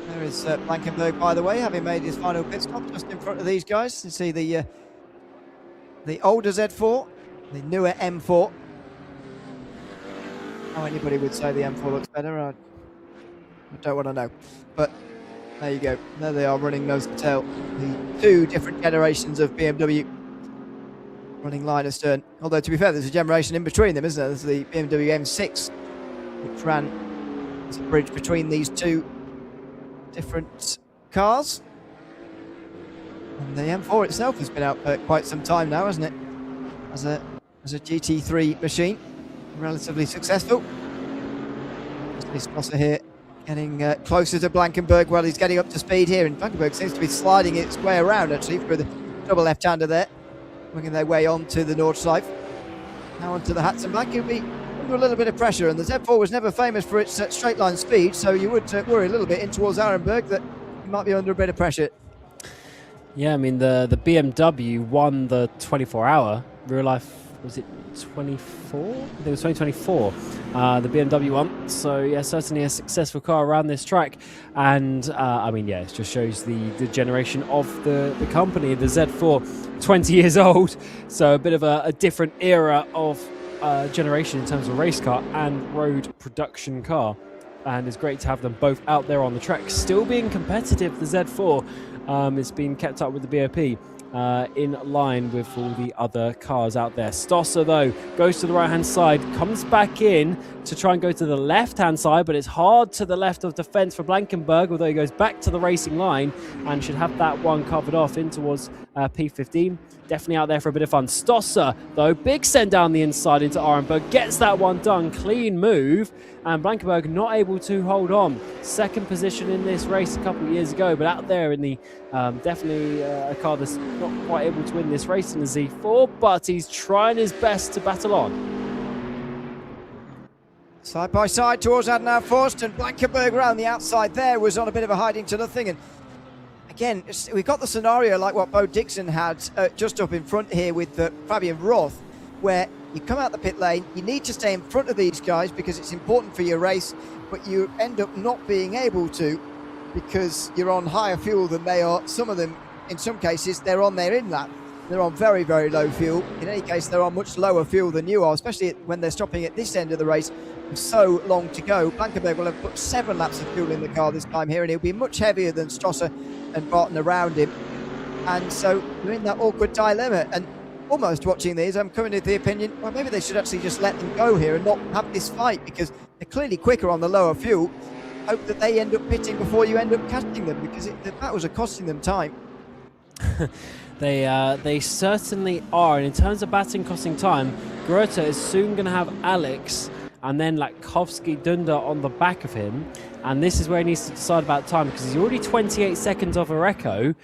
There is Blankenberg, by the way, having made his final pit stop just in front of these guys. You see the older Z4, the newer M4. How anybody would say the M4 looks better, I don't want to know. But there you go. There they are, running nose to tail. The 2 different generations of BMW running line astern. Although, to be fair, there's a generation in between them, isn't there? There's the BMW M6, which ran as a bridge between these 2 different cars. And the M4 itself has been out for quite some time now, hasn't it? As a GT3 machine, relatively successful. This crosser here getting closer to Blankenberg. Well, he's getting up to speed here, and Blankenberg seems to be sliding its way around actually through the double left-hander there, working their way on to the Nordschleife. Now onto the Hatzenbach. He'll be under a little bit of pressure, and the Z4 was never famous for its straight line speed, so you would worry a little bit in towards Arenberg that he might be under a bit of pressure. Yeah, I mean, the BMW won the 24-hour. Real life, was it 24? I think it was 2024. The BMW won. So, yeah, certainly a successful car around this track. And, I mean, yeah, it just shows the generation of the company. The Z4, 20 years old. So a bit of a different era of generation in terms of race car and road production car. And it's great to have them both out there on the track, still being competitive. The Z4 it's been kept up with the BOP. in line with all the other cars out there. Stosser, though, goes to the right-hand side, comes back in to try and go to the left-hand side, but it's hard to the left of defence for Blankenberg, although he goes back to the racing line and should have that one covered off in towards P15. Definitely out there for a bit of fun. Stosser, though, big send down the inside into Arenberg, gets that one done, clean move, and Blankenberg not able to hold on. Second position in this race a couple of years ago, but out there in the definitely a car that's not quite able to win this race in the Z4, but he's trying his best to battle on. Side by side towards Adnan Forst, and Blankenberg around the outside there was on a bit of a hiding to nothing. And again, we've got the scenario like what Bo Dixon had just up in front here with Fabian Roth, where you come out the pit lane, you need to stay in front of these guys because it's important for your race, but you end up not being able to because you're on higher fuel than they are. Some of them, in some cases, they're on their in lap. They're on very, very low fuel. In any case, they're on much lower fuel than you are, especially when they're stopping at this end of the race with so long to go. Blankenberg will have put 7 laps of fuel in the car this time here, and he'll be much heavier than Stosser and Barton around him. And so you're in that awkward dilemma. And almost watching these, I'm coming to the opinion, well, maybe they should actually just let them go here and not have this fight because they're clearly quicker on the lower fuel. Hope that they end up pitting before you end up catching them because the battles are costing them time. They certainly are, and in terms of batting costing time, Grota is soon going to have Alex and then Latkovsky Dunder on the back of him, and this is where he needs to decide about time because he's already 28 seconds off Areco.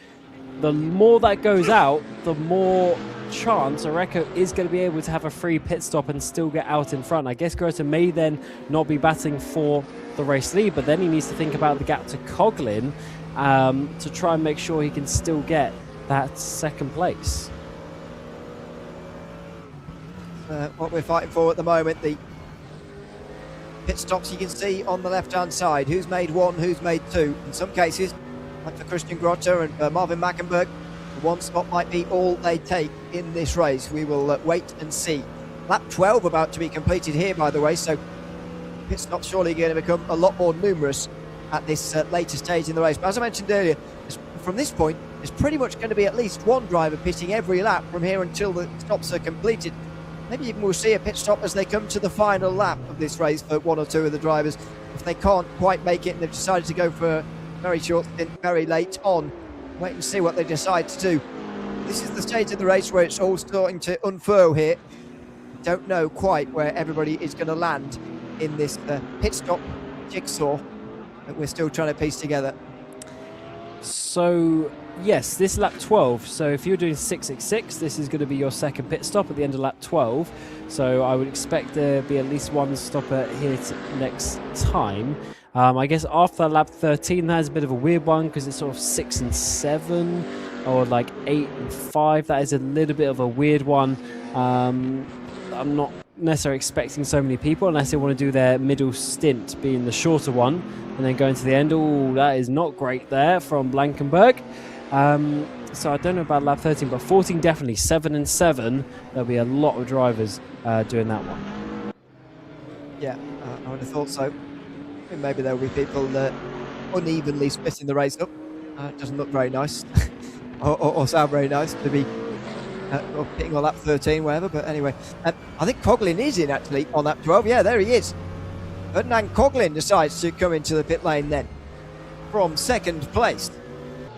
The more that goes out, the more chance Areco is going to be able to have a free pit stop and still get out in front. I guess Grota may then not be batting for the race lead, but then he needs to think about the gap to Coughlin to try and make sure he can still get that second place. What we're fighting for at the moment, the pit stops you can see on the left-hand side. Who's made 1, who's made 2. In some cases, like for Christian Grotter and Marvin Mackenberg, the 1 spot might be all they take in this race. We will wait and see. Lap 12 about to be completed here, by the way, so pit stops surely going to become a lot more numerous at this later stage in the race. But as I mentioned earlier, from this point, there's pretty much going to be at least one driver pitting every lap from here until the stops are completed. Maybe even we'll see a pit stop as they come to the final lap of this race for 1 or 2 of the drivers. If they can't quite make it and they've decided to go for a very short stint very late on, wait and see what they decide to do. This is the stage of the race where it's all starting to unfurl here. Don't know quite where everybody is going to land in this pit stop jigsaw that we're still trying to piece together. So yes, this is lap 12. So if you're doing 666, this is going to be your second pit stop at the end of lap 12. So I would expect there to be at least one stopper here next time. I guess after lap 13, that is a bit of a weird one because it's sort of 6 and 7 or 8 and 5. That is a little bit of a weird one. I'm not necessarily expecting so many people unless they want to do their middle stint being the shorter one and then going to the end. Oh, that is not great there from Blankenberg. So I don't know about lap 13, but 14 definitely. 7 and 7. There'll be a lot of drivers doing that one. Yeah, I would have thought so. Maybe there'll be people unevenly splitting the race up. It doesn't look very nice or sound very nice to be hitting on lap 13, whatever. But anyway, I think Coughlin is in actually on lap 12. Yeah, there he is. Ferdinand Coughlin decides to come into the pit lane then from second place.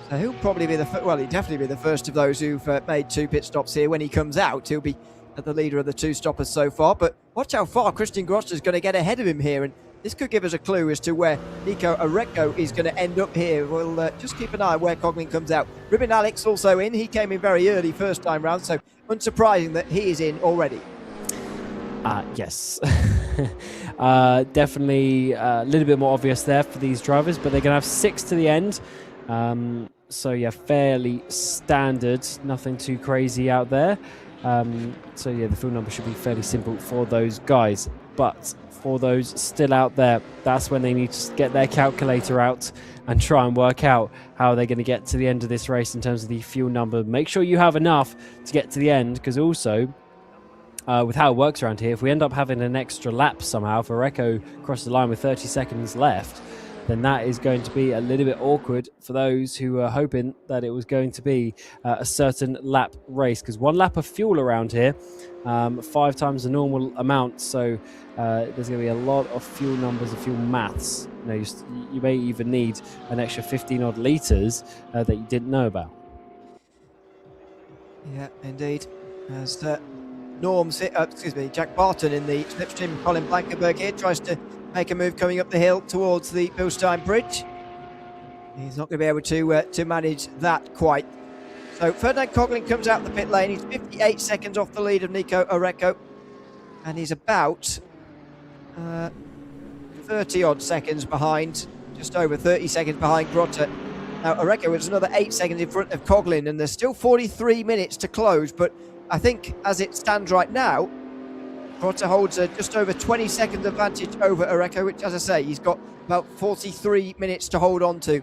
So he'll probably be he'll definitely be the first of those who've made 2 pit stops here. When he comes out, he'll be the leader of the 2 stoppers so far. But watch how far Christian Grosser is going to get ahead of him here. And this could give us a clue as to where Nico Areco is going to end up here. We'll just keep an eye on where Coughlin comes out. Ribin Alex also in. He came in very early first time round, so unsurprising that he is in already. Yes. Definitely a little bit more obvious there for these drivers, but they're going to have 6 to the end. So yeah, fairly standard. Nothing too crazy out there. So yeah, the full number should be fairly simple for those guys. But for those still out there, that's when they need to get their calculator out and try and work out how they're going to get to the end of this race in terms of the fuel number. Make sure you have enough to get to the end, because also with how it works around here, if we end up having an extra lap somehow, if Areco crosses the line with 30 seconds left, then that is going to be a little bit awkward for those who are hoping that it was going to be a certain lap race, because 1 lap of fuel around here, 5 times the normal amount, so there's going to be a lot of fuel numbers and fuel maths. You may even need an extra 15 odd litres that you didn't know about. Yeah, indeed. As Jack Barton in the Slipstream, Colin Blankenberg here tries to make a move coming up the hill towards the Bilstein Bridge. He's not going to be able to manage that quite. So Ferdinand Coughlin comes out the pit lane. He's 58 seconds off the lead of Nico Oreco, and he's about 30 odd seconds behind, just over 30 seconds behind Grotte. Now Oreco is another 8 seconds in front of Coughlin, and there's still 43 minutes to close, but I think as it stands right now, Grotte holds a just over 20 seconds advantage over Oreco, which, as I say, he's got about 43 minutes to hold on to.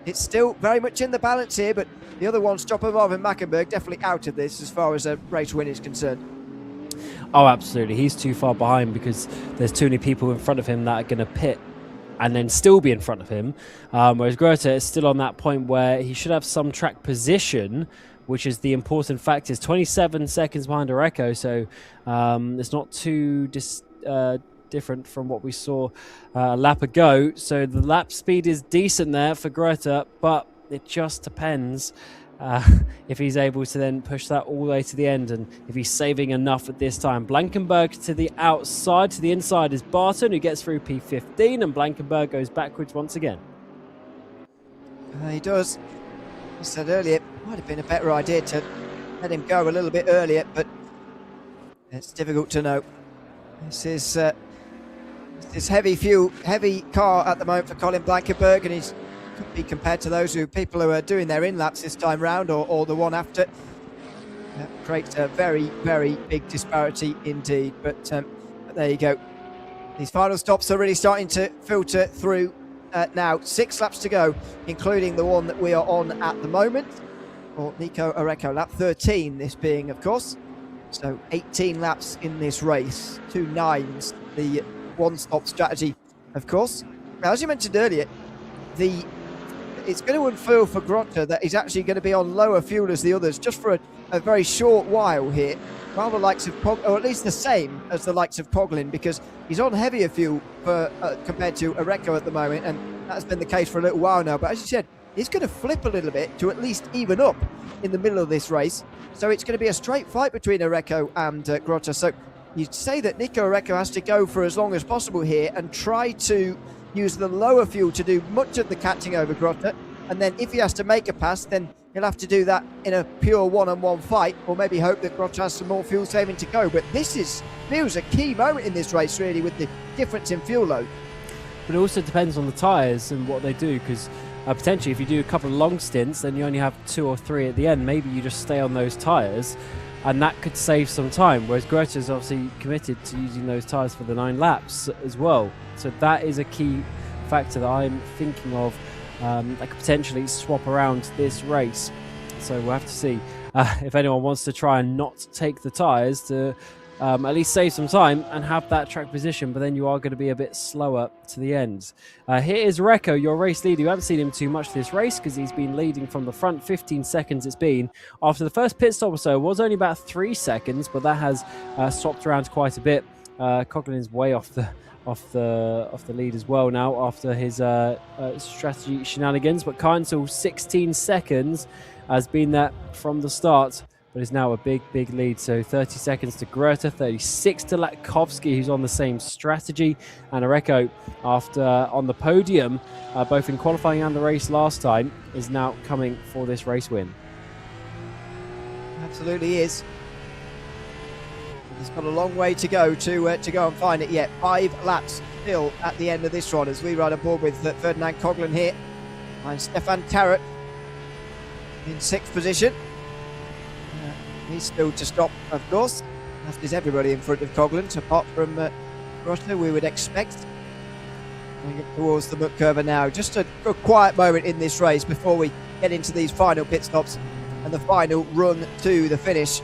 It's still very much in the balance here, but the other one, Stoppelmarv and Mackenberg, definitely out of this as far as a race win is concerned. Oh, absolutely. He's too far behind because there's too many people in front of him that are going to pit and then still be in front of him. Whereas Grotte is still on that point where he should have some track position, which is the important fact. Is 27 seconds behind Oreco, so it's not too different from what we saw a lap ago. So the lap speed is decent there for Grotte, but it just depends if he's able to then push that all the way to the end and if he's saving enough at this time. Blankenberg to the outside, to the inside is Barton, who gets through P15, and Blankenberg goes backwards once again. He does. I said earlier, it might have been a better idea to let him go a little bit earlier, but it's difficult to know. This is this heavy car at the moment for Colin Blankenberg, and he's could be compared to those people who are doing their in-laps this time round, or the one after. That creates a very, very big disparity indeed, but there you go. These final stops are really starting to filter through now. 6 laps to go, including the one that we are on at the moment, or Nico Oreco, lap 13 this being, of course. So 18 laps in this race, 2 9s, the one-stop strategy, of course. Now, as you mentioned earlier, it's going to unfurl for Grotte that he's actually going to be on lower fuel as the others just for a very short while here, while the likes of or at least the same as the likes of Coughlin, because he's on heavier fuel compared to Oreco at the moment, and that's been the case for a little while now. But as you said, he's going to flip a little bit to at least even up in the middle of this race, so it's going to be a straight fight between Oreco and Grotte. So you'd say that Nico Oreco has to go for as long as possible here and try to use the lower fuel to do much of the catching over Grotte, and then if he has to make a pass, then he'll have to do that in a pure one-on-one fight, or maybe hope that Grotte has some more fuel saving to go. But this feels a key moment in this race, really, with the difference in fuel load. But it also depends on the tyres and what they do, because potentially if you do a couple of long stints, then you only have 2 or 3 at the end. Maybe you just stay on those tyres, and that could save some time, whereas Grotte is obviously committed to using those tyres for the 9 laps as well. So that is a key factor that I'm thinking of that could potentially swap around this race. So we'll have to see if anyone wants to try and not take the tyres to at least save some time and have that track position, but then you are going to be a bit slower to the end. Here is Oreco, your race leader. You haven't seen him too much this race because he's been leading from the front. 15 seconds it's been. After the first pit stop or so, it was only about 3 seconds, but that has swapped around quite a bit. Coughlin is way off the lead as well now after his strategy shenanigans, but Keinzel 16 seconds has been there from the start, but is now a big lead. So 30 seconds to Grotte, 36 to Latkovsky, who's on the same strategy, and Oreco, after on the podium both in qualifying and the race last time, is now coming for this race win. Absolutely is. He's got a long way to go to go and find it yet. 5 laps still at the end of this one as we ride aboard with Ferdinand Coughlin here and Stefan Tarrant in 6th position. He's still to stop, of course. That is everybody in front of Coughlin, apart from Grotte, we would expect. Going up towards the muck curve now. Just a quiet moment in this race before we get into these final pit stops and the final run to the finish.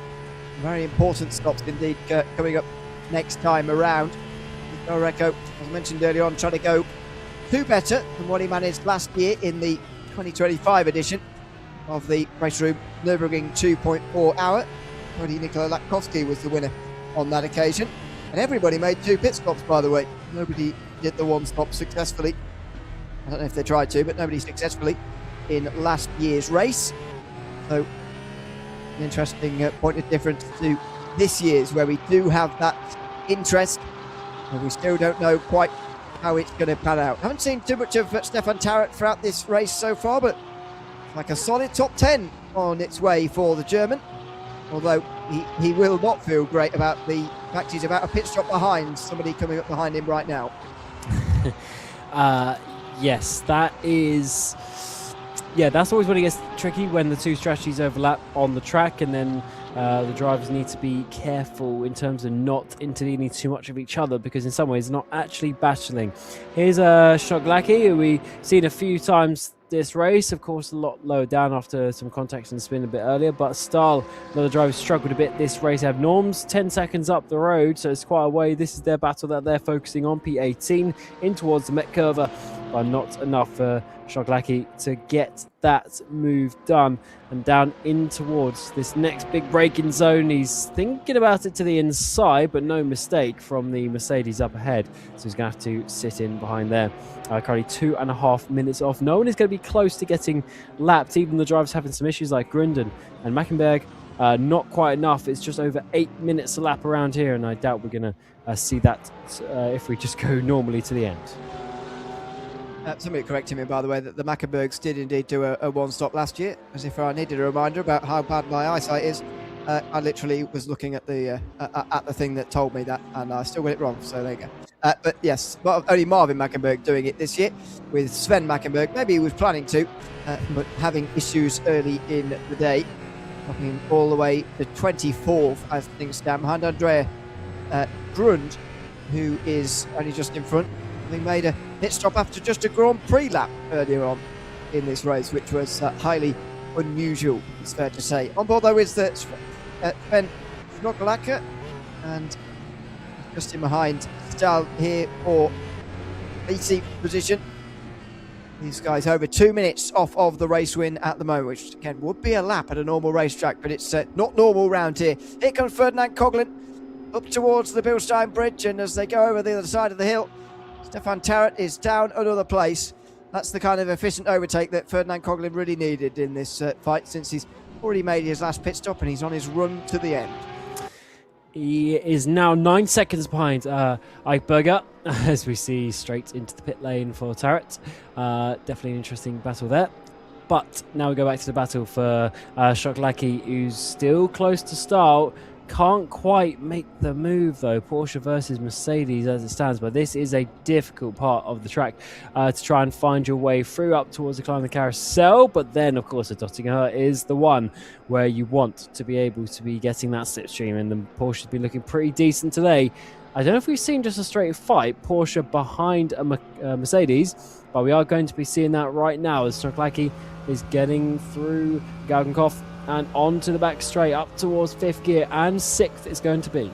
Very important stops indeed coming up next time around. Oreco, as mentioned earlier on, trying to go too better than what he managed last year in the 2025 edition of the RaceRoom Nürburgring 2.4H. Nikola Latkovsky was the winner on that occasion. And everybody made 2 pit stops, by the way. Nobody did the 1 stop successfully. I don't know if they tried to, but nobody successfully in last year's race. So, an interesting point of difference to this year's, where we do have that interest, and we still don't know quite how it's going to pan out. Haven't seen too much of Stefan Tarrant throughout this race so far, but like a solid top 10 on its way for the German. Although he will not feel great about the fact he's about a pit stop behind somebody coming up behind him right now. Yes, that is... Yeah, that's always when it gets tricky, when the 2 strategies overlap on the track, and then the drivers need to be careful in terms of not intervening too much of each other, because in some ways not actually battling. Here's Shoglaki, who we've seen a few times this race, of course a lot lower down after some contacts and spin a bit earlier, but Stahl, another driver, struggled a bit this race. Have Norms 10 seconds up the road, so it's quite a way. This is their battle that they're focusing on, P18 in towards the Met Curva, but not enough for Shoglaki to get that move done, and down in towards this next big braking zone. He's thinking about it to the inside, but no mistake from the Mercedes up ahead, so he's going to have to sit in behind there. Currently 2.5 minutes off. No one is going to be close to getting lapped, even the drivers having some issues like Grunden and Mackenberg. Not quite enough. It's just over 8 minutes a lap around here, and I doubt we're going to see that if we just go normally to the end. Somebody corrected me, by the way, that the Mackenbergs did indeed do a 1 stop last year, as if I needed a reminder about how bad my eyesight is. I literally was looking at the thing that told me that, and I still got it wrong, so there you go. But yes, only Marvin Mackenberg doing it this year, with Sven Mackenberg. Maybe he was planning to, but having issues early in the day, dropping all the way to 24th as things stand, behind Andrea Grund, who is only just in front. He made a pit stop after just a Grand Prix lap earlier on in this race, which was highly unusual, it's fair to say. On board, though, is Sven Schnockelacker, and just in behind Stahl here for 18th position. These guys over 2 minutes off of the race win at the moment, which again would be a lap at a normal racetrack, but it's not normal round here. Here comes Ferdinand Coughlin up towards the Bilstein Bridge, and as they go over the other side of the hill, Stefan Tarrant is down another place. That's the kind of efficient overtake that Ferdinand Coughlin really needed in this fight, since he's already made his last pit stop and he's on his run to the end. He is now 9 seconds behind Eichberger, as we see straight into the pit lane for Tarrant. Definitely an interesting battle there. But now we go back to the battle for Shoglaki, who's still close to Stahl. Can't quite make the move though. Porsche versus Mercedes as it stands, but this is a difficult part of the track to try and find your way through up towards the climb of the carousel. But then of course the Döttinger Höhe is the one where you want to be able to be getting that slipstream, and the Porsche has been looking pretty decent today. I don't know if we've seen just a straight fight, Porsche behind a Mercedes, but we are going to be seeing that right now as Shoglaki is getting through Gaukenkopf and onto the back straight up towards 5th gear, and 6th it's going to be.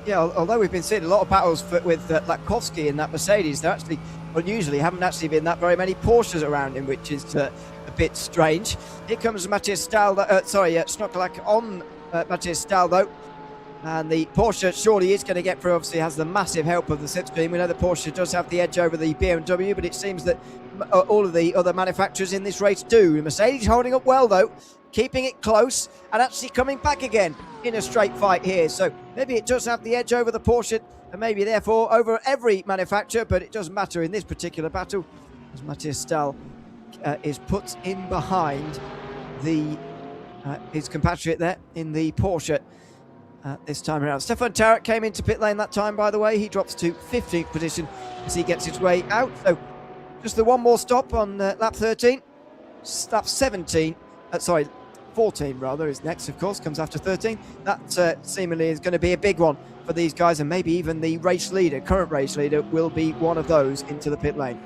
Yeah, although we've been seeing a lot of battles with Latkovsky in that Mercedes, there actually unusually haven't actually been that very many Porsches around him, which is a bit strange. Here comes Matthias Stahl, Schnockelacker on Matthias Stahl though, and the Porsche surely is going to get through. Obviously has the massive help of the slipstream. We know the Porsche does have the edge over the BMW, but it seems that all of the other manufacturers in this race do. Mercedes holding up well though, keeping it close and actually coming back again in a straight fight here. So maybe it does have the edge over the Porsche, and maybe therefore over every manufacturer, but it doesn't matter in this particular battle, as Matthias Stahl is put in behind his compatriot there in the Porsche this time around. Stefan Tarrant came into pit lane that time, by the way. He drops to 15th position as he gets his way out. So just the one more stop on lap 13. Lap 17, 14 rather, is next, of course, comes after 13. That seemingly is going to be a big one for these guys, and maybe even the race leader, current race leader, will be one of those into the pit lane.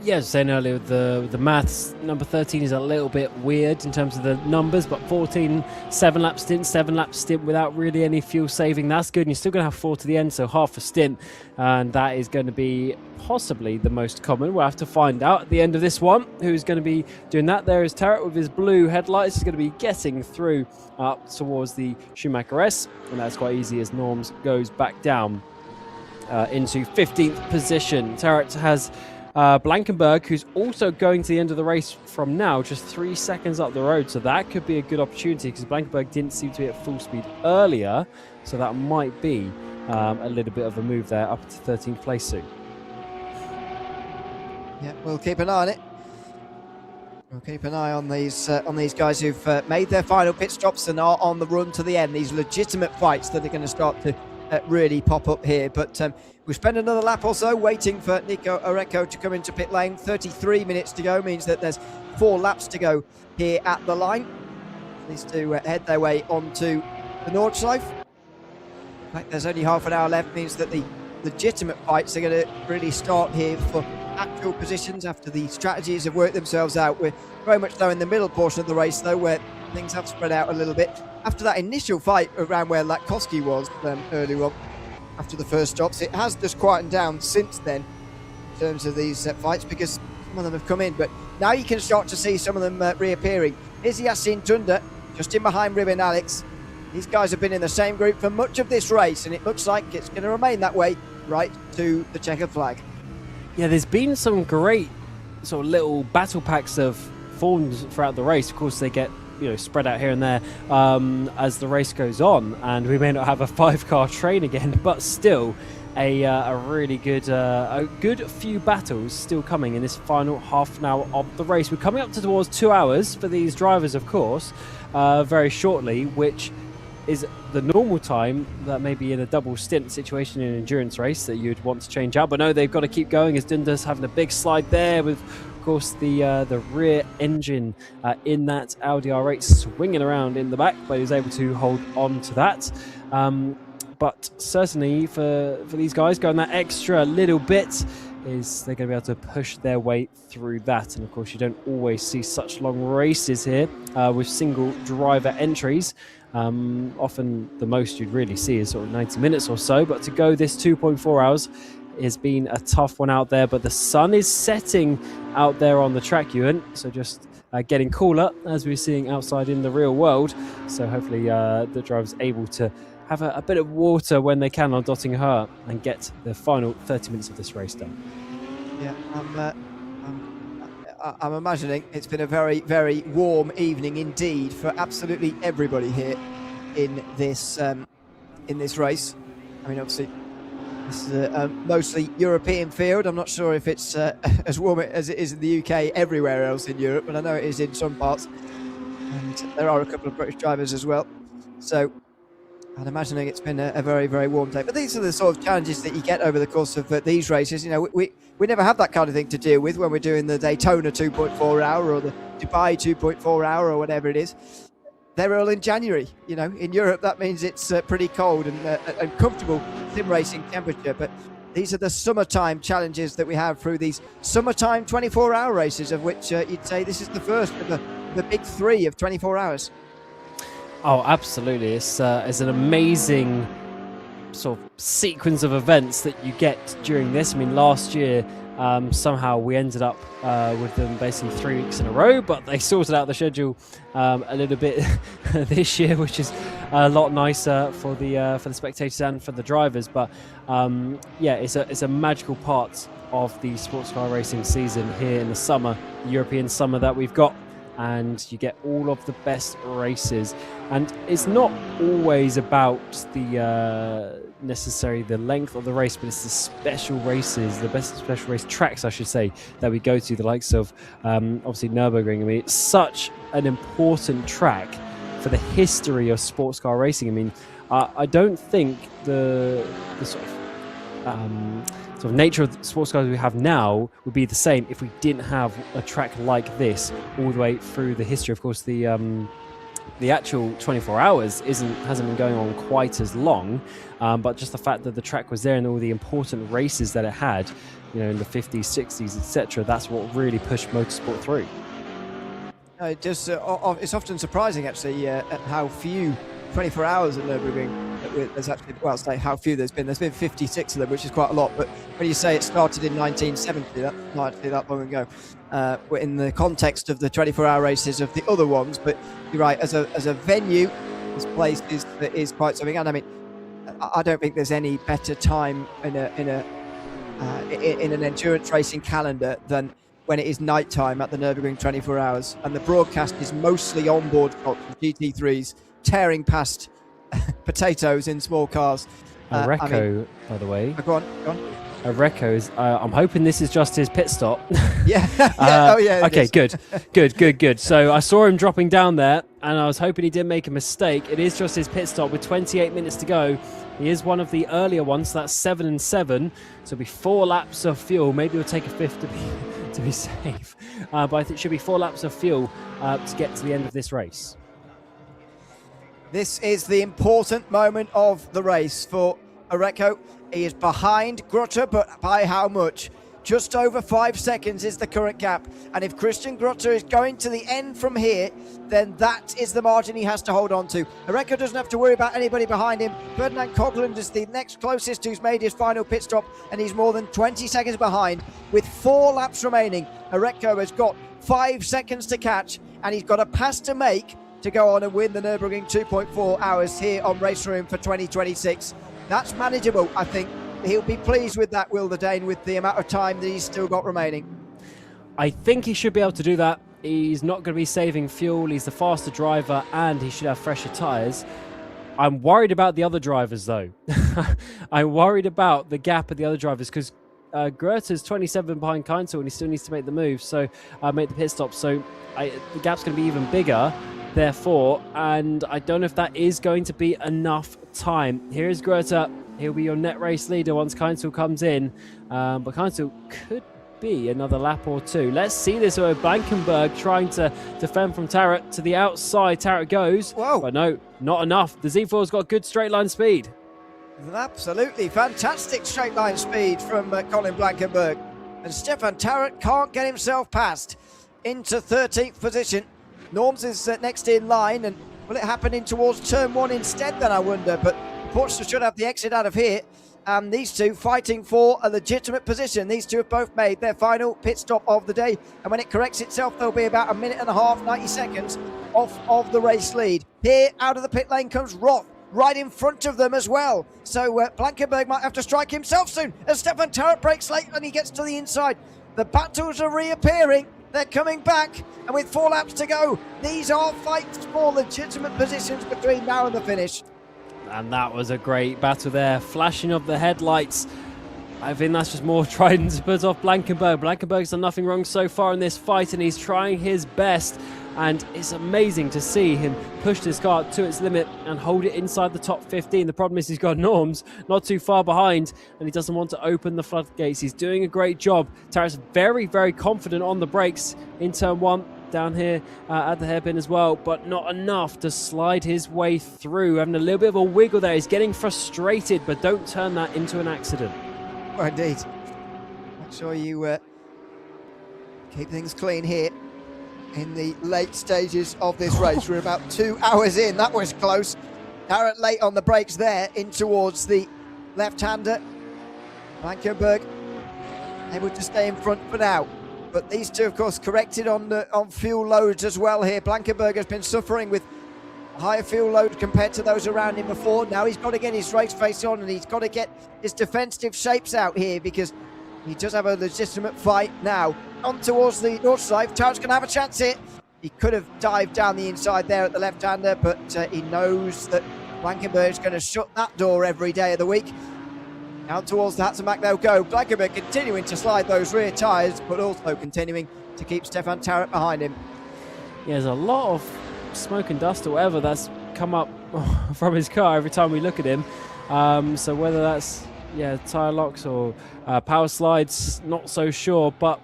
Yeah, as I was saying earlier, the maths, number 13 is a little bit weird in terms of the numbers, but 14, 7-lap stint without really any fuel saving. That's good, and you're still going to have 4 to the end, so half a stint, and that is going to be possibly the most common. We'll have to find out at the end of this one who's going to be doing that. There is Tarrant with his blue headlights. He's going to be getting through up towards the Schumacher S, and that's quite easy as Norms goes back down into 15th position. Tarrant has Blankenberg, who's also going to the end of the race from now, just 3 seconds up the road. So that could be a good opportunity because Blankenberg didn't seem to be at full speed earlier. So that might be a little bit of a move there up to 13th place soon. Yeah, we'll keep an eye on it. We'll keep an eye on these guys who've made their final pit stops and are on the run to the end. These legitimate fights that are going to start to really pop up here. But we spend another lap or so waiting for Nico Oreco to come into pit lane. 33 minutes to go means that there's 4 laps to go here at the line. These two head their way onto the Nordschleife. In fact, there's only half an hour left, means that the legitimate fights are going to really start here for actual positions after the strategies have worked themselves out. We're very much though in the middle portion of the race though, where things have spread out a little bit. After that initial fight around where Latkovsky was earlier on, after the first stops, it has just quietened down since then in terms of these fights, because some of them have come in, but now you can start to see some of them reappearing. Here's Yasin Tunda just in behind Ribin Alex. These guys have been in the same group for much of this race, and it looks like it's going to remain that way right to the checkered flag. Yeah, there's been some great sort of little battle packs of forms throughout the race. Of course, they get spread out here and there as the race goes on, and we may not have a 5-car train again, but still a really good a good few battles still coming in this final half an hour of the race. We're coming up towards 2 hours for these drivers, of course, very shortly, which is the normal time that maybe in a double stint situation in an endurance race that you'd want to change out. But no, they've got to keep going as Dunda's having a big slide there with, of course, the rear engine in that Audi R8 swinging around in the back, but he was able to hold on to that. But certainly for these guys going that extra little bit, is they're going to be able to push their way through that. And of course, you don't always see such long races here with single driver entries. Often the most you'd really see is sort of 90 minutes or so, but to go this 2.4 hours has been a tough one out there. But the sun is setting out there on the track, Ewan, so just getting cooler as we're seeing outside in the real world. So hopefully the driver's able to have a bit of water when they can on Döttinger Höhe and get the final 30 minutes of this race done. Yeah, I'm imagining it's been a very, very warm evening indeed for absolutely everybody here in this race. I mean, obviously, this is a mostly European field. I'm not sure if it's as warm as it is in the UK everywhere else in Europe, but I know it is in some parts. And there are a couple of British drivers as well. So I'm imagining it's been a very, very warm day. But these are the sort of challenges that you get over the course of these races. You know, we never have that kind of thing to deal with when we're doing the Daytona 2.4 hour or the Dubai 2.4 hour or whatever it is. They're all in January. You know, in Europe that means it's pretty cold and comfortable sim racing temperature. But these are the summertime challenges that we have through these summertime 24-hour races, of which you'd say this is the first of the big 3 of 24 hours. Oh, absolutely. It's an amazing sort of sequence of events that you get during this. I mean, last year, somehow we ended up with them basically 3 weeks in a row, but they sorted out the schedule a little bit this year, which is a lot nicer for the spectators and for the drivers. But yeah, it's a magical part of the sports car racing season here in the summer, European summer that we've got. And you get all of the best races, and it's not always about the necessarily the length of the race, but it's the special races, the best special race tracks, I should say, that we go to, the likes of obviously Nürburgring. I mean, it's such an important track for the history of sports car racing. I mean, I don't think the sort of nature of the sports cars we have now would be the same if we didn't have a track like this all the way through the history. Of course, the actual 24 hours hasn't been going on quite as long, but just the fact that the track was there and all the important races that it had in the 50s, 60s, etc. That's what really pushed motorsport through. It's often surprising, actually, at how few 24 hours at Nürburgring. There's actually, well, say how few there's been. There's been 56 of them, which is quite a lot. But when you say it started in 1970, that's not actually that long ago. In the context of the 24-hour races of the other ones, but you're right. As a venue, this place is quite something. And I mean, I don't think there's any better time in an endurance racing calendar than when it is night time at the Nürburgring 24 hours, and the broadcast is mostly onboard shots of GT3s tearing past potatoes in small cars. Areco, by the way. Go on. Areco's. I'm hoping this is just his pit stop. Yeah. Okay, good. So I saw him dropping down there, and I was hoping he didn't make a mistake. It is just his pit stop with 28 minutes to go. He is one of the earlier ones, so that's 7 and 7. So it'll be 4 laps of fuel. Maybe we'll take a fifth to be safe. But I think it should be 4 laps of fuel to get to the end of this race. This is the important moment of the race for Areco. He is behind Grotter, but by how much? Just over 5 seconds is the current gap. And if Christian Grotter is going to the end from here, then that is the margin he has to hold on to. Areco doesn't have to worry about anybody behind him. Ferdinand Cogland is the next closest who's made his final pit stop, and he's more than 20 seconds behind. With 4 laps remaining, Areco has got 5 seconds to catch, and he's got a pass to make to go on and win the Nürburgring 2.4 hours here on RaceRoom for 2026. That's manageable, I think. He'll be pleased with that, Will the Dane, with the amount of time that he's still got remaining. I think he should be able to do that. He's not going to be saving fuel. He's the faster driver, and he should have fresher tyres. I'm worried about the other drivers, though. I'm worried about the gap of the other drivers, because Goethe's 27 behind Keinzel, and he still needs to make the move, so make the pit stop. So the gap's going to be even bigger, therefore, and I don't know if that is going to be enough time. Here is Goethe. He'll be your net race leader once Keinzel comes in, but Keinzel could be another lap or two. Let's see this with Blankenberg trying to defend from Tarrant to the outside. Tarrant goes, Whoa. But no, not enough. The Z4's got good straight line speed. Absolutely fantastic straight line speed from Colin Blankenberg, and Stefan Tarrant can't get himself past into 13th position. Norms is next in line, and will it happen in towards turn 1 instead then, I wonder? But Portugal should have the exit out of here. And these two fighting for a legitimate position. These two have both made their final pit stop of the day. And when it corrects itself, there'll be about a minute and a half, 90 seconds off of the race lead. Here, out of the pit lane comes Roth, right in front of them as well. So Blankenberg might have to strike himself soon as Stefan Tarrant breaks late and he gets to the inside. The battles are reappearing. They're coming back. And with 4 laps to go, these are fights for legitimate positions between now and the finish. And that was a great battle there. Flashing of the headlights. I think that's just more trying to put off Blankenberg. Blankenberg's done nothing wrong so far in this fight, and he's trying his best. And it's amazing to see him push this car to its limit and hold it inside the top 15. The problem is he's got Norms not too far behind, and he doesn't want to open the floodgates. He's doing a great job. Tarrant's very, very confident on the brakes in turn 1. Down here at the hairpin as well, but not enough to slide his way through. Having a little bit of a wiggle there. He's getting frustrated, but don't turn that into an accident. Well, indeed. Make sure you keep things clean here in the late stages of this race. We're about 2 hours in. That was close. Tarrant late on the brakes there, in towards the left-hander. Blankenberg able to stay in front for now. But these two, of course, corrected on fuel loads as well here. Blankenberg has been suffering with higher fuel load compared to those around him before. Now he's got to get his race face on, and he's got to get his defensive shapes out here, because he does have a legitimate fight now. On towards the Nordschleife. Tarrant's going to have a chance here. He could have dived down the inside there at the left-hander, but he knows that Blankenberg's going to shut that door every day of the week. Down towards the Hatzenbach they'll go. Blankenberg continuing to slide those rear tyres, but also continuing to keep Stefan Tarrant behind him. Yeah, there's a lot of smoke and dust or whatever that's come up from his car every time we look at him. So whether that's tyre locks or power slides, not so sure, but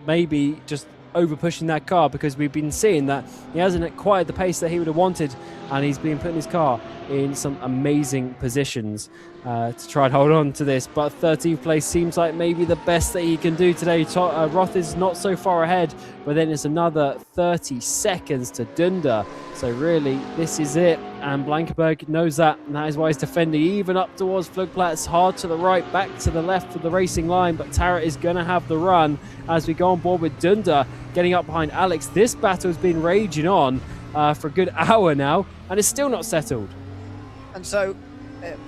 maybe just over pushing that car, because we've been seeing that he hasn't acquired the pace that he would have wanted, and he's been putting his car in some amazing positions to try and hold on to this. But 13th place seems like maybe the best that he can do today. Roth is not so far ahead, but then it's another 30 seconds to Dünder. So really, this is it, and Blankenberg knows that, and that is why he's defending even up towards Flugplatz, hard to the right, back to the left of the racing line, but Tarrant is going to have the run as we go on board with Dünder getting up behind Alex. This battle has been raging on for a good hour now, and it's still not settled. And so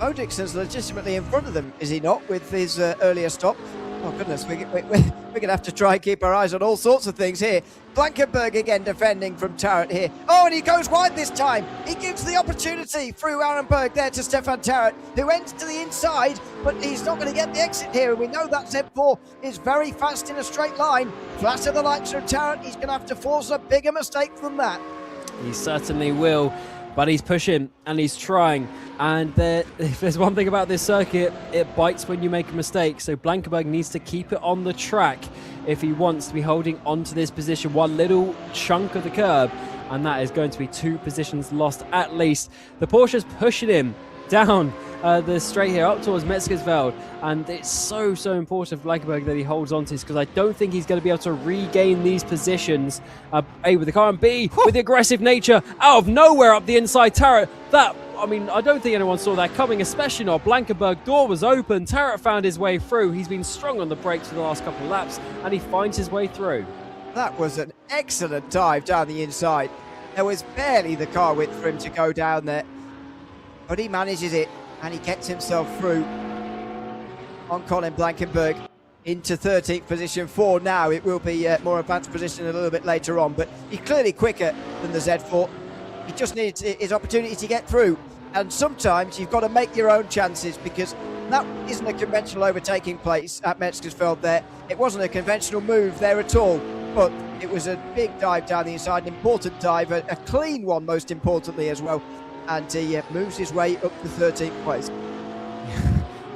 Bo Dixon's legitimately in front of them, is he not, with his earlier stop? Oh goodness, we're going to have to try and keep our eyes on all sorts of things here. Blankenberg again defending from Tarrant here. Oh, and he goes wide this time. He gives the opportunity through Arenberg there to Stefan Tarrant, who ends to the inside, but he's not going to get the exit here. And we know that Z4 is very fast in a straight line. Flatter the likes of Tarrant, he's going to have to force a bigger mistake than that. He certainly will, but he's pushing and he's trying. And if there's one thing about this circuit, it bites when you make a mistake. So Blankenberg needs to keep it on the track if he wants to be holding on to this position. One little chunk of the curb, and that is going to be 2 positions lost at least. The Porsche's pushing him down the straight here up towards Metzgersfeld, and it's so important for Blankenberg that he holds on to this, because I don't think he's going to be able to regain these positions. A with the car, and B with the aggressive nature out of nowhere up the inside Tarrant. I don't think anyone saw that coming, especially not Blankenberg. Door was open, Tarrant found his way through. He's been strong on the brakes for the last couple of laps, and he finds his way through. That was an excellent dive down the inside. There was barely the car width for him to go down there, but he manages it, and he gets himself through on Colin Blankenberg into 13th position. For now, it will be more advanced position a little bit later on, but he's clearly quicker than the Z4. He just needs his opportunity to get through, and sometimes you've got to make your own chances, because that isn't a conventional overtaking place at Metzgersfeld there. It wasn't a conventional move there at all, but it was a big dive down the inside, an important dive, a clean one most importantly as well. And he moves his way up to 13th place.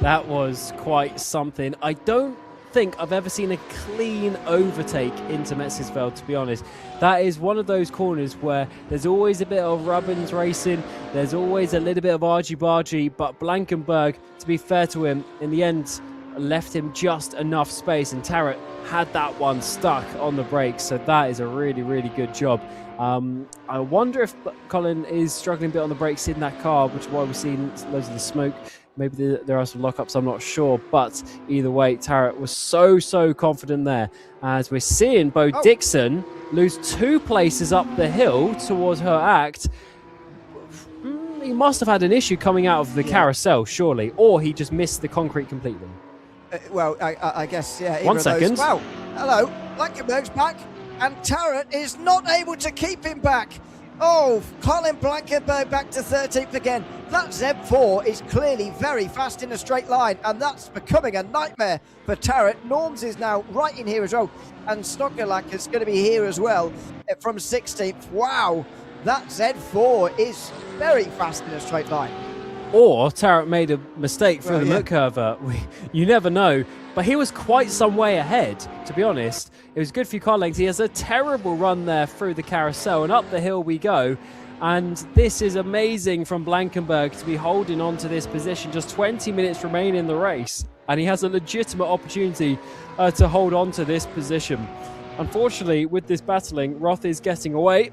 That was quite something. I don't think I've ever seen a clean overtake into Metzgersfeld, to be honest. That is one of those corners where there's always a bit of Rubbins racing, there's always a little bit of argy-bargy, but Blankenberg, to be fair to him, in the end left him just enough space, and Tarrant had that one stuck on the brakes, so that is a really good job. I wonder if Colin is struggling a bit on the brakes in that car, which is why we're seeing loads of the smoke. Maybe there are some lockups, I'm not sure. But either way, Tarrant was so confident there. As we're seeing Bo Dixon lose 2 places up the hill towards her act. He must have had an issue coming out of the carousel, surely. Or he just missed the concrete completely. Well, I guess, yeah. 1 second. Wow, hello, Blankenberg's back, and Tarrant is not able to keep him back. Oh, Colin Blankenberg back to 13th again. That Z4 is clearly very fast in a straight line, and that's becoming a nightmare for Tarrant. Norms is now right in here as well, and Snoggelak is going to be here as well from 16th. Wow, that Z4 is very fast in a straight line. Or Tarrant made a mistake through the look curve. You never know. But he was quite some way ahead, to be honest. It was good for car length. He has a terrible run there through the carousel, and up the hill we go. And this is amazing from Blankenberg to be holding on to this position. Just 20 minutes remain in the race, and he has a legitimate opportunity to hold on to this position. Unfortunately, with this battling, Roth is getting away.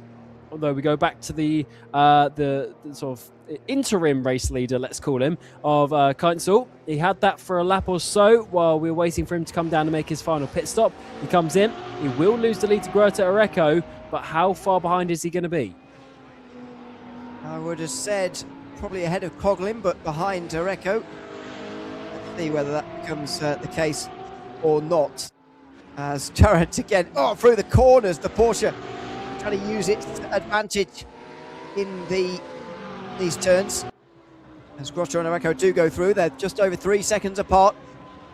Although we go back to the sort of interim race leader, let's call him, of Keinzel. He had that for a lap or so while we were waiting for him to come down and make his final pit stop. He comes in. He will lose the lead to Greta Oreco, but how far behind is he going to be? I would have said probably ahead of Coughlin, but behind Oreco. Let's see whether that becomes the case or not. As Tarrant again, through the corners, the Porsche trying to use its advantage in these turns. As Grosjean and Oreco do go through, they're just over 3 seconds apart.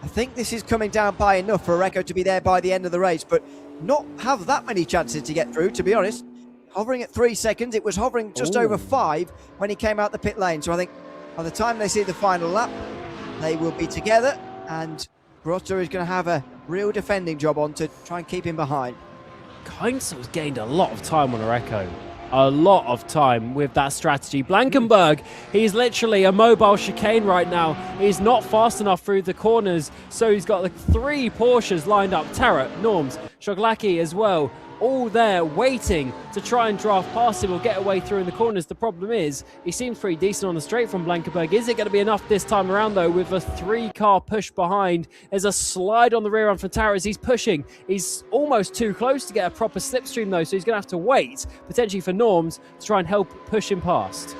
I think this is coming down by enough for Oreco to be there by the end of the race, but not have that many chances to get through, to be honest. Hovering at 3 seconds, it was hovering just over 5 when he came out the pit lane. So I think by the time they see the final lap, they will be together, and Grosjean is going to have a real defending job on to try and keep him behind. Heinzel's gained a lot of time on Oreco. A lot of time with that strategy. Blankenberg, he's literally a mobile chicane right now. He's not fast enough through the corners, so he's got the 3 Porsches lined up. Tarrant, Norms, Shoglaki as well, all there waiting to try and draft past him or get away through in the corners. The problem is, he seems pretty decent on the straight from Blankenberg. Is it going to be enough this time around, though, with a 3-car push behind? There's a slide on the rear end for Tarrant as he's pushing. He's almost too close to get a proper slipstream, though, so he's going to have to wait, potentially for Norms, to try and help push him past.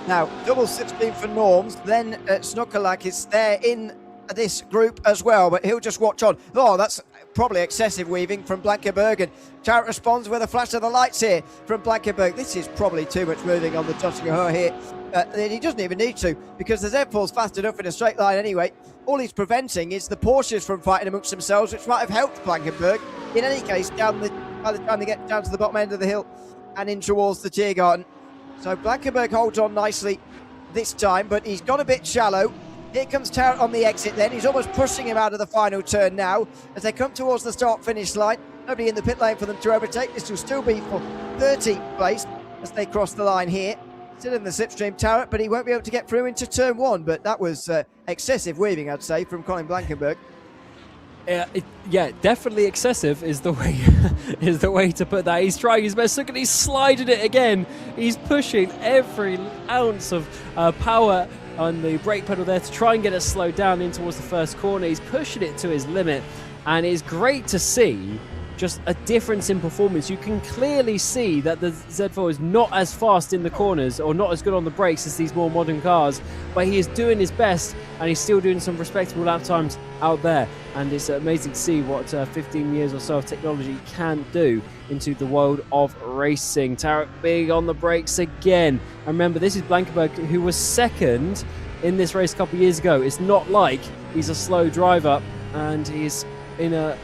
Now, double slipstream for Norms, then Snukalak is there in this group as well, but he'll just watch on. Oh, that's probably excessive weaving from Blankenberg, and Tarrant responds with a flash of the lights here from Blankenberg. This is probably too much moving on the Döttinger Höhe here. He doesn't even need to, because the Z4's fast enough in a straight line anyway. All he's preventing is the Porsches from fighting amongst themselves, which might have helped Blankenberg. In any case, by the time they get down to the bottom end of the hill and in towards the Tiergarten. So Blankenberg holds on nicely this time, but he's got a bit shallow. Here comes Tarrant on the exit then. He's almost pushing him out of the final turn now as they come towards the start-finish line. Nobody in the pit lane for them to overtake. This will still be for 13th place as they cross the line here. Still in the slipstream, Tarrant, but he won't be able to get through into turn 1. But that was excessive weaving, I'd say, from Colin Blankenberg. Yeah, definitely excessive is the way to put that. He's trying his best. Look at, he's sliding it again. He's pushing every ounce of power on the brake pedal there to try and get it slowed down in towards the first corner. He's pushing it to his limit, and it's great to see just a difference in performance. You can clearly see that the Z4 is not as fast in the corners or not as good on the brakes as these more modern cars, but he is doing his best, and he's still doing some respectable lap times out there. And it's amazing to see what 15 years or so of technology can do into the world of racing. Tarrant big on the brakes again. And remember, this is Blankenberg, who was second in this race a couple of years ago. It's not like he's a slow driver, and he's in a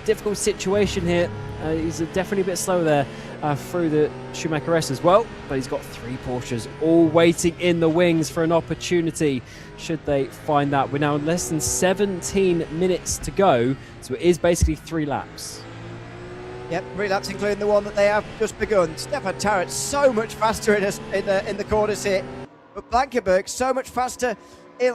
difficult situation here. He's definitely a bit slow there through the Schumacher S as well, but he's got 3 Porsches all waiting in the wings for an opportunity should they find that. We're now in less than 17 minutes to go, so it is basically 3 laps. Yep, 3 laps, including the one that they have just begun. Stefan Tarrant so much faster in the corners here, but Blankenberg so much faster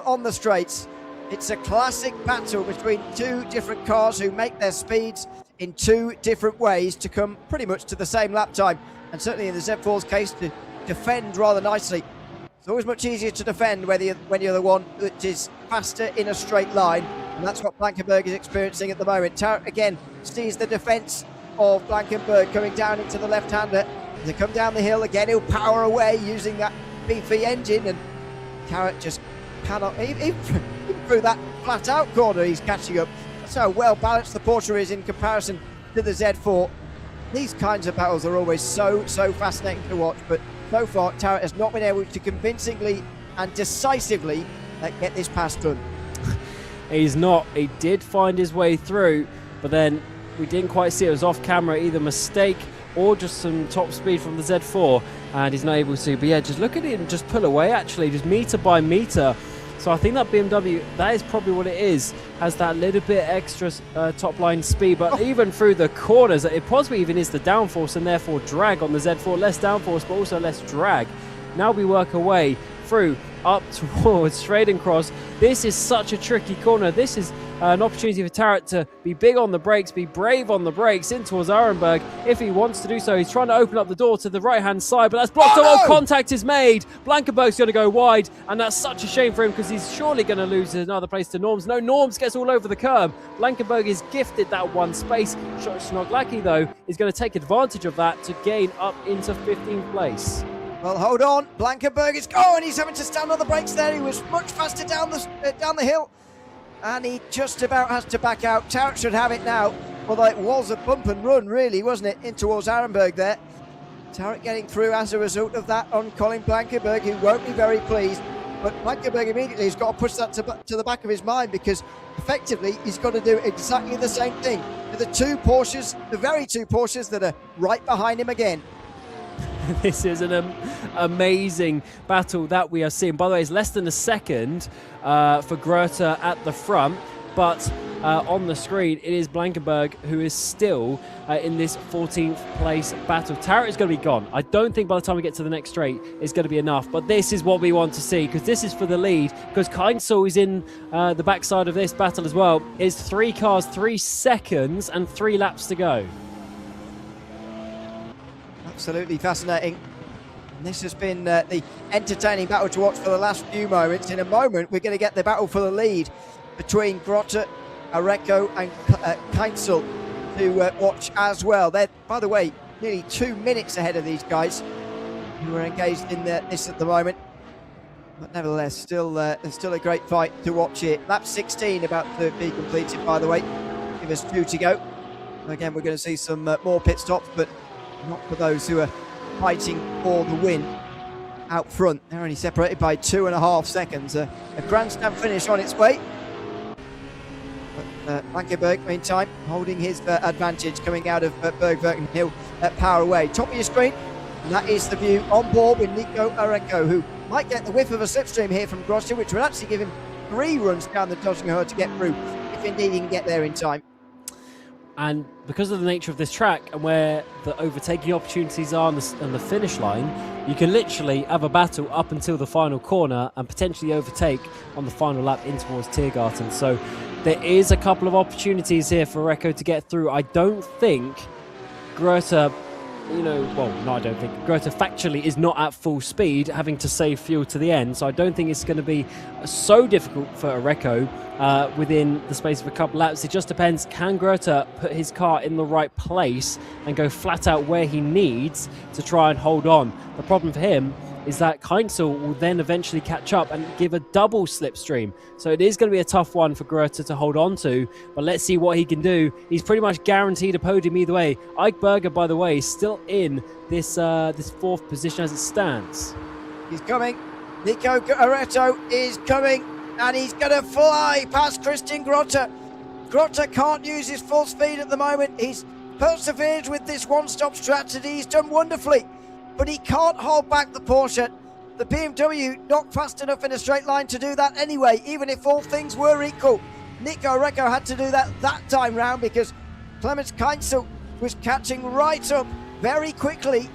on the straights. It's a classic battle between 2 different cars who make their speeds in 2 different ways to come pretty much to the same lap time, and certainly in the Z4's case to defend rather nicely. It's always much easier to defend when you're the one that is faster in a straight line, and that's what Blankenberg is experiencing at the moment. Tarrant again sees the defence of Blankenberg coming down into the left-hander. As they come down the hill again, he'll power away using that beefy engine, and Tarrant just cannot, even through that flat-out corner he's catching up. That's how well balanced the Porsche is in comparison to the Z4. These kinds of battles are always so fascinating to watch, but so far Tarrant has not been able to convincingly and decisively get this pass done. He's not. He did find his way through, but then we didn't quite see it. It was off camera, either mistake or just some top speed from the Z4, and he's not able to. But yeah, just look at him just pull away, actually, just meter by meter. So I think that BMW, that is probably what it is, has that little bit extra top line speed, but even through the corners, it possibly even is the downforce and therefore drag on the Z4. Less downforce, but also less drag. Now we work our way through up towards straight and cross. This is such a tricky corner. This is an opportunity for Tarrant to be big on the brakes, be brave on the brakes in towards Arenberg if he wants to do so. He's trying to open up the door to the right-hand side, but that's blocked. Oh, no! Contact is made. Blankenberg's going to go wide, and that's such a shame for him because he's surely going to lose another place to Norms. No, Norms gets all over the curb. Blankenberg is gifted that one space. Snoglacki, though, is going to take advantage of that to gain up into 15th place. Well, hold on. Blankenberg is going. He's having to stand on the brakes there. He was much faster down the hill, and he just about has to back out. Tarrant should have it now, although it was a bump and run, really, wasn't it, in towards Arenberg there. Tarrant getting through as a result of that on Colin Blankenberg, who won't be very pleased. But Blankenberg immediately has got to push that to the back of his mind, because effectively he's got to do exactly the same thing to the 2 Porsches, the very 2 Porsches that are right behind him again. This is an amazing battle that we are seeing. By the way, it's less than a second for Grota at the front. but on the screen, it is Blankenberg who is still in this 14th place battle. Tarrant is going to be gone. I don't think by the time we get to the next straight, it's going to be enough. But this is what we want to see, because this is for the lead. Because Keinzel is in the backside of this battle as well. It's 3 cars, 3 seconds, and 3 laps to go. Absolutely fascinating. And this has been the entertaining battle to watch for the last few moments. In a moment, we're going to get the battle for the lead between Grotte, Areco and Keinzel to watch as well. They're, by the way, nearly 2 minutes ahead of these guys who are engaged in this at the moment. But nevertheless, still a great fight to watch here. Lap 16 about to be completed, by the way. Give us 2 to go. Again, we're going to see some more pit stops, but not for those who are fighting for the win out front. They're only separated by 2.5 seconds. A grandstand finish on its way. Blankenberg, meantime, holding his advantage coming out of Bergwerken Hill power away. Top of your screen, and that is the view on board with Nico Arenco, who might get the whiff of a slipstream here from Grotte, which would actually give him 3 runs down the Döttinger Höhe to get through, if indeed he can get there in time. And because of the nature of this track and where the overtaking opportunities are on the finish line, you can literally have a battle up until the final corner and potentially overtake on the final lap in towards Tiergarten. So there is a couple of opportunities here for Areco to get through. I don't think Grotte, Grotte factually is not at full speed, having to save fuel to the end. So I don't think it's going to be so difficult for Areco within the space of a couple laps. It just depends, can Grotte put his car in the right place and go flat out where he needs to try and hold on? The problem for him is that Keinzel will then eventually catch up and give a double slipstream. So it is going to be a tough one for Grotte to hold on to, but let's see what he can do. He's pretty much guaranteed a podium either way. Ike Berger, by the way, is still in this 4th position as it stands. He's coming. Nico Aretto is coming, and he's going to fly past Christian Grotte. Grotte can't use his full speed at the moment. He's persevered with this one-stop strategy. He's done wonderfully, but he can't hold back the Porsche. The BMW not fast enough in a straight line to do that anyway, even if all things were equal. Nico Areco had to do that time round because Clemens Keinzel was catching right up very quickly,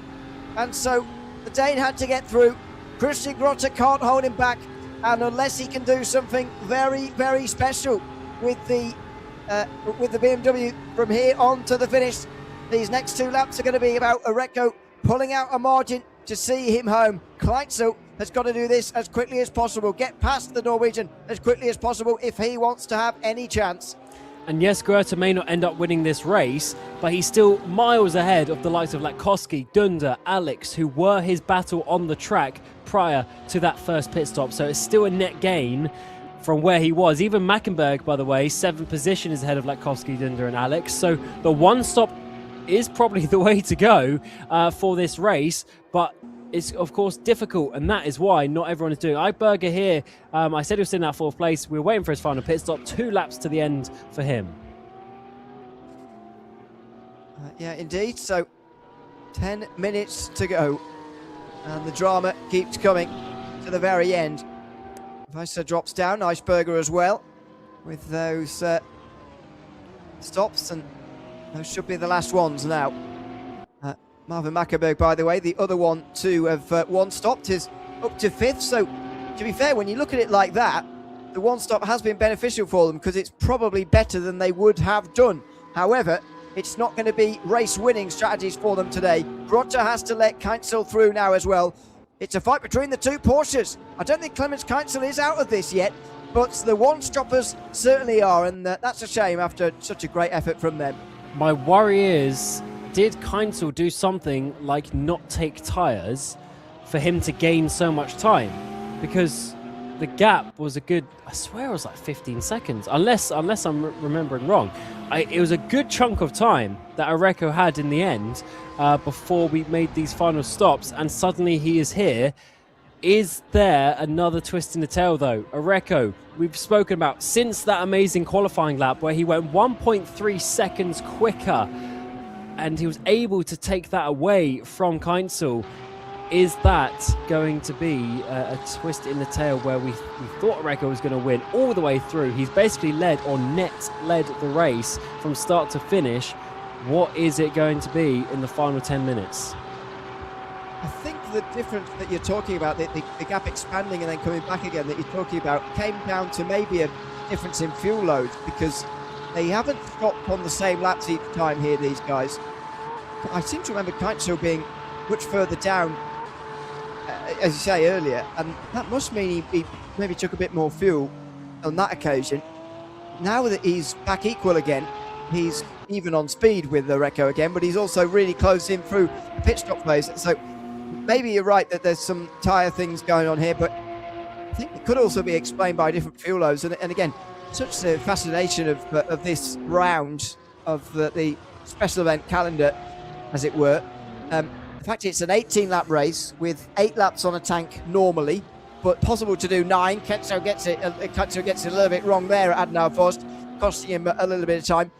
and so the Dane had to get through. Christian Grotte can't hold him back, and unless he can do something very, very special with the BMW from here on to the finish, these next 2 laps are going to be about Areco pulling out a margin to see him home. Keinzel has got to do this as quickly as possible, get past the Norwegian as quickly as possible if he wants to have any chance. And yes, Grotte may not end up winning this race, but he's still miles ahead of the likes of Latkowski, Dunder, Alex, who were his battle on the track prior to that first pit stop. So it's still a net gain from where he was. Even Mackenberg, by the way, 7th position is ahead of Latkowski, Dunder and Alex. So the one stop is probably the way to go for this race, but it's of course difficult, and that is why not everyone is doing it. Ike Berger here, I said he was in that 4th place. We're waiting for his final pit stop, 2 laps to the end for him. Yeah, indeed. So 10 minutes to go, and the drama keeps coming to the very end. Weiser drops down, Eisberger as well, with those stops, and those should be the last ones now. Marvin Mackenberg, by the way, the other one to have one stopped, is up to 5th. So, to be fair, when you look at it like that, the one stop has been beneficial for them because it's probably better than they would have done. However, it's not going to be race-winning strategies for them today. Grotte has to let Keinzel through now as well. It's a fight between the 2 Porsches. I don't think Clemens Keinzel is out of this yet, but the one-stoppers certainly are, and that's a shame after such a great effort from them. My worry is, did Keinzel do something like not take tyres for him to gain so much time? Because the gap was a good, I swear it was like 15 seconds, unless I'm remembering wrong. It was a good chunk of time that Areco had in the end before we made these final stops, and suddenly he is here. Is there another twist in the tail though? Areco, we've spoken about since that amazing qualifying lap where he went 1.3 seconds quicker, and he was able to take that away from Keinzel. is that going to be a twist in the tail where we thought Areco was going to win all the way through? He's basically led the race from start to finish. What is it going to be in the final 10 minutes? I think the difference that you're talking about, the gap expanding and then coming back again that you're talking about, came down to maybe a difference in fuel load, because they haven't stopped on the same laps each time here, these guys. I seem to remember Kainzo being much further down, as you say earlier, and that must mean he maybe took a bit more fuel on that occasion. Now that he's back equal again, he's even on speed with the Areco again, but he's also really closed in through the pit stop phase. So maybe you're right that there's some tyre things going on here, but I think it could also be explained by different fuel loads. And again, such the fascination of this round of the special event calendar, as it were. In fact, it's an 18-lap race with 8 laps on a tank normally, but possible to do 9. Kainzo gets it a little bit wrong there at Adnau Forst, costing him a little bit of time.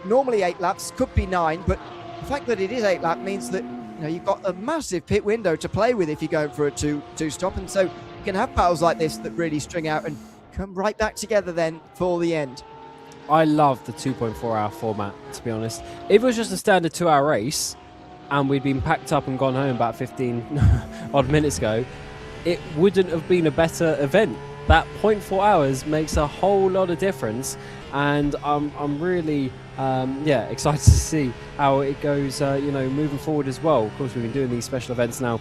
Normally 8 laps, could be 9, but the fact that it is 8 lap means that you've got a massive pit window to play with if you're going for a two stop, and so you can have battles like this that really string out and come right back together then for the end. I love the 2.4 hour format, to be honest. If it was just a standard 2-hour race and we'd been packed up and gone home about 15 odd minutes ago, it wouldn't have been a better event. That 0.4 hours makes a whole lot of difference, and I'm really excited to see how it goes moving forward as well. Of course, we've been doing these special events now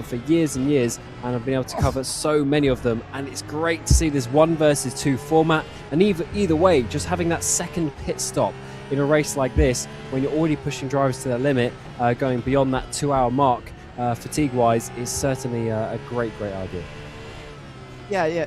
for years and years, and I've been able to cover so many of them, and it's great to see this 1 versus 2 format. And either way, just having that second pit stop in a race like this, when you're already pushing drivers to their limit, going beyond that 2-hour mark fatigue wise, is certainly a great idea. Yeah,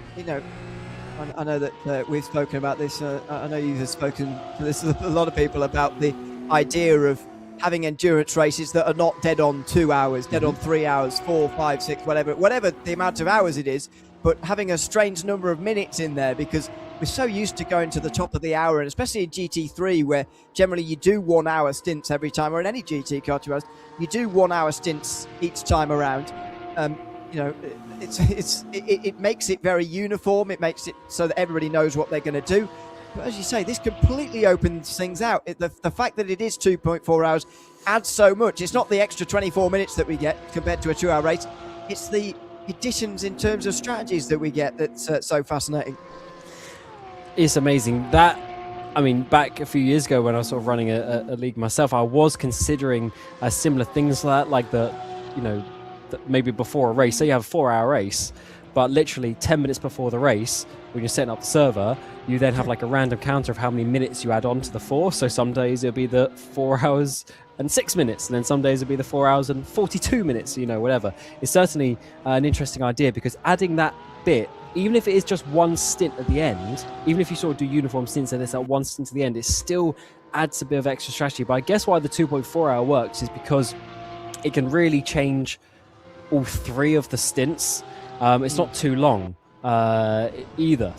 I know that we've spoken about this. I know you've spoken to this a lot of people about the idea of having endurance races that are not dead on 2 hours, dead on 3 hours, 4, 5, 6, whatever the amount of hours it is, but having a strange number of minutes in there, because we're so used to going to the top of the hour, and especially in GT3, where generally you do 1 hour stints every time, or in any GT car, to us, you do 1 hour stints each time around. It makes it very uniform. It makes it so that everybody knows what they're going to do. But as you say, this completely opens things out. The fact that it is 2.4 hours adds so much. It's not the extra 24 minutes that we get compared to a 2-hour race. It's the additions in terms of strategies that we get that's so fascinating. It's amazing. Back a few years ago when I was sort of running a league myself, I was considering similar things like that, maybe before a race. So you have a 4-hour race, but literally 10 minutes before the race, when you're setting up the server, you then have like a random counter of how many minutes you add on to the 4. So some days it'll be the 4 hours and 6 minutes, and then some days it'll be the 4 hours and 42 minutes, whatever. It's certainly an interesting idea, because adding that bit, even if it is just one stint at the end, even if you sort of do uniform stints and there's that one stint at the end, it still adds a bit of extra strategy. But I guess why the 2.4 hour works is because it can really change all 3 of the stints. It's not too long either,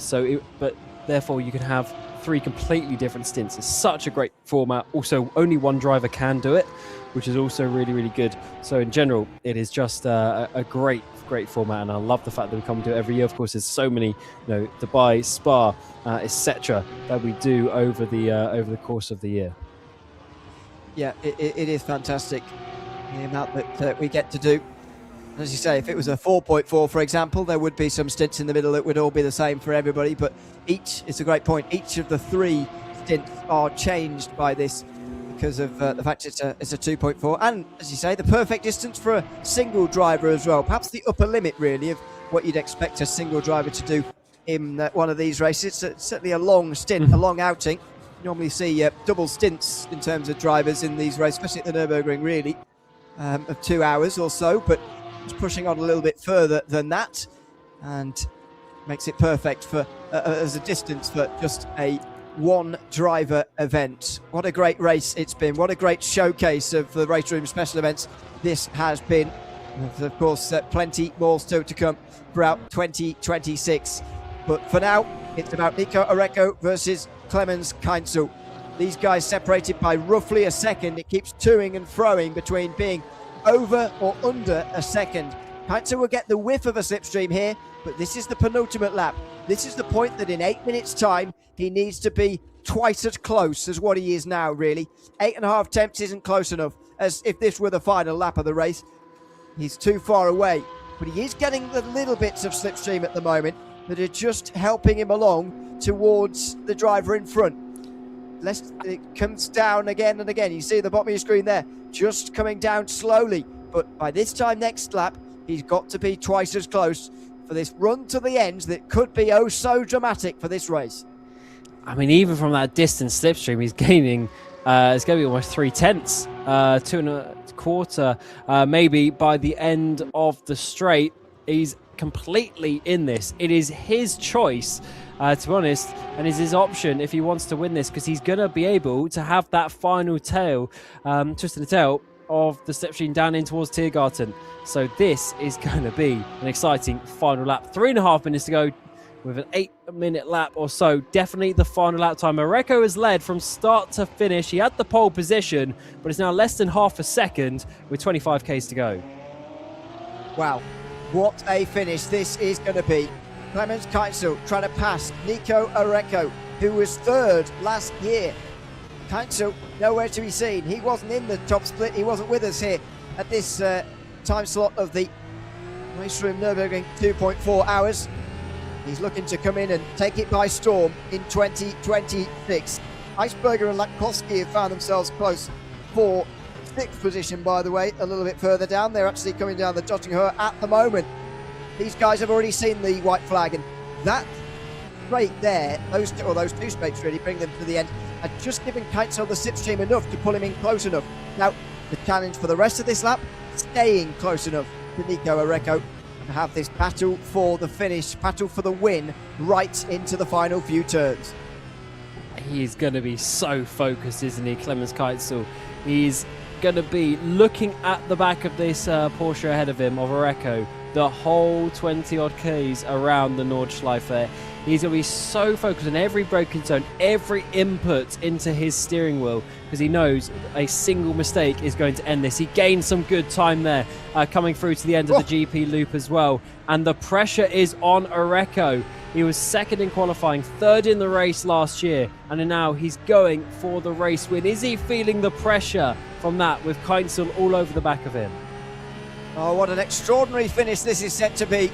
but therefore you can have 3 completely different stints. It's such a great format. Also, only one driver can do it, which is also really good. So in general, it is just a great format, and I love the fact that we come to it every year. Of course, there's so many, Dubai, Spa, etc., that we do over the course of the year. Yeah, it is fantastic, the amount that we get to do. As you say, if it was a 4.4, for example, there would be some stints in the middle that would all be the same for everybody, but it's a great point, each of the 3 stints are changed by this because of the fact it's a 2.4, and as you say, the perfect distance for a single driver as well. Perhaps the upper limit, really, of what you'd expect a single driver to do in one of these races. It's certainly a long stint, a long outing. You normally see double stints in terms of drivers in these races, especially at the Nürburgring, really, of 2 hours or so, but it's pushing on a little bit further than that, and makes it perfect for as a distance for just a 1 driver event. What a great race it's been. What a great showcase of the RaceRoom special events this has been. And of course, plenty more still to come throughout 2026. But for now, it's about Nico Areco versus Clemens Kainzo. These guys separated by roughly a second. It keeps toing and froing between being over or under a second. Kainzel will get the whiff of a slipstream here, but this is the penultimate lap. This is the point that in 8 minutes' time, he needs to be twice as close as what he is now, really. 8.5 attempts isn't close enough, as if this were the final lap of the race. He's too far away, but he is getting the little bits of slipstream at the moment that are just helping him along towards the driver in front. It comes down again and again. You see the bottom of your screen there, just coming down slowly. But by this time next lap, he's got to be twice as close for this run to the end that could be oh so dramatic for this race. I mean, even from that distance slipstream, he's gaining, it's going to be almost 3/10, 2.25, maybe by the end of the straight. He's completely in this. It is his choice, to be honest, and is his option if he wants to win this, because he's going to be able to have that final tail, twist of the tail of the slipstream down in towards Tiergarten. So this is going to be an exciting final lap. 3.5 minutes to go with an 8-minute lap or so. Definitely the final lap time. Areco has led from start to finish. He had the pole position, but it's now less than half a second with 25 Ks to go. Wow, what a finish this is going to be. Clemens Kainzel trying to pass Nico Areco, who was third last year. Kainzel nowhere to be seen. He wasn't in the top split. He wasn't with us here at this time slot of the RaceRoom Nürburgring 2.4 hours. He's looking to come in and take it by storm in 2026. Eisberger and Latkowski have found themselves close for 6th position, by the way, a little bit further down. They're actually coming down the Döttinger Höhe at the moment. These guys have already seen the white flag, and that straight there, those two straights really bring them to the end, and just giving Kainzel the slipstream enough to pull him in close enough. Now, the challenge for the rest of this lap, staying close enough to Nico Areco to have this battle for the finish, battle for the win, right into the final few turns. He's going to be so focused, isn't he, Clemens Kainzel? He's going to be looking at the back of this Porsche ahead of him, of Areco, the whole 20-odd Ks around the Nordschleife. He's going to be so focused on every braking zone, every input into his steering wheel, because he knows a single mistake is going to end this. He gained some good time there, coming through to the end of the GP loop as well. And the pressure is on Areco. He was second in qualifying, third in the race last year, and now he's going for the race win. Is he feeling the pressure from that with Kainzel all over the back of him? Oh, what an extraordinary finish this is set to be.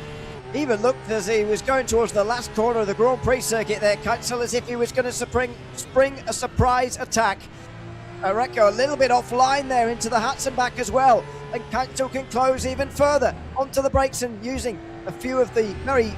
Even looked as he was going towards the last corner of the Grand Prix circuit there, Kainzel, as if he was going to spring a surprise attack. Areco a little bit offline there into the Hudson back as well, and Kainzel can close even further onto the brakes and using a few of the very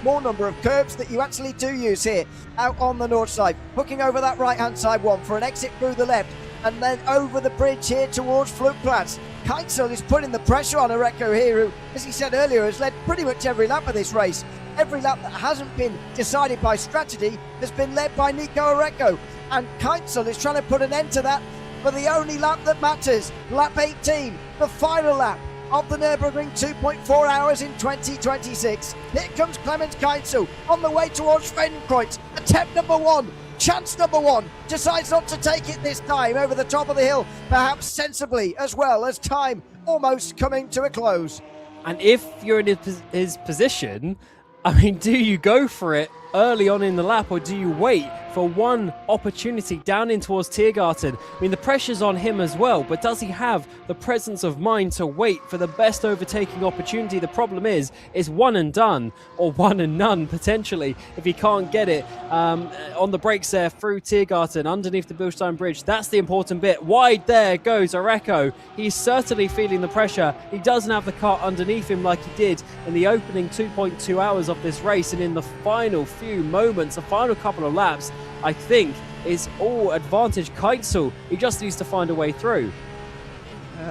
small number of curbs that you actually do use here out on the north side, hooking over that right hand side one for an exit through the left, and then over the bridge here towards Flugplatz. Kainzel is putting the pressure on Areco here, who, as he said earlier, has led pretty much every lap of this race. Every lap that hasn't been decided by strategy has been led by Nico Areco, and Kainzel is trying to put an end to that for the only lap that matters, lap 18, the final lap of the Nürburgring 2.4 hours in 2026. Here comes Clemens Kainzel on the way towards Schwedenkreuz. Attempt number one, chance number one, decides not to take it this time over the top of the hill, perhaps sensibly, as well as time almost coming to a close. And if you're in his position, I mean, do you go for it early on in the lap, or do you wait for one opportunity down in towards Tiergarten? I mean, the pressure's on him as well, but does he have the presence of mind to wait for the best overtaking opportunity? The problem is one and done, or one and none potentially, if he can't get it on the brakes there through Tiergarten, underneath the Bilstein Bridge. That's the important bit. Wide there goes Areco. He's certainly feeling the pressure. He doesn't have the car underneath him like he did in the opening 2.2 hours of this race, and in the final few moments, the final couple of laps, I think is all advantage Kainzel. He just needs to find a way through.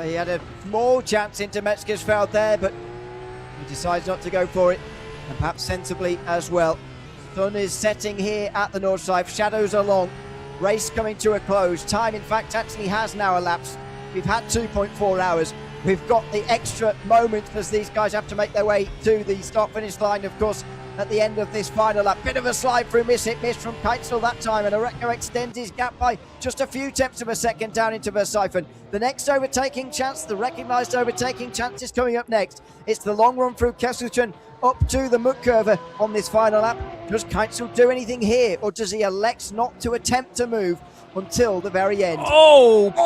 He had a small chance into Metzgersfeld there, but he decides not to go for it, and perhaps sensibly as well. Sun is setting here at the Nordschleife, shadows are long, race coming to a close. Time, in fact, actually has now elapsed. We've had 2.4 hours. we've got the extra moments as these guys have to make their way to the start-finish line. Of course, at the end of this final lap, bit of a slide through, miss from Keitzel that time, and Oreco extends his gap by just a few tenths of a second down into Verstappen. The next overtaking chance, the recognised overtaking chance, is coming up next. It's the long run through Kesselchen up to the Muck curve on this final lap. Does Keitzel do anything here, or does he elect not to attempt to move until the very end?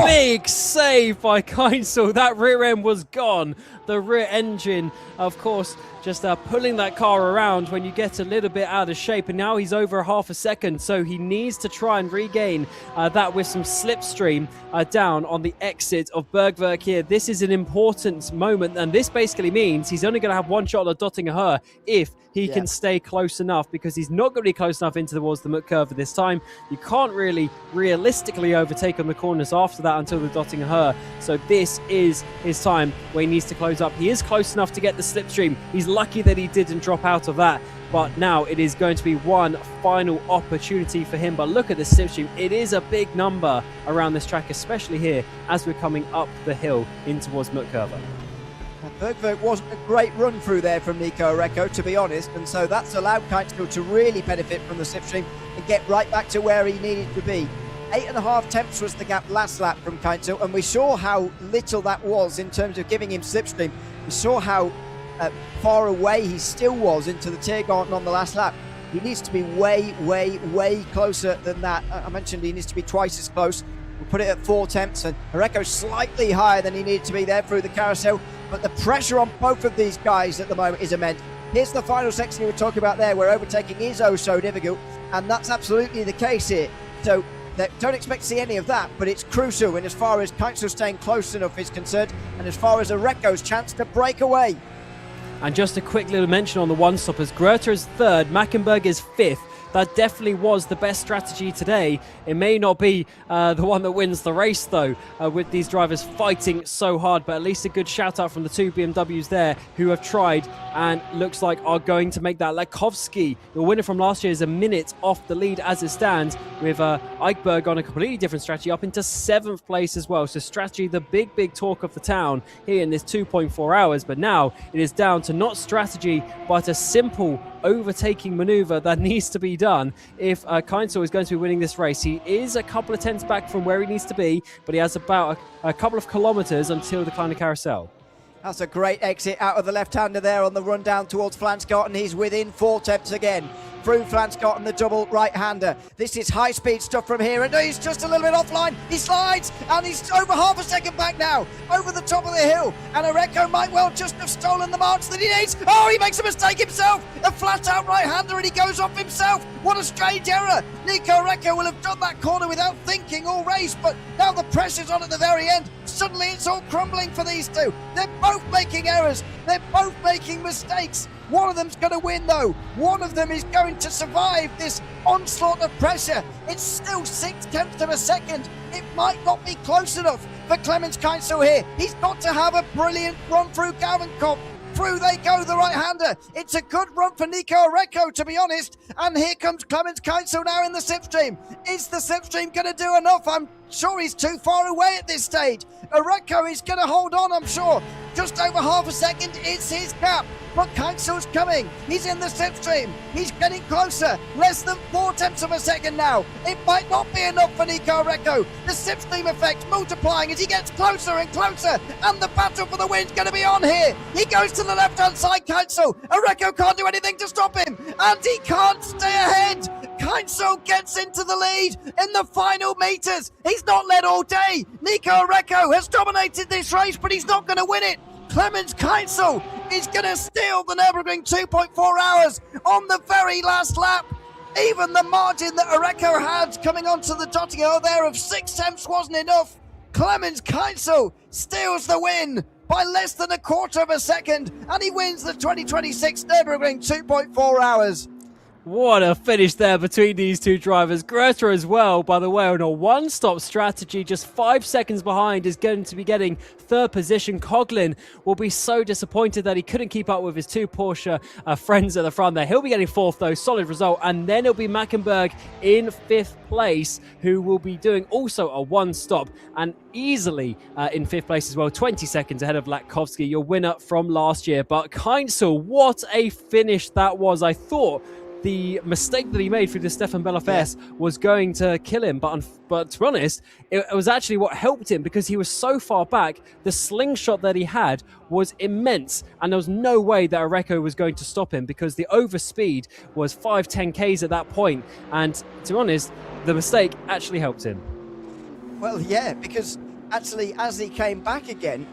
Big save by Keitzel. That rear end was gone. The rear engine, of course, just pulling that car around when you get a little bit out of shape, and now he's over half a second, so he needs to try and regain that with some slipstream down on the exit of Bergwerk here. This is an important moment, and this basically means he's only going to have one shot at Döttinger Höhe if he can stay close enough, because he's not going to be close enough into towards the Muck curve this time. You can't really realistically overtake on the corners after that until the Döttinger Höhe, so this is his time where he needs to close up. He is close enough to get the slipstream. He's lucky that he didn't drop out of that, but now it is going to be one final opportunity for him. But look at the slipstream. It is a big number around this track, especially here as we're coming up the hill in towards Muck curve. Bergwerk wasn't a great run through there from Nico Oreco, to be honest, and so that's allowed Keitzel to really benefit from the slipstream and get right back to where he needed to be. 8.5 tenths was the gap last lap from Keitzel, and we saw how little that was in terms of giving him slipstream. We saw how far away he still was into the Tiergarten on the last lap. He needs to be way, way, way closer than that. I mentioned he needs to be twice as close. We'll put it at 4 tenths, and Oreco slightly higher than he needed to be there through the carousel, but the pressure on both of these guys at the moment is immense. Here's the final section you were talking about there, where overtaking is oh so difficult, and that's absolutely the case here. So don't expect to see any of that, but it's crucial in as far as Keitzel staying close enough is concerned, and as far as Oreco's chance to break away. And just a quick little mention on the one-stoppers. Gröter is third, Mackenberg is fifth. That definitely was the best strategy today. It may not be the one that wins the race, though, with these drivers fighting so hard, but at least a good shout out from the two BMWs there who have tried and looks like are going to make that. Lekovsky, the winner from last year, is a minute off the lead as it stands, with Eichberg on a completely different strategy up into 7th place as well. So strategy, the big talk of the town here in this 2.4 hours, but now it is down to not strategy, but a simple overtaking maneuver that needs to be done if Keitzel is going to be winning this race. He is a couple of tenths back from where he needs to be, but he has about a couple of kilometers until the Kleine Carousel. That's a great exit out of the left-hander there on the run down towards Flansgarten. He's within 4 tenths again. Through Flansgarten, the double right-hander. This is high-speed stuff from here, and he's just a little bit offline. He slides, and he's over half a second back now, over the top of the hill, and Oreco might well just have stolen the marks that he needs. Oh, he makes a mistake himself. A flat-out right-hander, and he goes off himself. What a strange error. Nico Oreco will have done that corner without thinking all race, but now the pressure's on at the very end. Suddenly it's all crumbling for these two. They're both making errors. They're both making mistakes. One of them's going to win, though. One of them is going to survive this onslaught of pressure. It's still 6 tenths of a second. It might not be close enough for Clemens Keitzel here. He's got to have a brilliant run through Galvenkopf. Through they go, the right-hander. It's a good run for Nico Oreco, to be honest. And here comes Clemens Keitzel now in the slipstream. Is the slipstream going to do enough? I'm sure he's too far away at this stage. Oreco is going to hold on, I'm sure. Just over half a second, it's his gap. But Keitzel's coming. He's in the slipstream. He's getting closer. Less than 4 tenths of a second now. It might not be enough for Nico Oreco. The slipstream effect multiplying as he gets closer and closer. And the battle for the win's going to be on here. He goes to the left-hand side, Keitzel. Oreco can't do anything to stop him. And he can't stay ahead. Keitzel gets into the lead in the final meters. He's not led all day. Nico Oreco has dominated this race, but he's not going to win it. Clemens Keitzel is going to steal the Nürburgring 2.4 hours on the very last lap. Even the margin that Oreco had coming onto the Döttinger there of 6 tenths wasn't enough. Clemens Keitzel steals the win by less than a quarter of a second, and he wins the 2026 Nürburgring 2.4 hours. What a finish there between these two drivers. Greta as well, by the way, on a one-stop strategy, just 5 seconds behind, is going to be getting third position. Coughlin will be so disappointed that he couldn't keep up with his two Porsche friends at the front there. He'll be getting fourth, though, solid result. And then it'll be Mackenberg in fifth place, who will be doing also a one-stop and easily in fifth place as well, 20 seconds ahead of Latkovsky, your winner from last year. But Keinzel, what a finish that was. I thought the mistake that he made through the Stefan Bellafes was going to kill him, but to be honest, it was actually what helped him, because he was so far back. The slingshot that he had was immense, and there was no way that Areco was going to stop him, because the overspeed was 5-10 Ks at that point, and to be honest, the mistake actually helped him. Well, yeah, because actually as he came back again,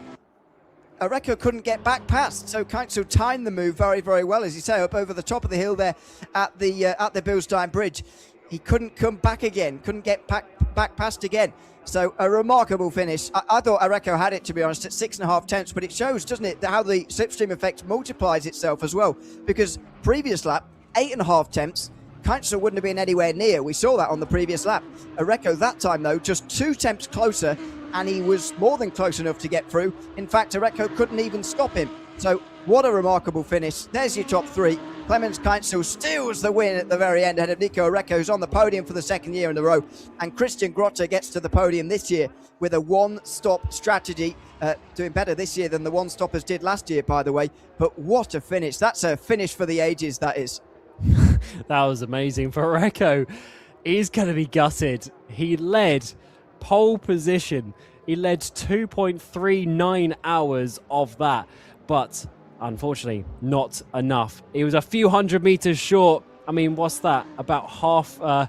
Areco couldn't get back past, so Keinzel timed the move very, very well, as you say, up over the top of the hill there at the Bilstein Bridge. He couldn't come back again, couldn't get back past again. So a remarkable finish. I thought Areco had it, to be honest, at 6.5 tenths, but it shows, doesn't it, how the slipstream effect multiplies itself as well, because previous lap, 8.5 tenths, Keinzel wouldn't have been anywhere near. We saw that on the previous lap. Areco that time, though, just 2 tenths closer, and he was more than close enough to get through. In fact, Areco couldn't even stop him. So what a remarkable finish. There's your top three. Clemens Keinzel steals the win at the very end ahead of Nico Areco, who's on the podium for the second year in a row. And Christian Grotte gets to the podium this year with a one-stop strategy, doing better this year than the one-stoppers did last year, by the way. But what a finish. That's a finish for the ages, that is. That was amazing for Areco. He's going to be gutted. He led pole position. He led 2.39 hours of that, but unfortunately not enough. He was a few hundred meters short. I mean, what's that? About half a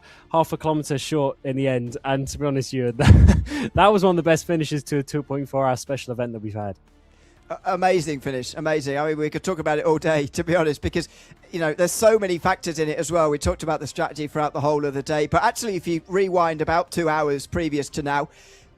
kilometer short in the end. And to be honest, Ewan, that was one of the best finishes to a 2.4 hour special event that we've had. Amazing finish, amazing. I mean, we could talk about it all day, to be honest, because, you know, there's so many factors in it as well. We talked about the strategy throughout the whole of the day, but actually, if you rewind about 2 hours previous to now,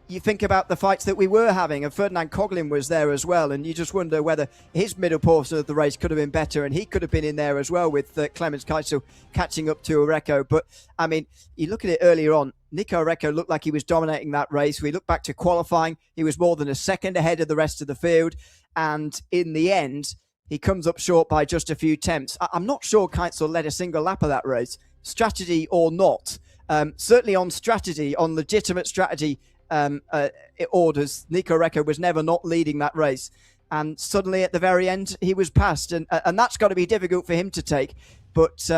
you think about the fights that we were having, and Ferdinand Coughlin was there as well, and you just wonder whether his middle portion of the race could have been better, and he could have been in there as well with Clemens Keinzel catching up to Areco. But, I mean, you look at it earlier on, Nico Areco looked like he was dominating that race. We look back to qualifying, he was more than a second ahead of the rest of the field, and in the end, he comes up short by just a few tenths. I'm not sure Keinzel led a single lap of that race, strategy or not. Certainly on strategy, on legitimate strategy orders, Nico Areco was never not leading that race. And suddenly at the very end, he was passed. And that's got to be difficult for him to take. But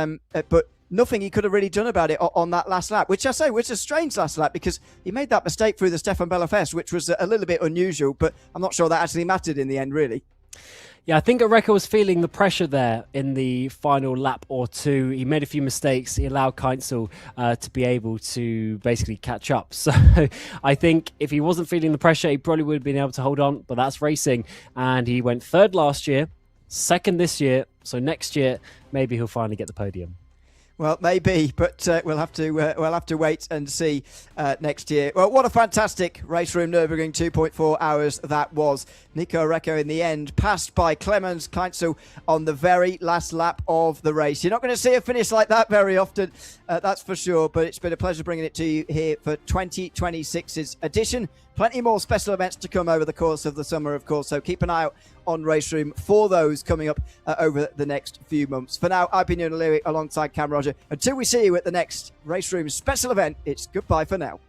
nothing he could have really done about it on that last lap, which I say was a strange last lap, because he made that mistake through the Stefan Bellafes, which was a little bit unusual, but I'm not sure that actually mattered in the end, really. Yeah, I think Areco was feeling the pressure there in the final lap or two. He made a few mistakes. He allowed Keinzel to be able to basically catch up. So I think if he wasn't feeling the pressure, he probably would have been able to hold on, but that's racing. And he went third last year, second this year. So next year, maybe he'll finally get the podium. Well, maybe, but we'll have to wait and see next year. Well, what a fantastic RaceRoom Nürburgring 2.4 hours that was. Nico Areco in the end, passed by Clemens Keinzel on the very last lap of the race. You're not going to see a finish like that very often, that's for sure, but it's been a pleasure bringing it to you here for 2026's edition. Plenty more special events to come over the course of the summer, of course, so keep an eye out on RaceRoom for those coming up over the next few months. For now, I've been Ewan O'Leary alongside Cam Roger. Until we see you at the next RaceRoom special event, it's goodbye for now.